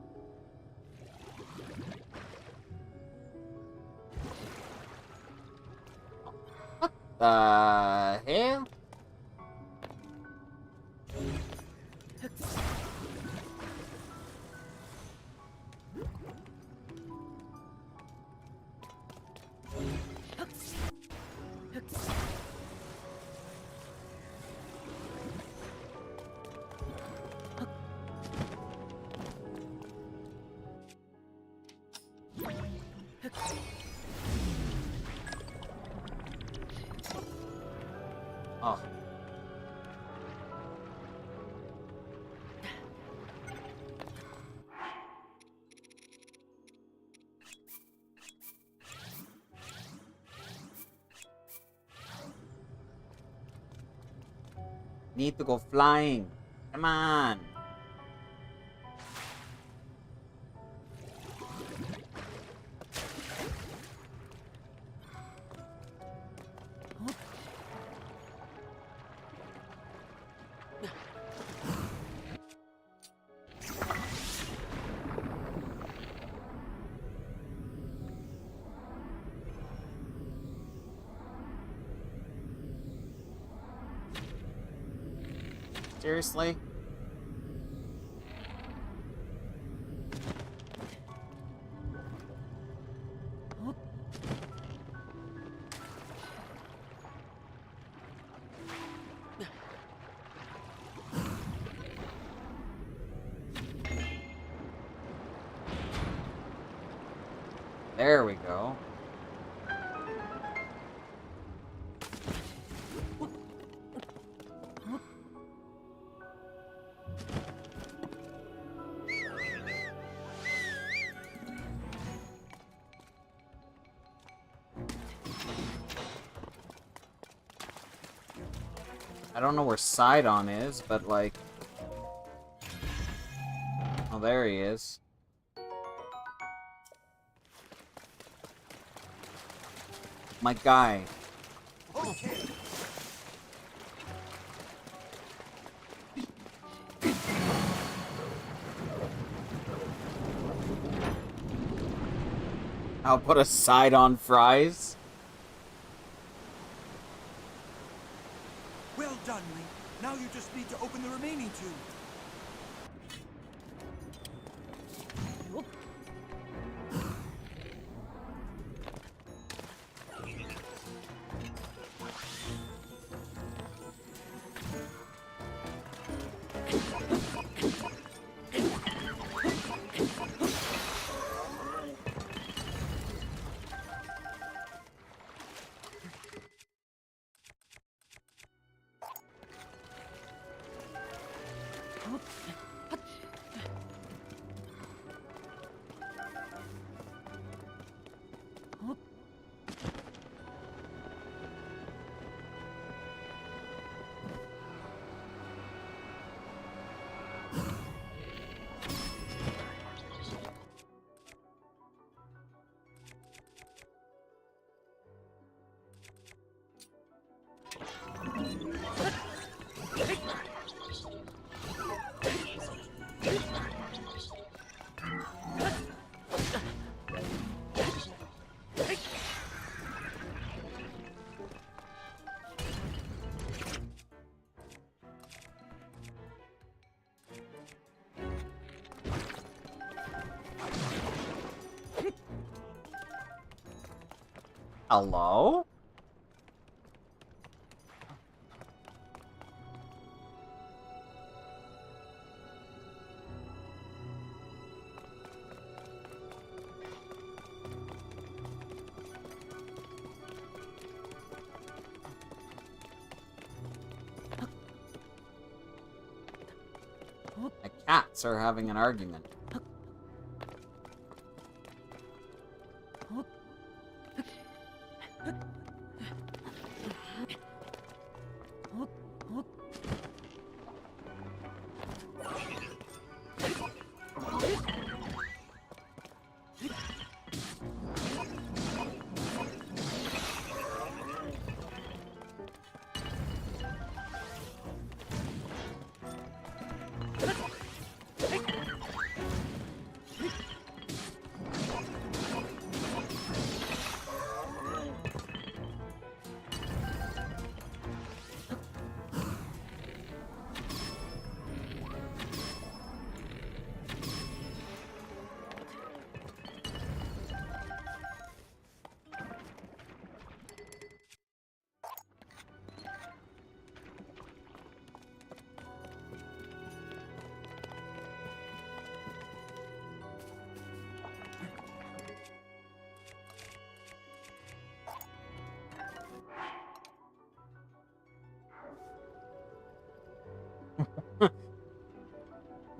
What the hell? Oh. Need to go flying. Come on. Seriously? There we go. I don't know where Sidon is, but like... Oh, there he is. My guy. Okay. I'll put a Sidon fries. Well done, Link. Now you just need to open the remaining two. Hello? The cats are having an argument.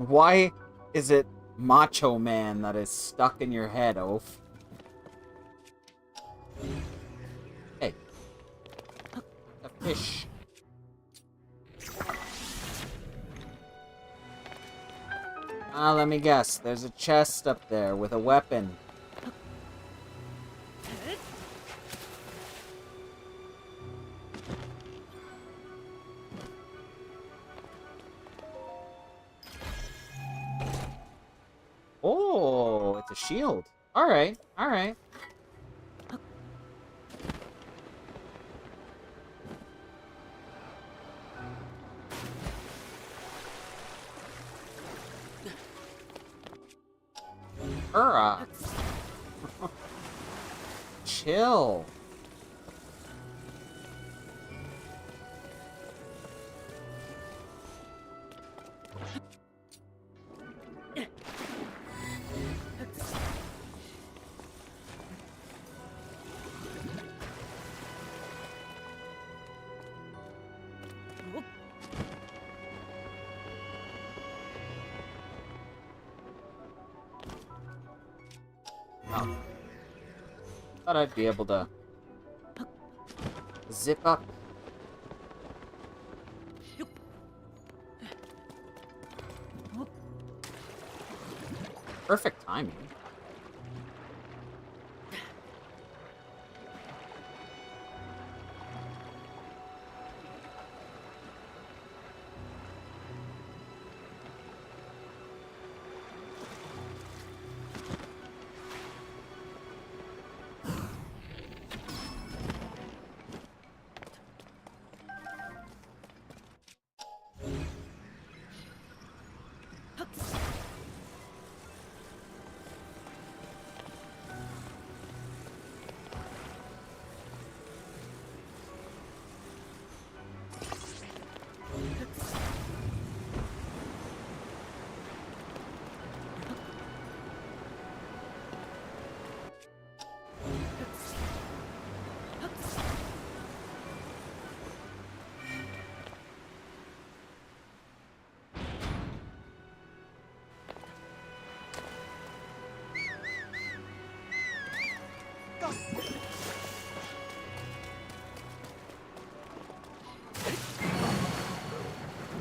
Why is it Macho Man that is stuck in your head, Oaf? Hey. A fish. Let me guess. There's a chest up there with a weapon. Oh, it's a shield. Alright, alright. Hurrah. Chill. Oh. Thought I'd be able to zip up. Perfect timing.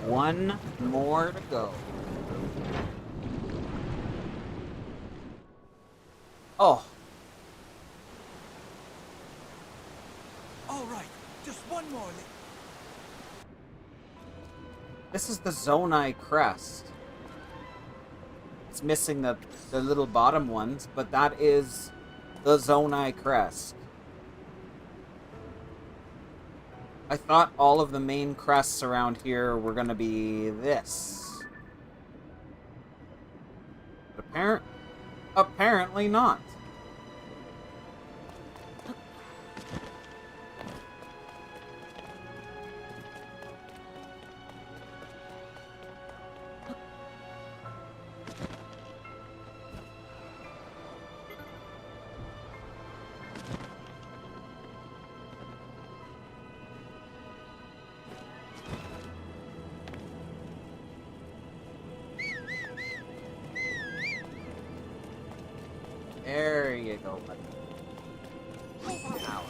One more to go. Oh. All right, just one more. This is the Zonai crest. It's missing the little bottom ones, but that is the Zonai crest. I thought all of the main crests around here were gonna be this. But apparently not. There you go, buddy. Ow.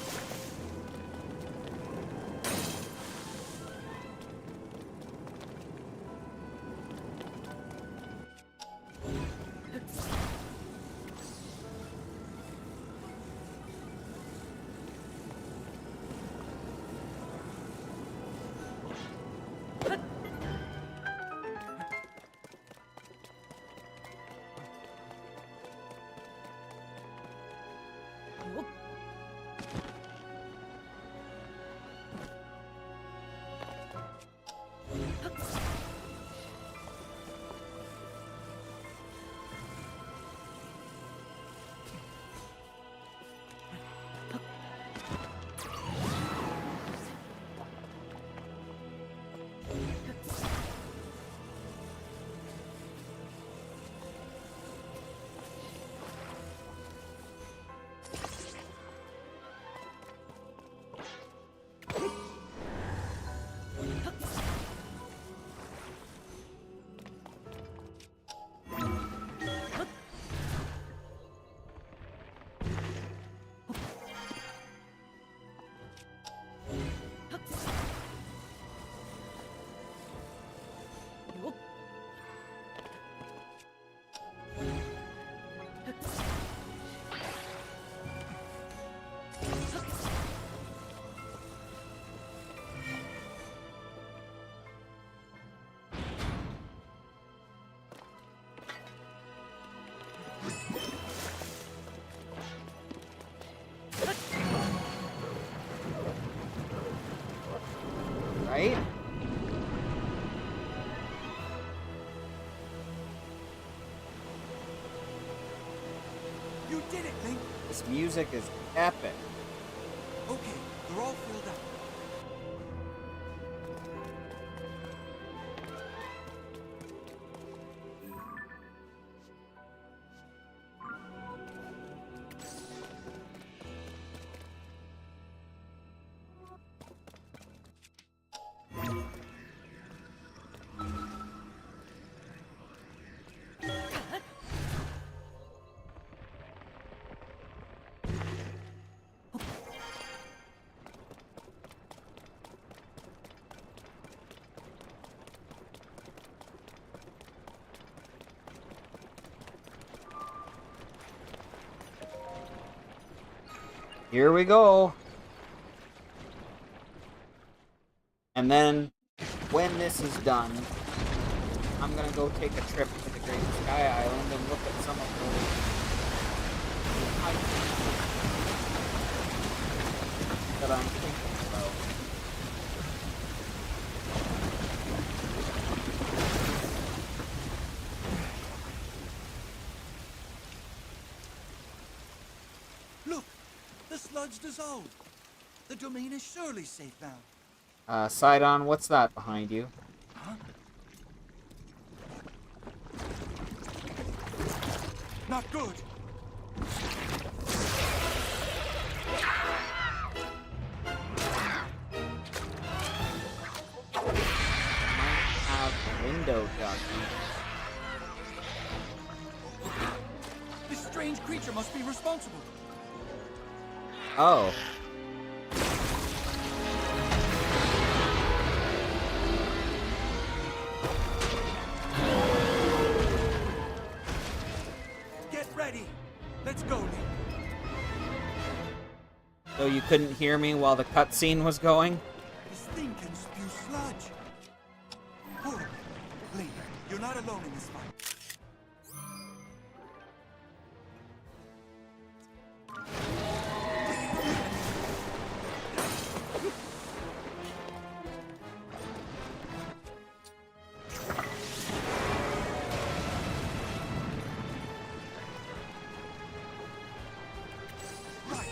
did it, Link. This music is epic. Okay, they're all filled up. Here we go. And then, when this is done, I'm gonna go take a trip to the Great Sky Island and look at some of those items that I'm thinking about. Look, the sludge dissolved. The domain is surely safe now. Sidon, what's that behind you? Huh? Not good. Might have window ducking. This strange creature must be responsible. Oh. Get ready. Let's go, Link. So you couldn't hear me while the cutscene was going? This thing can spew sludge. Oh, Link, you're not alone in this fight. Right.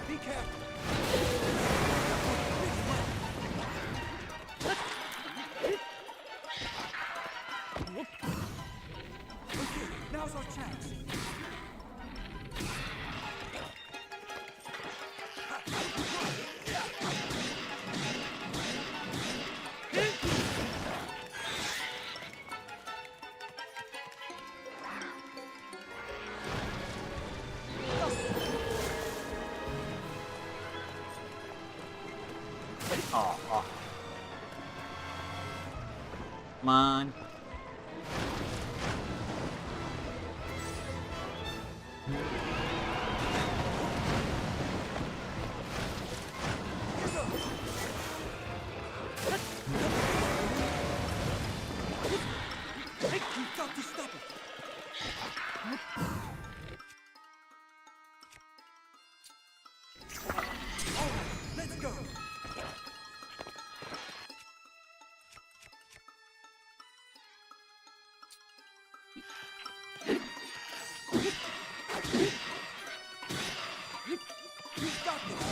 Be careful. Okay, now's our chance. Oh. Come on. We've got to stop it. All right, let's go. We've got this.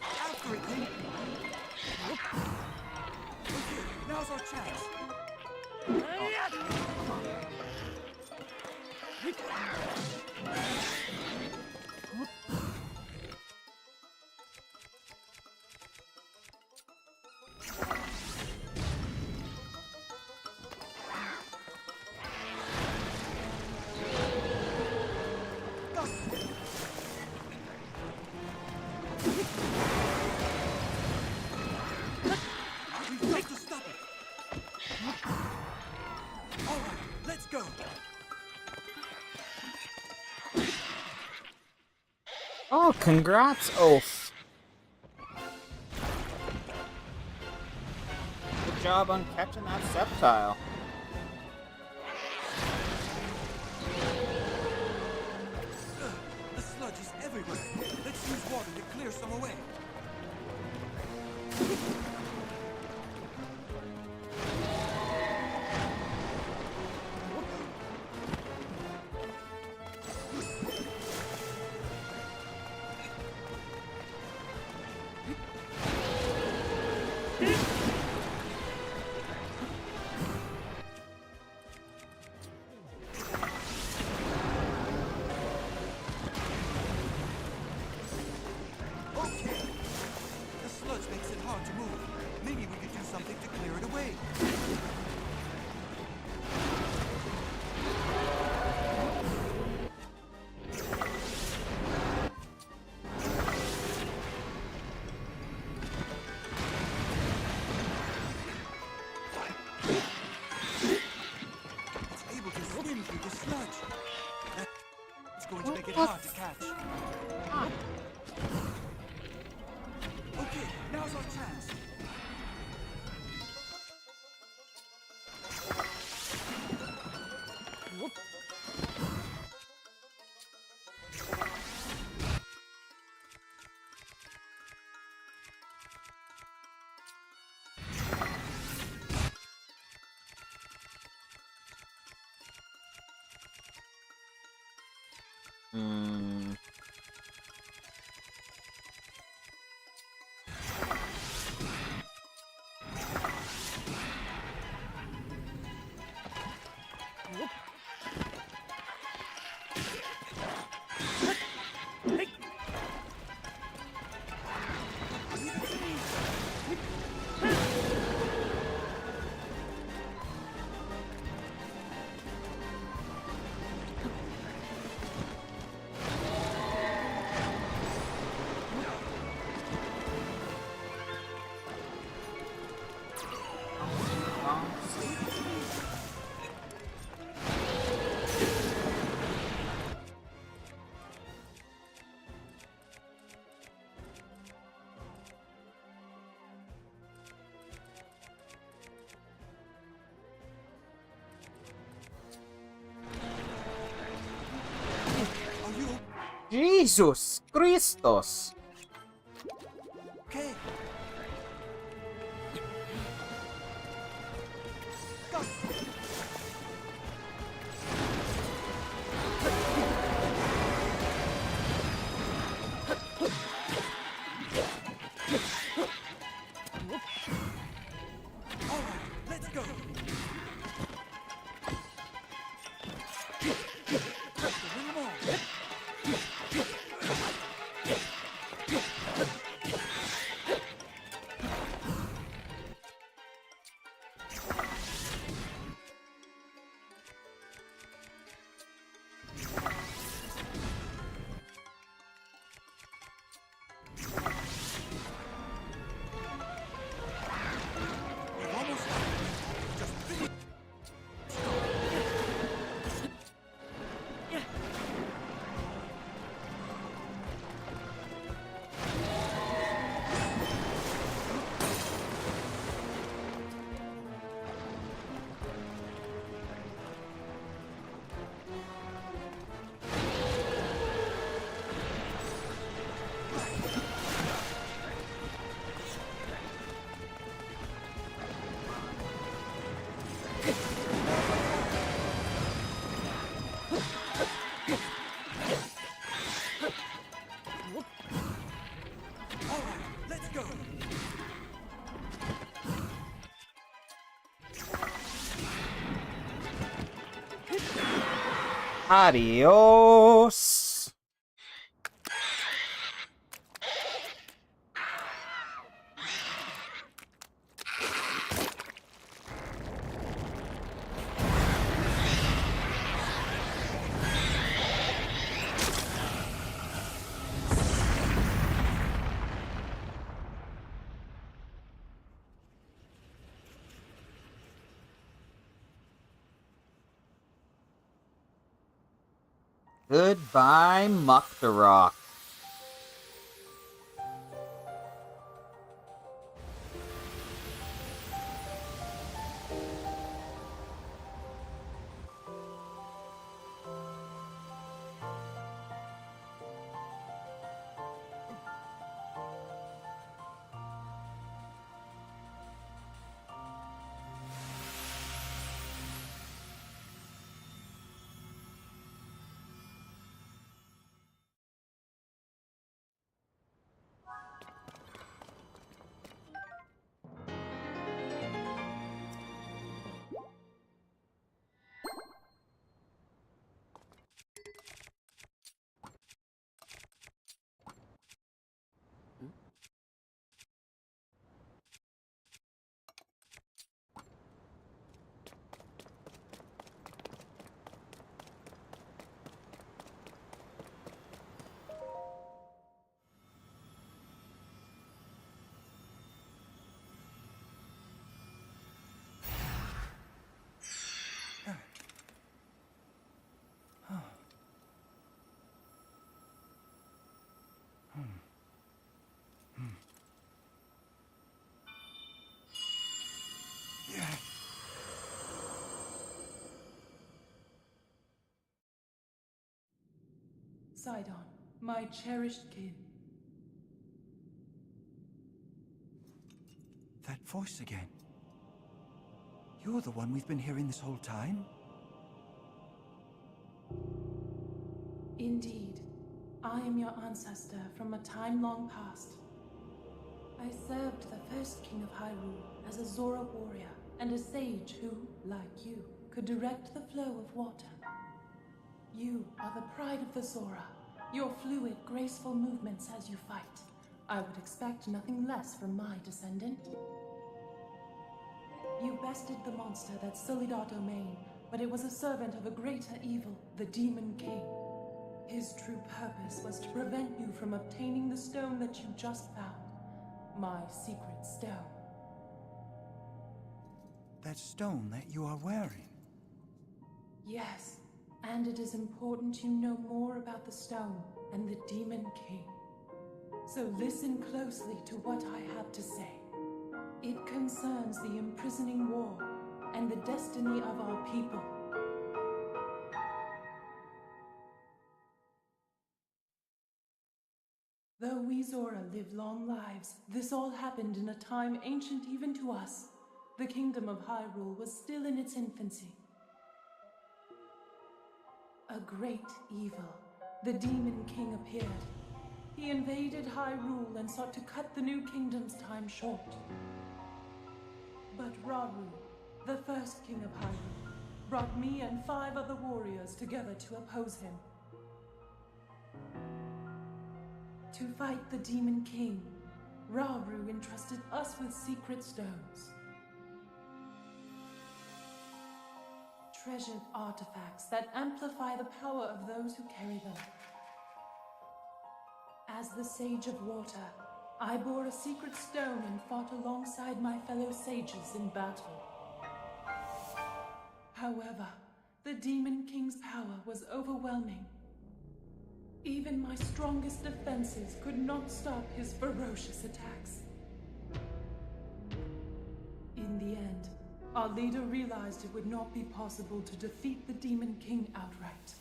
After it, Link. Okay, now's our chance. Got it. We've got to stop it. All right, let's go. Oh, congrats, Oaf. Good job on catching that Sceptile. The sludge is everywhere. Let's use water to clear some away. Going to make it hard to catch. Okay, now's our chance. Jesus Christos! Okay. Go. All right, let's go. Just a little more. We're almost there. Just finish. All right, let's go. Adios! Goodbye, Muckdarok. Sidon, my cherished kin. That voice again. You're the one we've been hearing this whole time? Indeed. I am your ancestor from a time long past. I served the first king of Hyrule as a Zora warrior and a sage who, like you, could direct the flow of water. You are the pride of the Zora. Your fluid, graceful movements as you fight. I would expect nothing less from my descendant. You bested the monster that sullied our domain, but it was a servant of a greater evil, the Demon King. His true purpose was to prevent you from obtaining the stone that you just found. My secret stone. That stone that you are wearing? Yes, and it is important you know more about the stone and the Demon King. So listen closely to what I have to say. It concerns the imprisoning war and the destiny of our people. Though we Zora live long lives, this all happened in a time ancient even to us. The kingdom of Hyrule was still in its infancy. A great evil, the Demon King, appeared. He invaded Hyrule and sought to cut the new kingdom's time short. But Rauru, the first king of Hyrule, brought me and 5 other warriors together to oppose him. To fight the Demon King, Rauru entrusted us with secret stones. Treasured artifacts that amplify the power of those who carry them. As the Sage of Water, I bore a secret stone and fought alongside my fellow sages in battle. However, the Demon King's power was overwhelming. Even my strongest defenses could not stop his ferocious attacks. In the end, our leader realized it would not be possible to defeat the Demon King outright.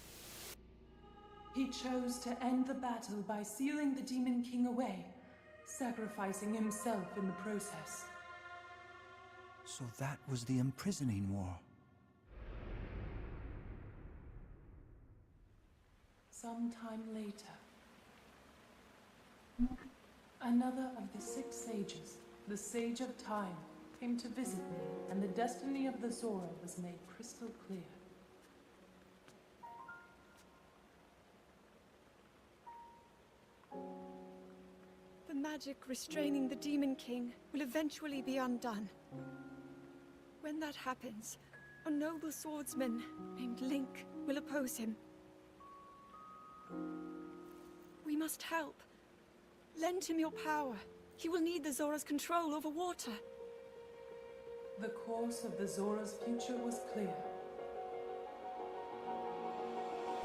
He chose to end the battle by sealing the Demon King away, sacrificing himself in the process. So that was the imprisoning war. Sometime later, another of the 6 sages, the Sage of Time, came to visit me, and the destiny of the Zora was made crystal clear. The magic restraining the Demon King will eventually be undone. When that happens, a noble swordsman named Link will oppose him. We must help. Lend him your power. He will need the Zora's control over water. The course of the Zora's future was clear.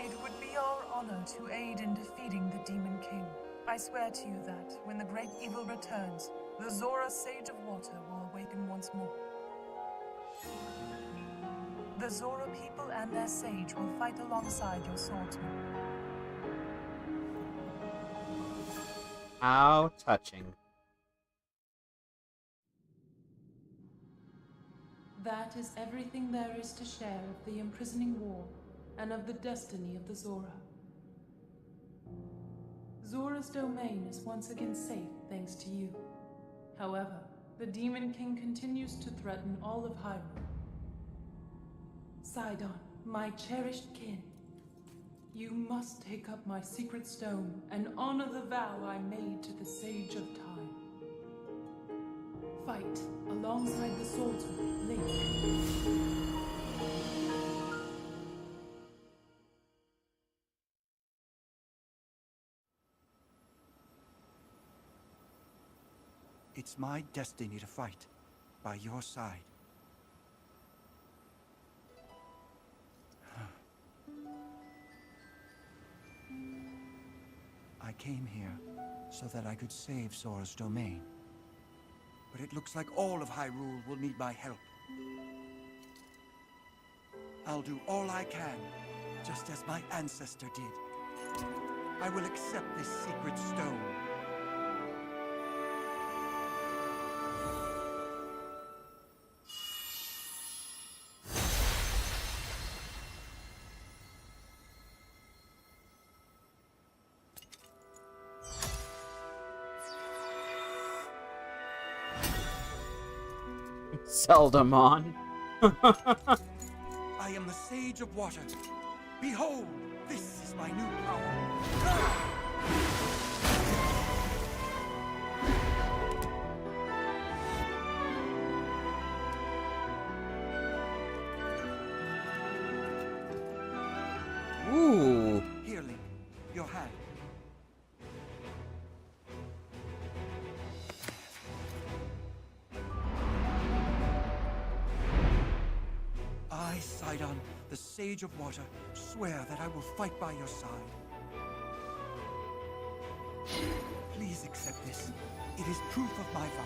It would be our honor to aid in defeating the Demon King. I swear to you that, when the great evil returns, the Zora Sage of Water will awaken once more. The Zora people and their sage will fight alongside your swordsman. How touching. That is everything there is to share of the imprisoning war and of the destiny of the Zora. Zora's domain is once again safe thanks to you. However, the Demon King continues to threaten all of Hyrule. Sidon, my cherished kin, you must take up my secret stone and honor the vow I made to the Sage of Time. Fight alongside the swordsman, Link. It's my destiny to fight by your side. I came here so that I could save Zora's domain. But it looks like all of Hyrule will need my help. I'll do all I can, just as my ancestor did. I will accept this secret stone. Seldamon. I am the Sage of Water. Behold, this is my new power. Ooh. Here, Link, your hand. I, Sidon, the Sage of Water, swear that I will fight by your side. Please accept this. It is proof of my vow.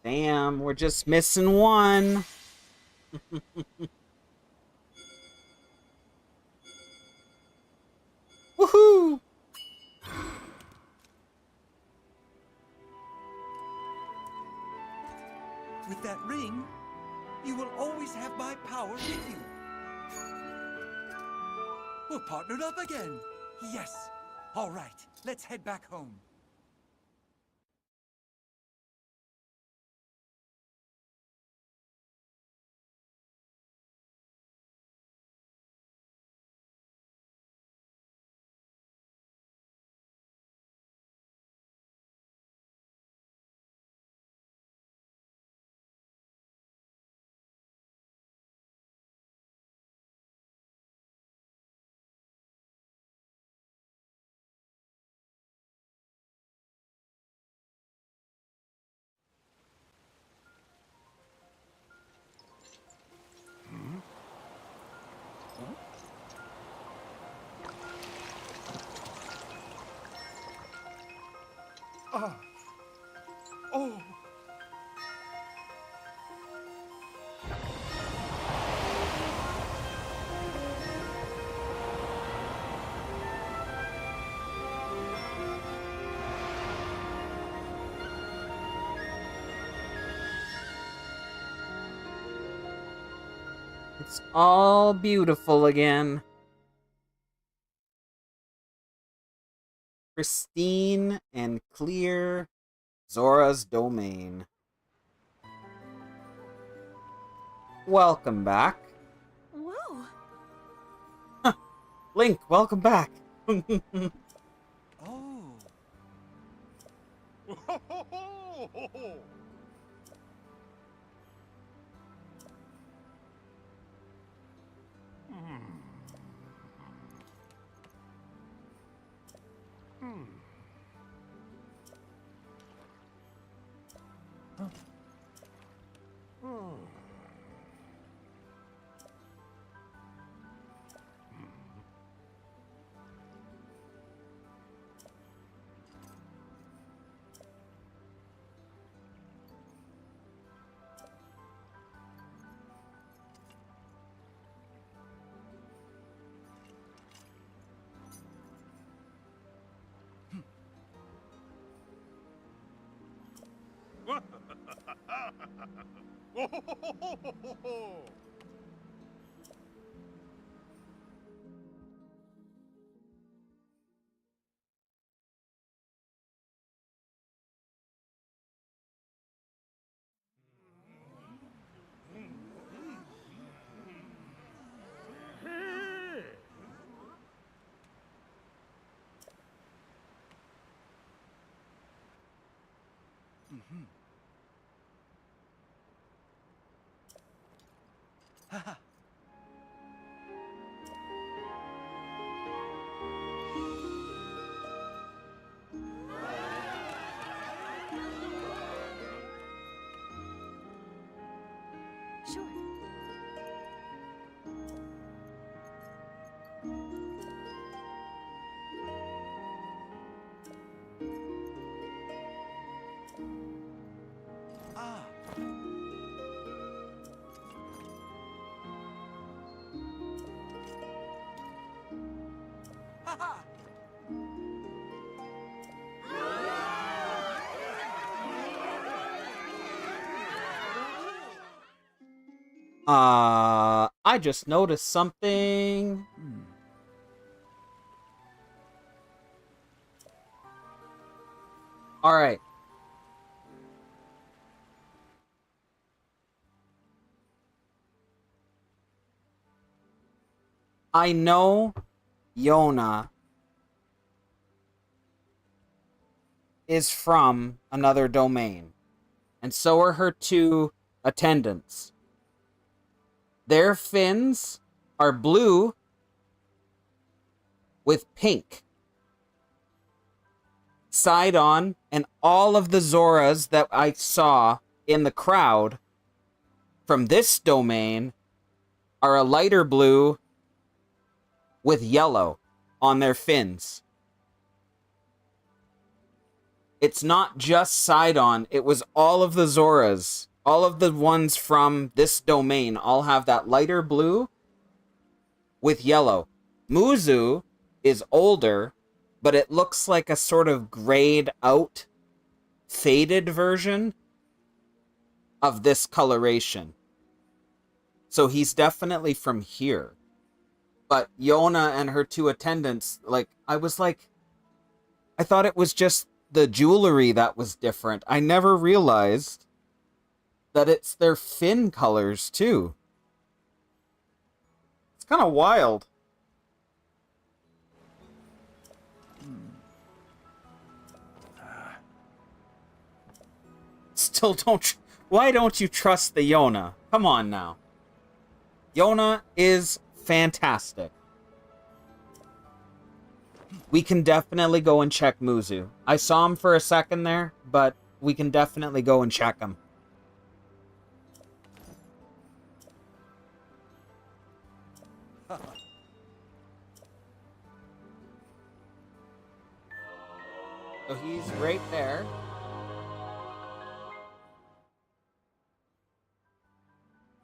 Damn, we're just missing one. Woohoo! With that ring, you will always have my power with you. We're partnered up again. Yes. All right, let's head back home. Oh. It's all beautiful again. Pristine and clear Zora's domain. Welcome back. Whoa. Link, welcome back. Oh. Haha. Ha I just noticed something. All right. I know Yona is from another domain, and so are her two attendants. Their fins are blue with pink. Sidon and all of the Zoras that I saw in the crowd from this domain are a lighter blue with yellow on their fins. It's not just Sidon, it was all of the Zoras. All of the ones from this domain all have that lighter blue with yellow. Muzu is older, but it looks like a sort of grayed out, faded version of this coloration. So he's definitely from here. But Yona and her two attendants, I thought it was just the jewelry that was different. I never realized that it's their fin colors, too. It's kind of wild. Still don't... Why don't you trust the Yona? Come on now. Yona is fantastic. We can definitely go and check Muzu. I saw him for a second there, but we can definitely go and check him. So he's right there.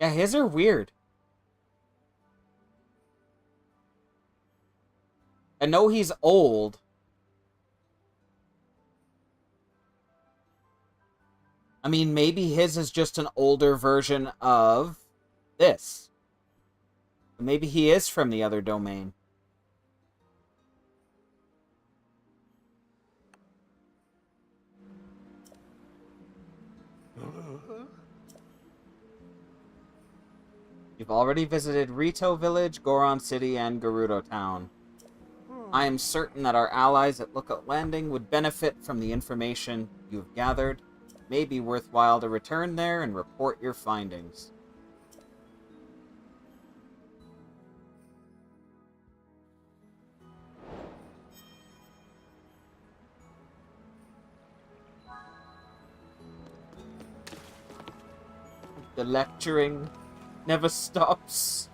Yeah, his are weird. I know he's old. I mean, maybe his is just an older version of this. Maybe he is from the other domain. You've already visited Rito Village, Goron City, and Gerudo Town. I am certain that our allies at Lookout Landing would benefit from the information you have gathered. It may be worthwhile to return there and report your findings. The lecturing never stops.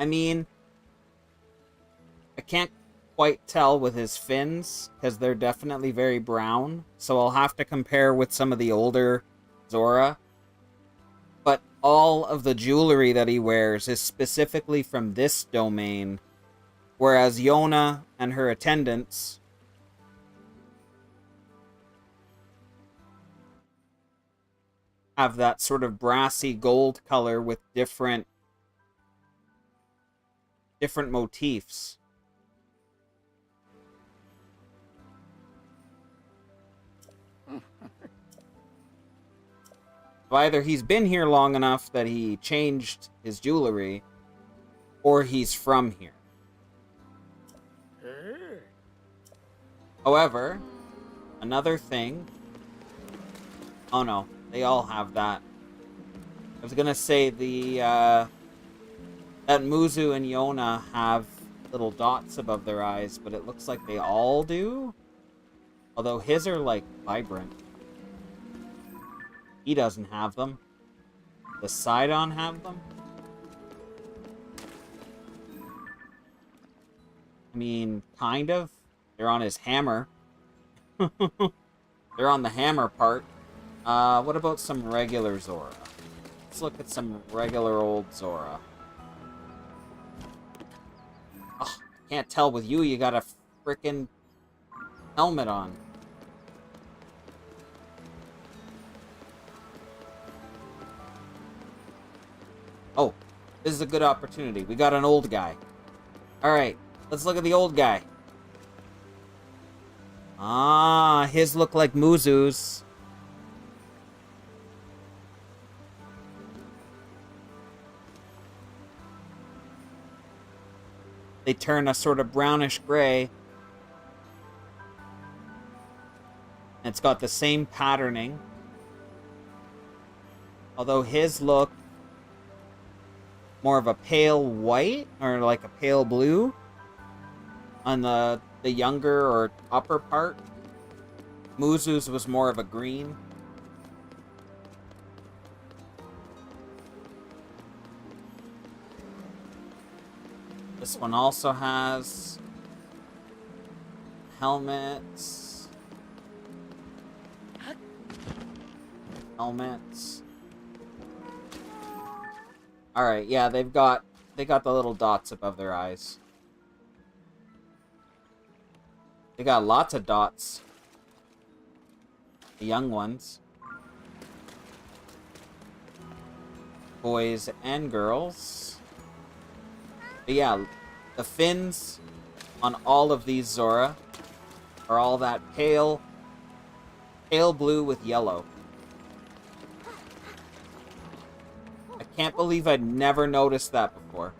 I mean, I can't quite tell with his fins, because they're definitely very brown, so I'll have to compare with some of the older Zora. But all of the jewelry that he wears is specifically from this domain, whereas Yona and her attendants have that sort of brassy gold color with different motifs. So either he's been here long enough that he changed his jewelry, or he's from here. However, another thing... Oh no, they all have that. I was gonna say that Muzu and Yona have little dots above their eyes, but it looks like they all do. Although his are, like, vibrant. He doesn't have them. Does Sidon have them? I mean, kind of. They're on his hammer. They're on the hammer part. What about some regular Zora? Let's look at some regular old Zora. Ugh, I can't tell with you. You got a frickin' helmet on. Oh, this is a good opportunity. We got an old guy. Alright, let's look at the old guy. Ah, his look like Muzu's. They turn a sort of brownish gray. And it's got the same patterning. Although his look more of a pale white, or like a pale blue on the younger or upper part. Muzu's was more of a green. This one also has helmets. Helmets. Alright, yeah, they got the little dots above their eyes. They got lots of dots. The young ones. Boys and girls. But yeah, the fins on all of these Zora are all that pale blue with yellow. I can't believe I'd never noticed that before.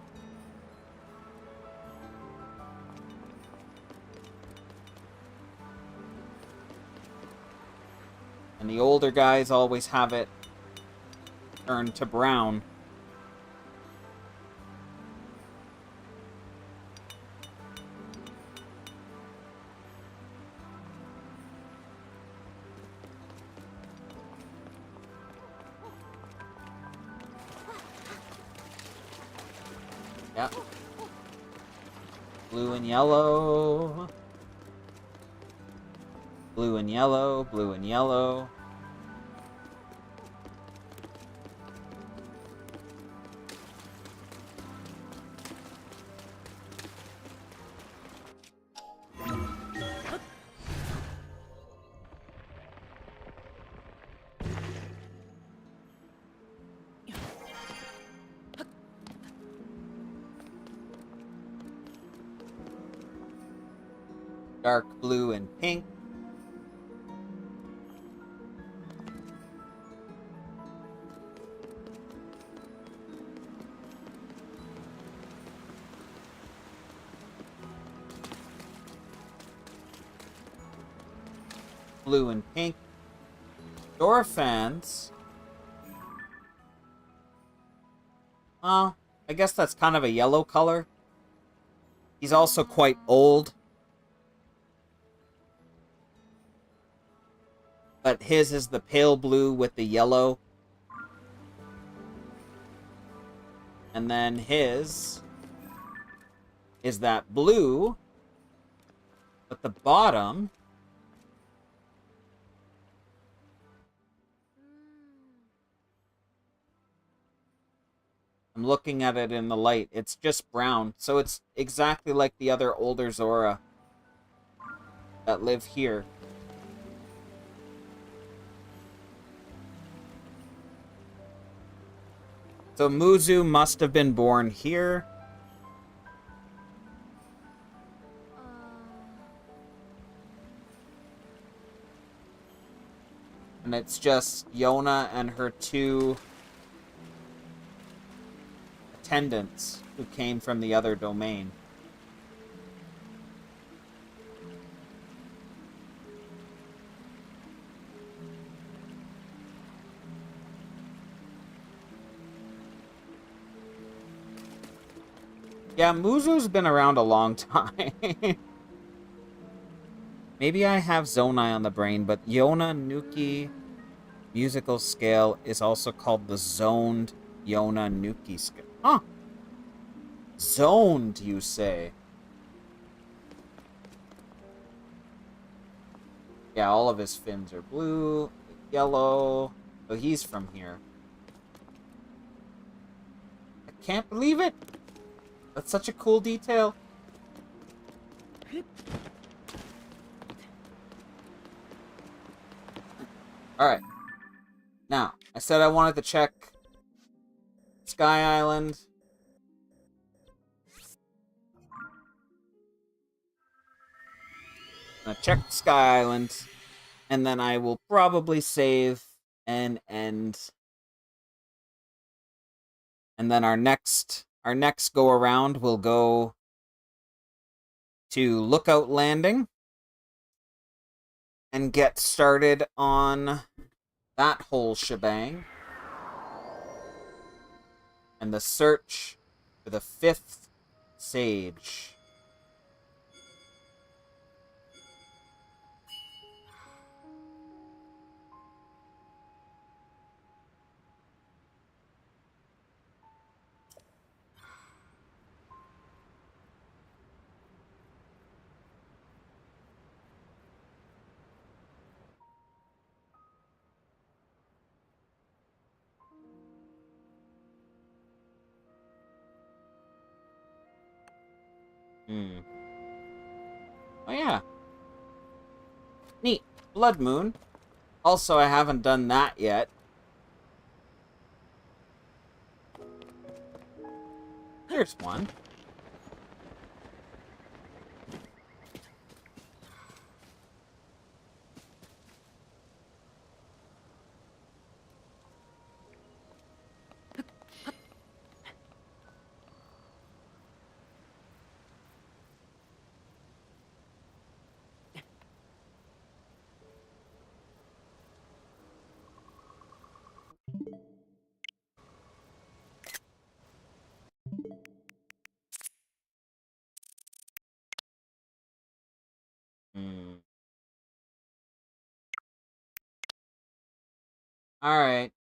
And the older guys always have it turned to brown. Yep. Blue and yellow. Blue and yellow, blue and yellow. Dark blue and pink. Blue and pink. Dora fans. I guess that's kind of a yellow color. He's also quite old. But his is the pale blue with the yellow. And then his is that blue, but the bottom I'm looking at it in the light. It's just brown. So it's exactly like the other older Zora that live here. So Muzu must have been born here. And it's just Yona and her two attendants who came from the other domain. Yeah, Muzu's been around a long time. Maybe I have Zonai on the brain, but Yona Nuki musical scale is also called the zoned Yona Nuki scale. Huh. Zoned, you say? Yeah, all of his fins are blue, yellow. So he's from here. I can't believe it! That's such a cool detail. Alright. Now, I said I wanted to check Sky Island. I'm gonna check Sky Island, and then I will probably save and end. And then our next go around will go to Lookout Landing and get started on that whole shebang. And the search for the 5th sage. Oh yeah. Neat. Blood Moon. Also, I haven't done that yet. Here's one. Alright.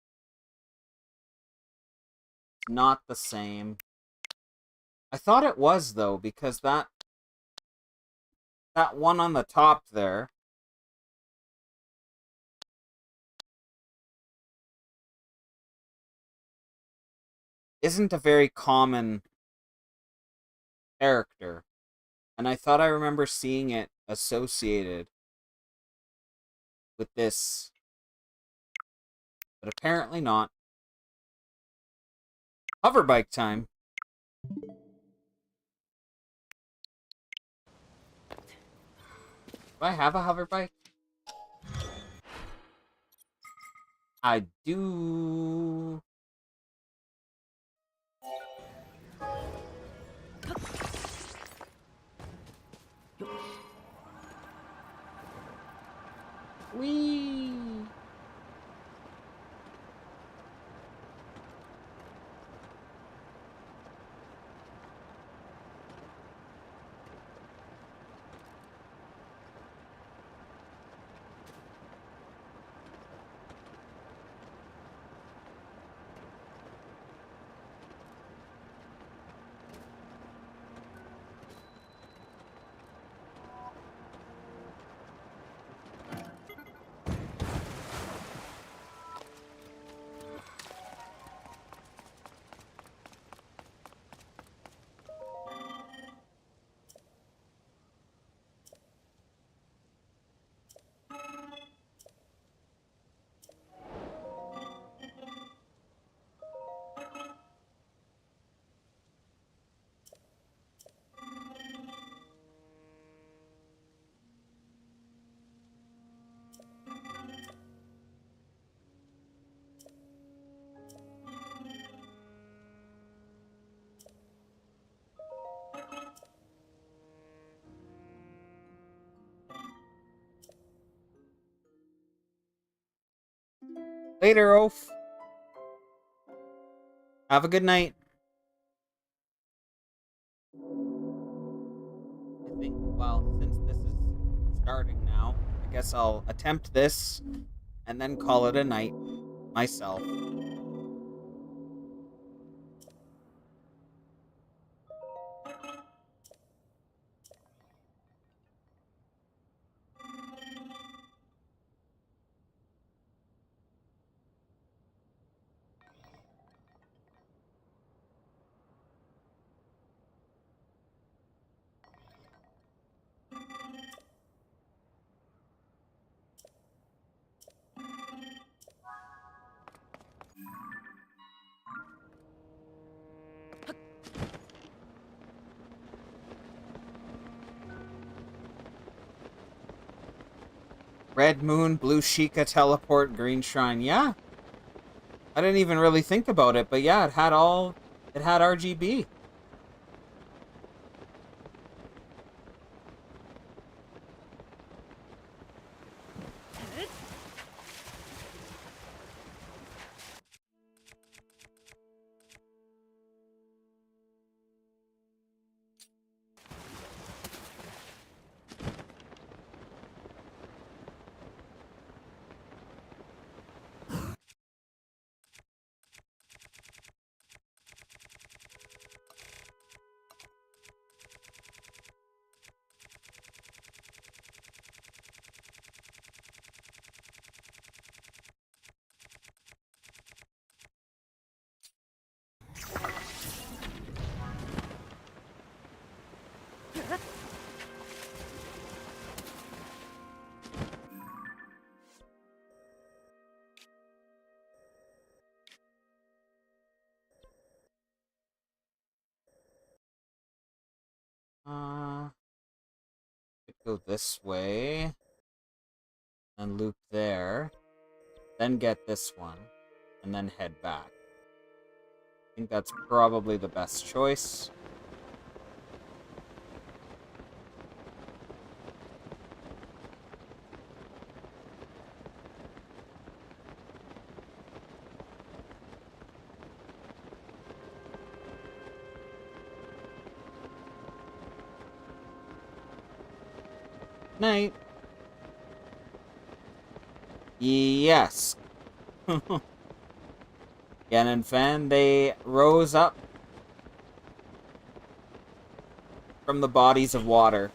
Not the same. I thought it was, though, because that one on the top there isn't a very common character. And I thought I remember seeing it associated with this. But apparently not. Hoverbike time. Do I have a hoverbike? I do. Whee! Later, Oaf. Have a good night. I think, well, since this is starting now, I guess I'll attempt this and then call it a night myself. Red Moon, Blue Sheikah, Teleport, Green Shrine. Yeah. I didn't even really think about it, but yeah, it had RGB. Could go this way. And loop there. Then get this one. And then head back. I think that's probably the best choice. Night. Yes. Yen and Fan, they rose up from the bodies of water.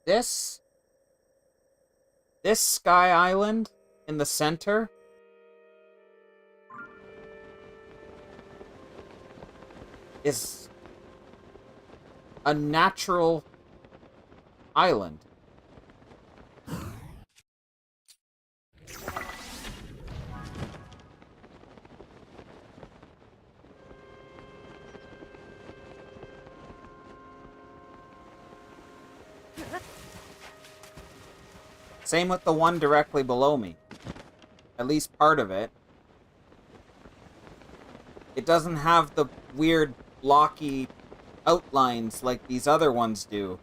This sky island in the center is a natural island. Same with the one directly below me. At least part of it. It doesn't have the weird blocky outlines like these other ones do.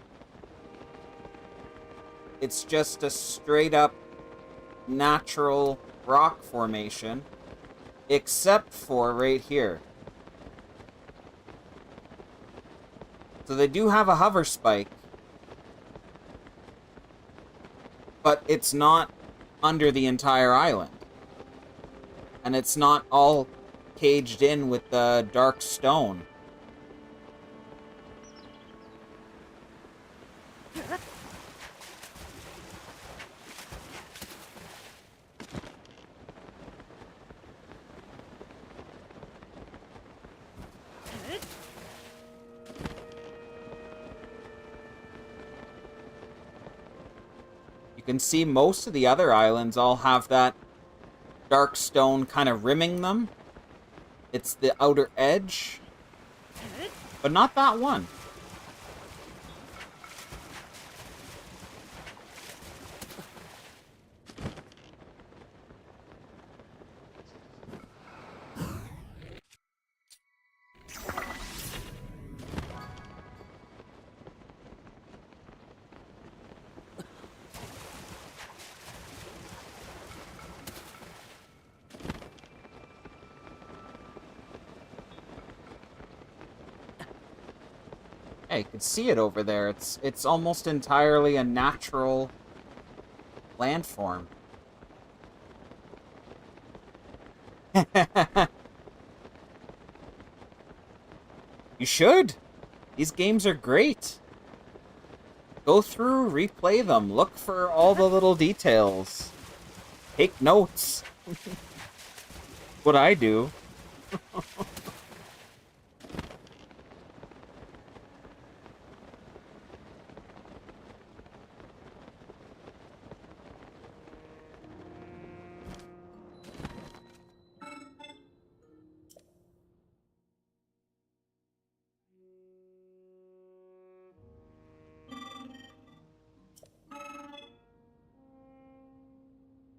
It's just a straight up natural rock formation, except for right here. So they do have a hover spike, but it's not under the entire island. And it's not all caged in with the dark stone. You can see most of the other islands all have that dark stone kind of rimming them. It's the outer edge, but not that one. Hey, you can see it over there. It's almost entirely a natural landform. You should. These games are great. Go through, replay them, look for all the little details. Take notes. What I do.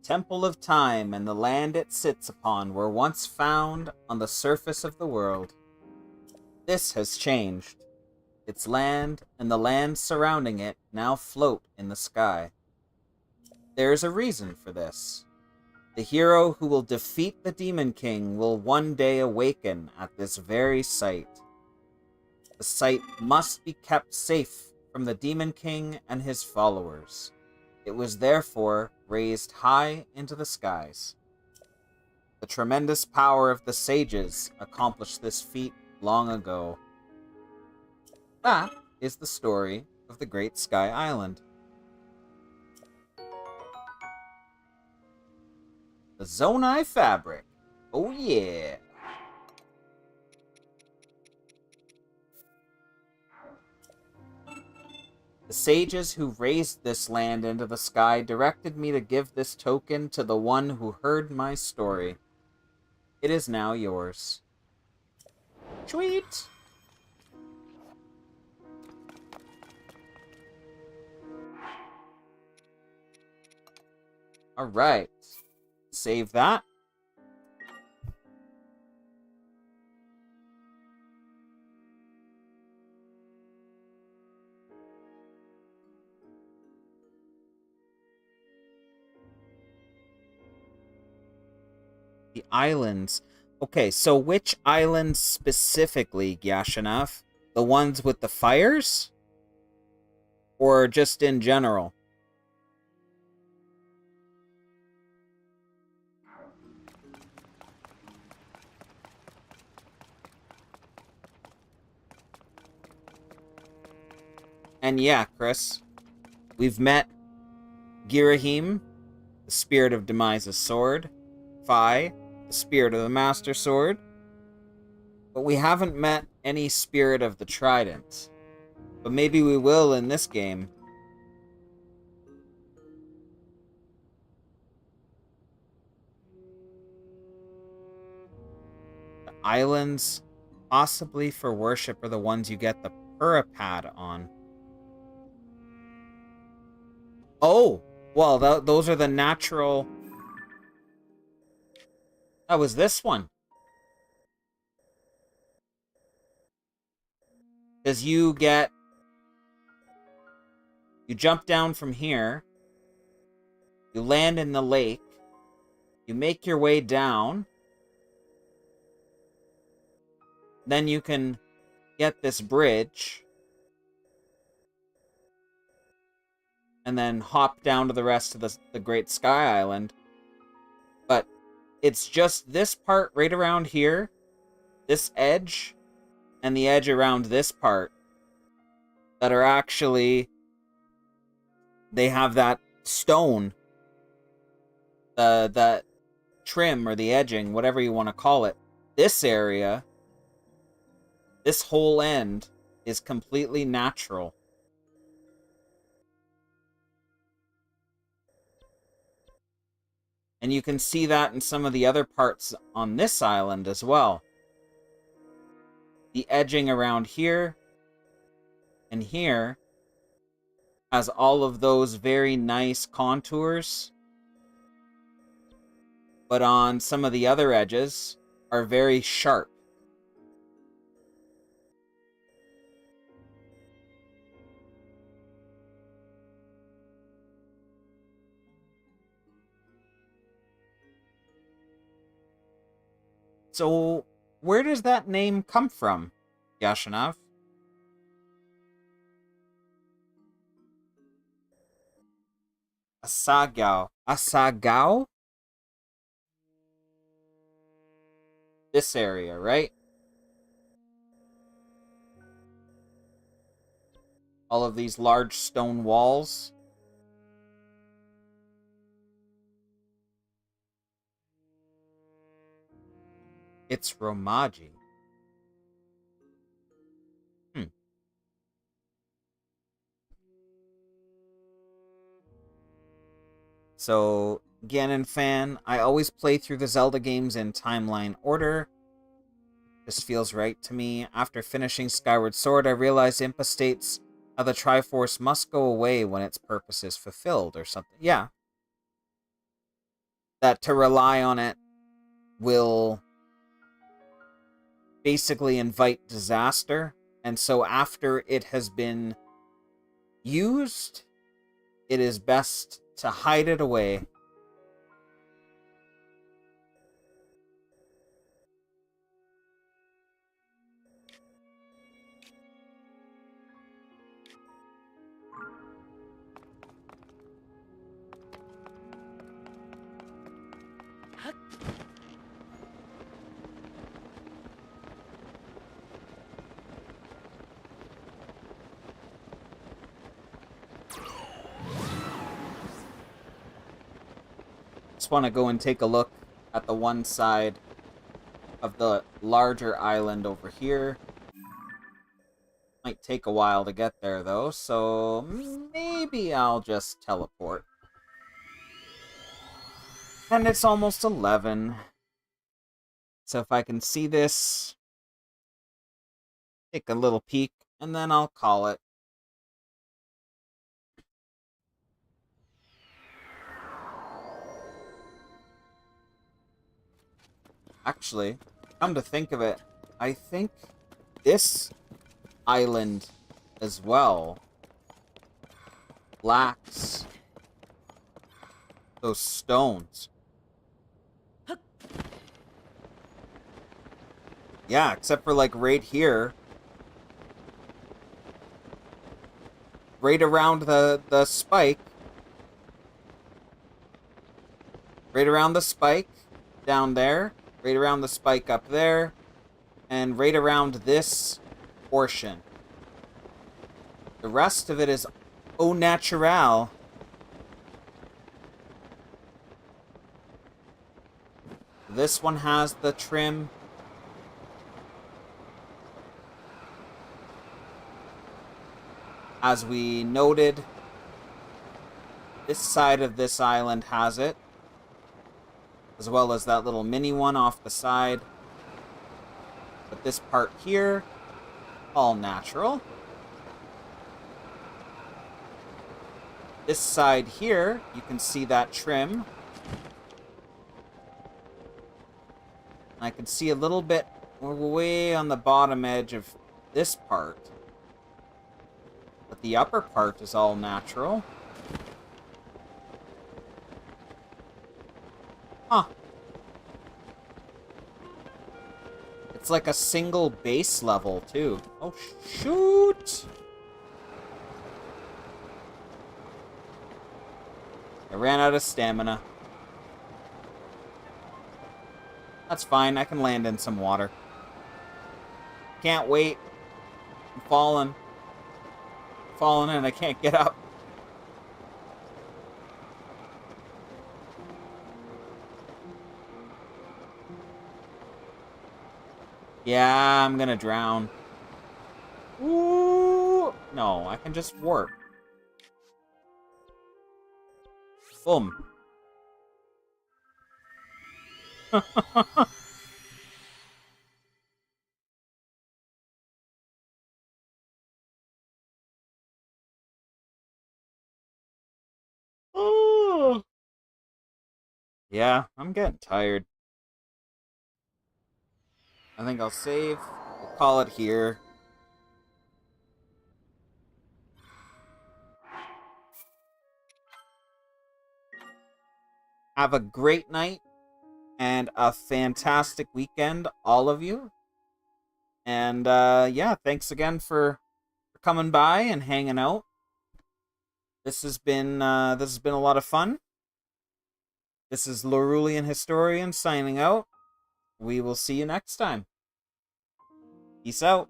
Temple of Time and the land it sits upon were once found on the surface of the world. This has changed. Its land and the land surrounding it now float in the sky. There is a reason for this. The hero who will defeat the Demon King will one day awaken at this very site. The site must be kept safe from the Demon King and his followers. It was therefore raised high into the skies. The tremendous power of the sages accomplished this feat long ago. That is the story of the Great Sky Island. The Zonai fabric. Oh yeah. The sages who raised this land into the sky directed me to give this token to the one who heard my story. It is now yours. Sweet! Alright. Save that. The islands. Okay, so which islands specifically, Gyashanaf? The ones with the fires? Or just in general? And yeah, Chris, we've met Girahim, the spirit of Demise's sword, Phi, the spirit of the Master Sword, but we haven't met any spirit of the Trident. But maybe we will in this game. The islands, possibly for worship, are the ones you get the Purapad on. Oh, well, those are the natural... That was this one. Because you jump down from here, you land in the lake, you make your way down, then you can get this bridge, and then hop down to the rest of the Great Sky Island. But it's just this part right around here, this edge, and the edge around this part that are actually, they have that stone, that trim or the edging, whatever you want to call it. This area, this whole end, is completely natural. And you can see that in some of the other parts on this island as well. The edging around here and here has all of those very nice contours. But on some of the other edges are very sharp. So, where does that name come from, Yashinav? Asagao. Asagao? This area, right? All of these large stone walls. It's Romaji. So, Ganon fan, I always play through the Zelda games in timeline order. This feels right to me. After finishing Skyward Sword, I realized Impa states how the Triforce must go away when its purpose is fulfilled, or something. Yeah. That to rely on it will basically invite disaster, and so after it has been used, it is best to hide it away. Just want to go and take a look at the one side of the larger island over here. Might take a while to get there though, so maybe I'll just teleport. And it's almost 11. So if I can see this, take a little peek, and then I'll call it. Actually, come to think of it, I think this island as well lacks those stones. Yeah, except for like right here. Right around the spike. Right around the spike down there. Right around the spike up there, and right around this portion. The rest of it is au naturel. This one has the trim. As we noted, this side of this island has it. As well as that little mini one off the side. But this part here, all natural. This side here, you can see that trim. I can see a little bit way on the bottom edge of this part. But the upper part is all natural. Huh. It's like a single base level, too. Oh, shoot! I ran out of stamina. That's fine. I can land in some water. Can't wait. I'm falling. Falling and I can't get up. Yeah, I'm gonna drown. Ooh! No, I can just warp. Boom. Ooh. Yeah, I'm getting tired. I think I'll save. We'll call it here. Have a great night and a fantastic weekend, all of you. And yeah, thanks again for coming by and hanging out. This has been a lot of fun. This is LoruleanHistorian signing out. We will see you next time. Peace out.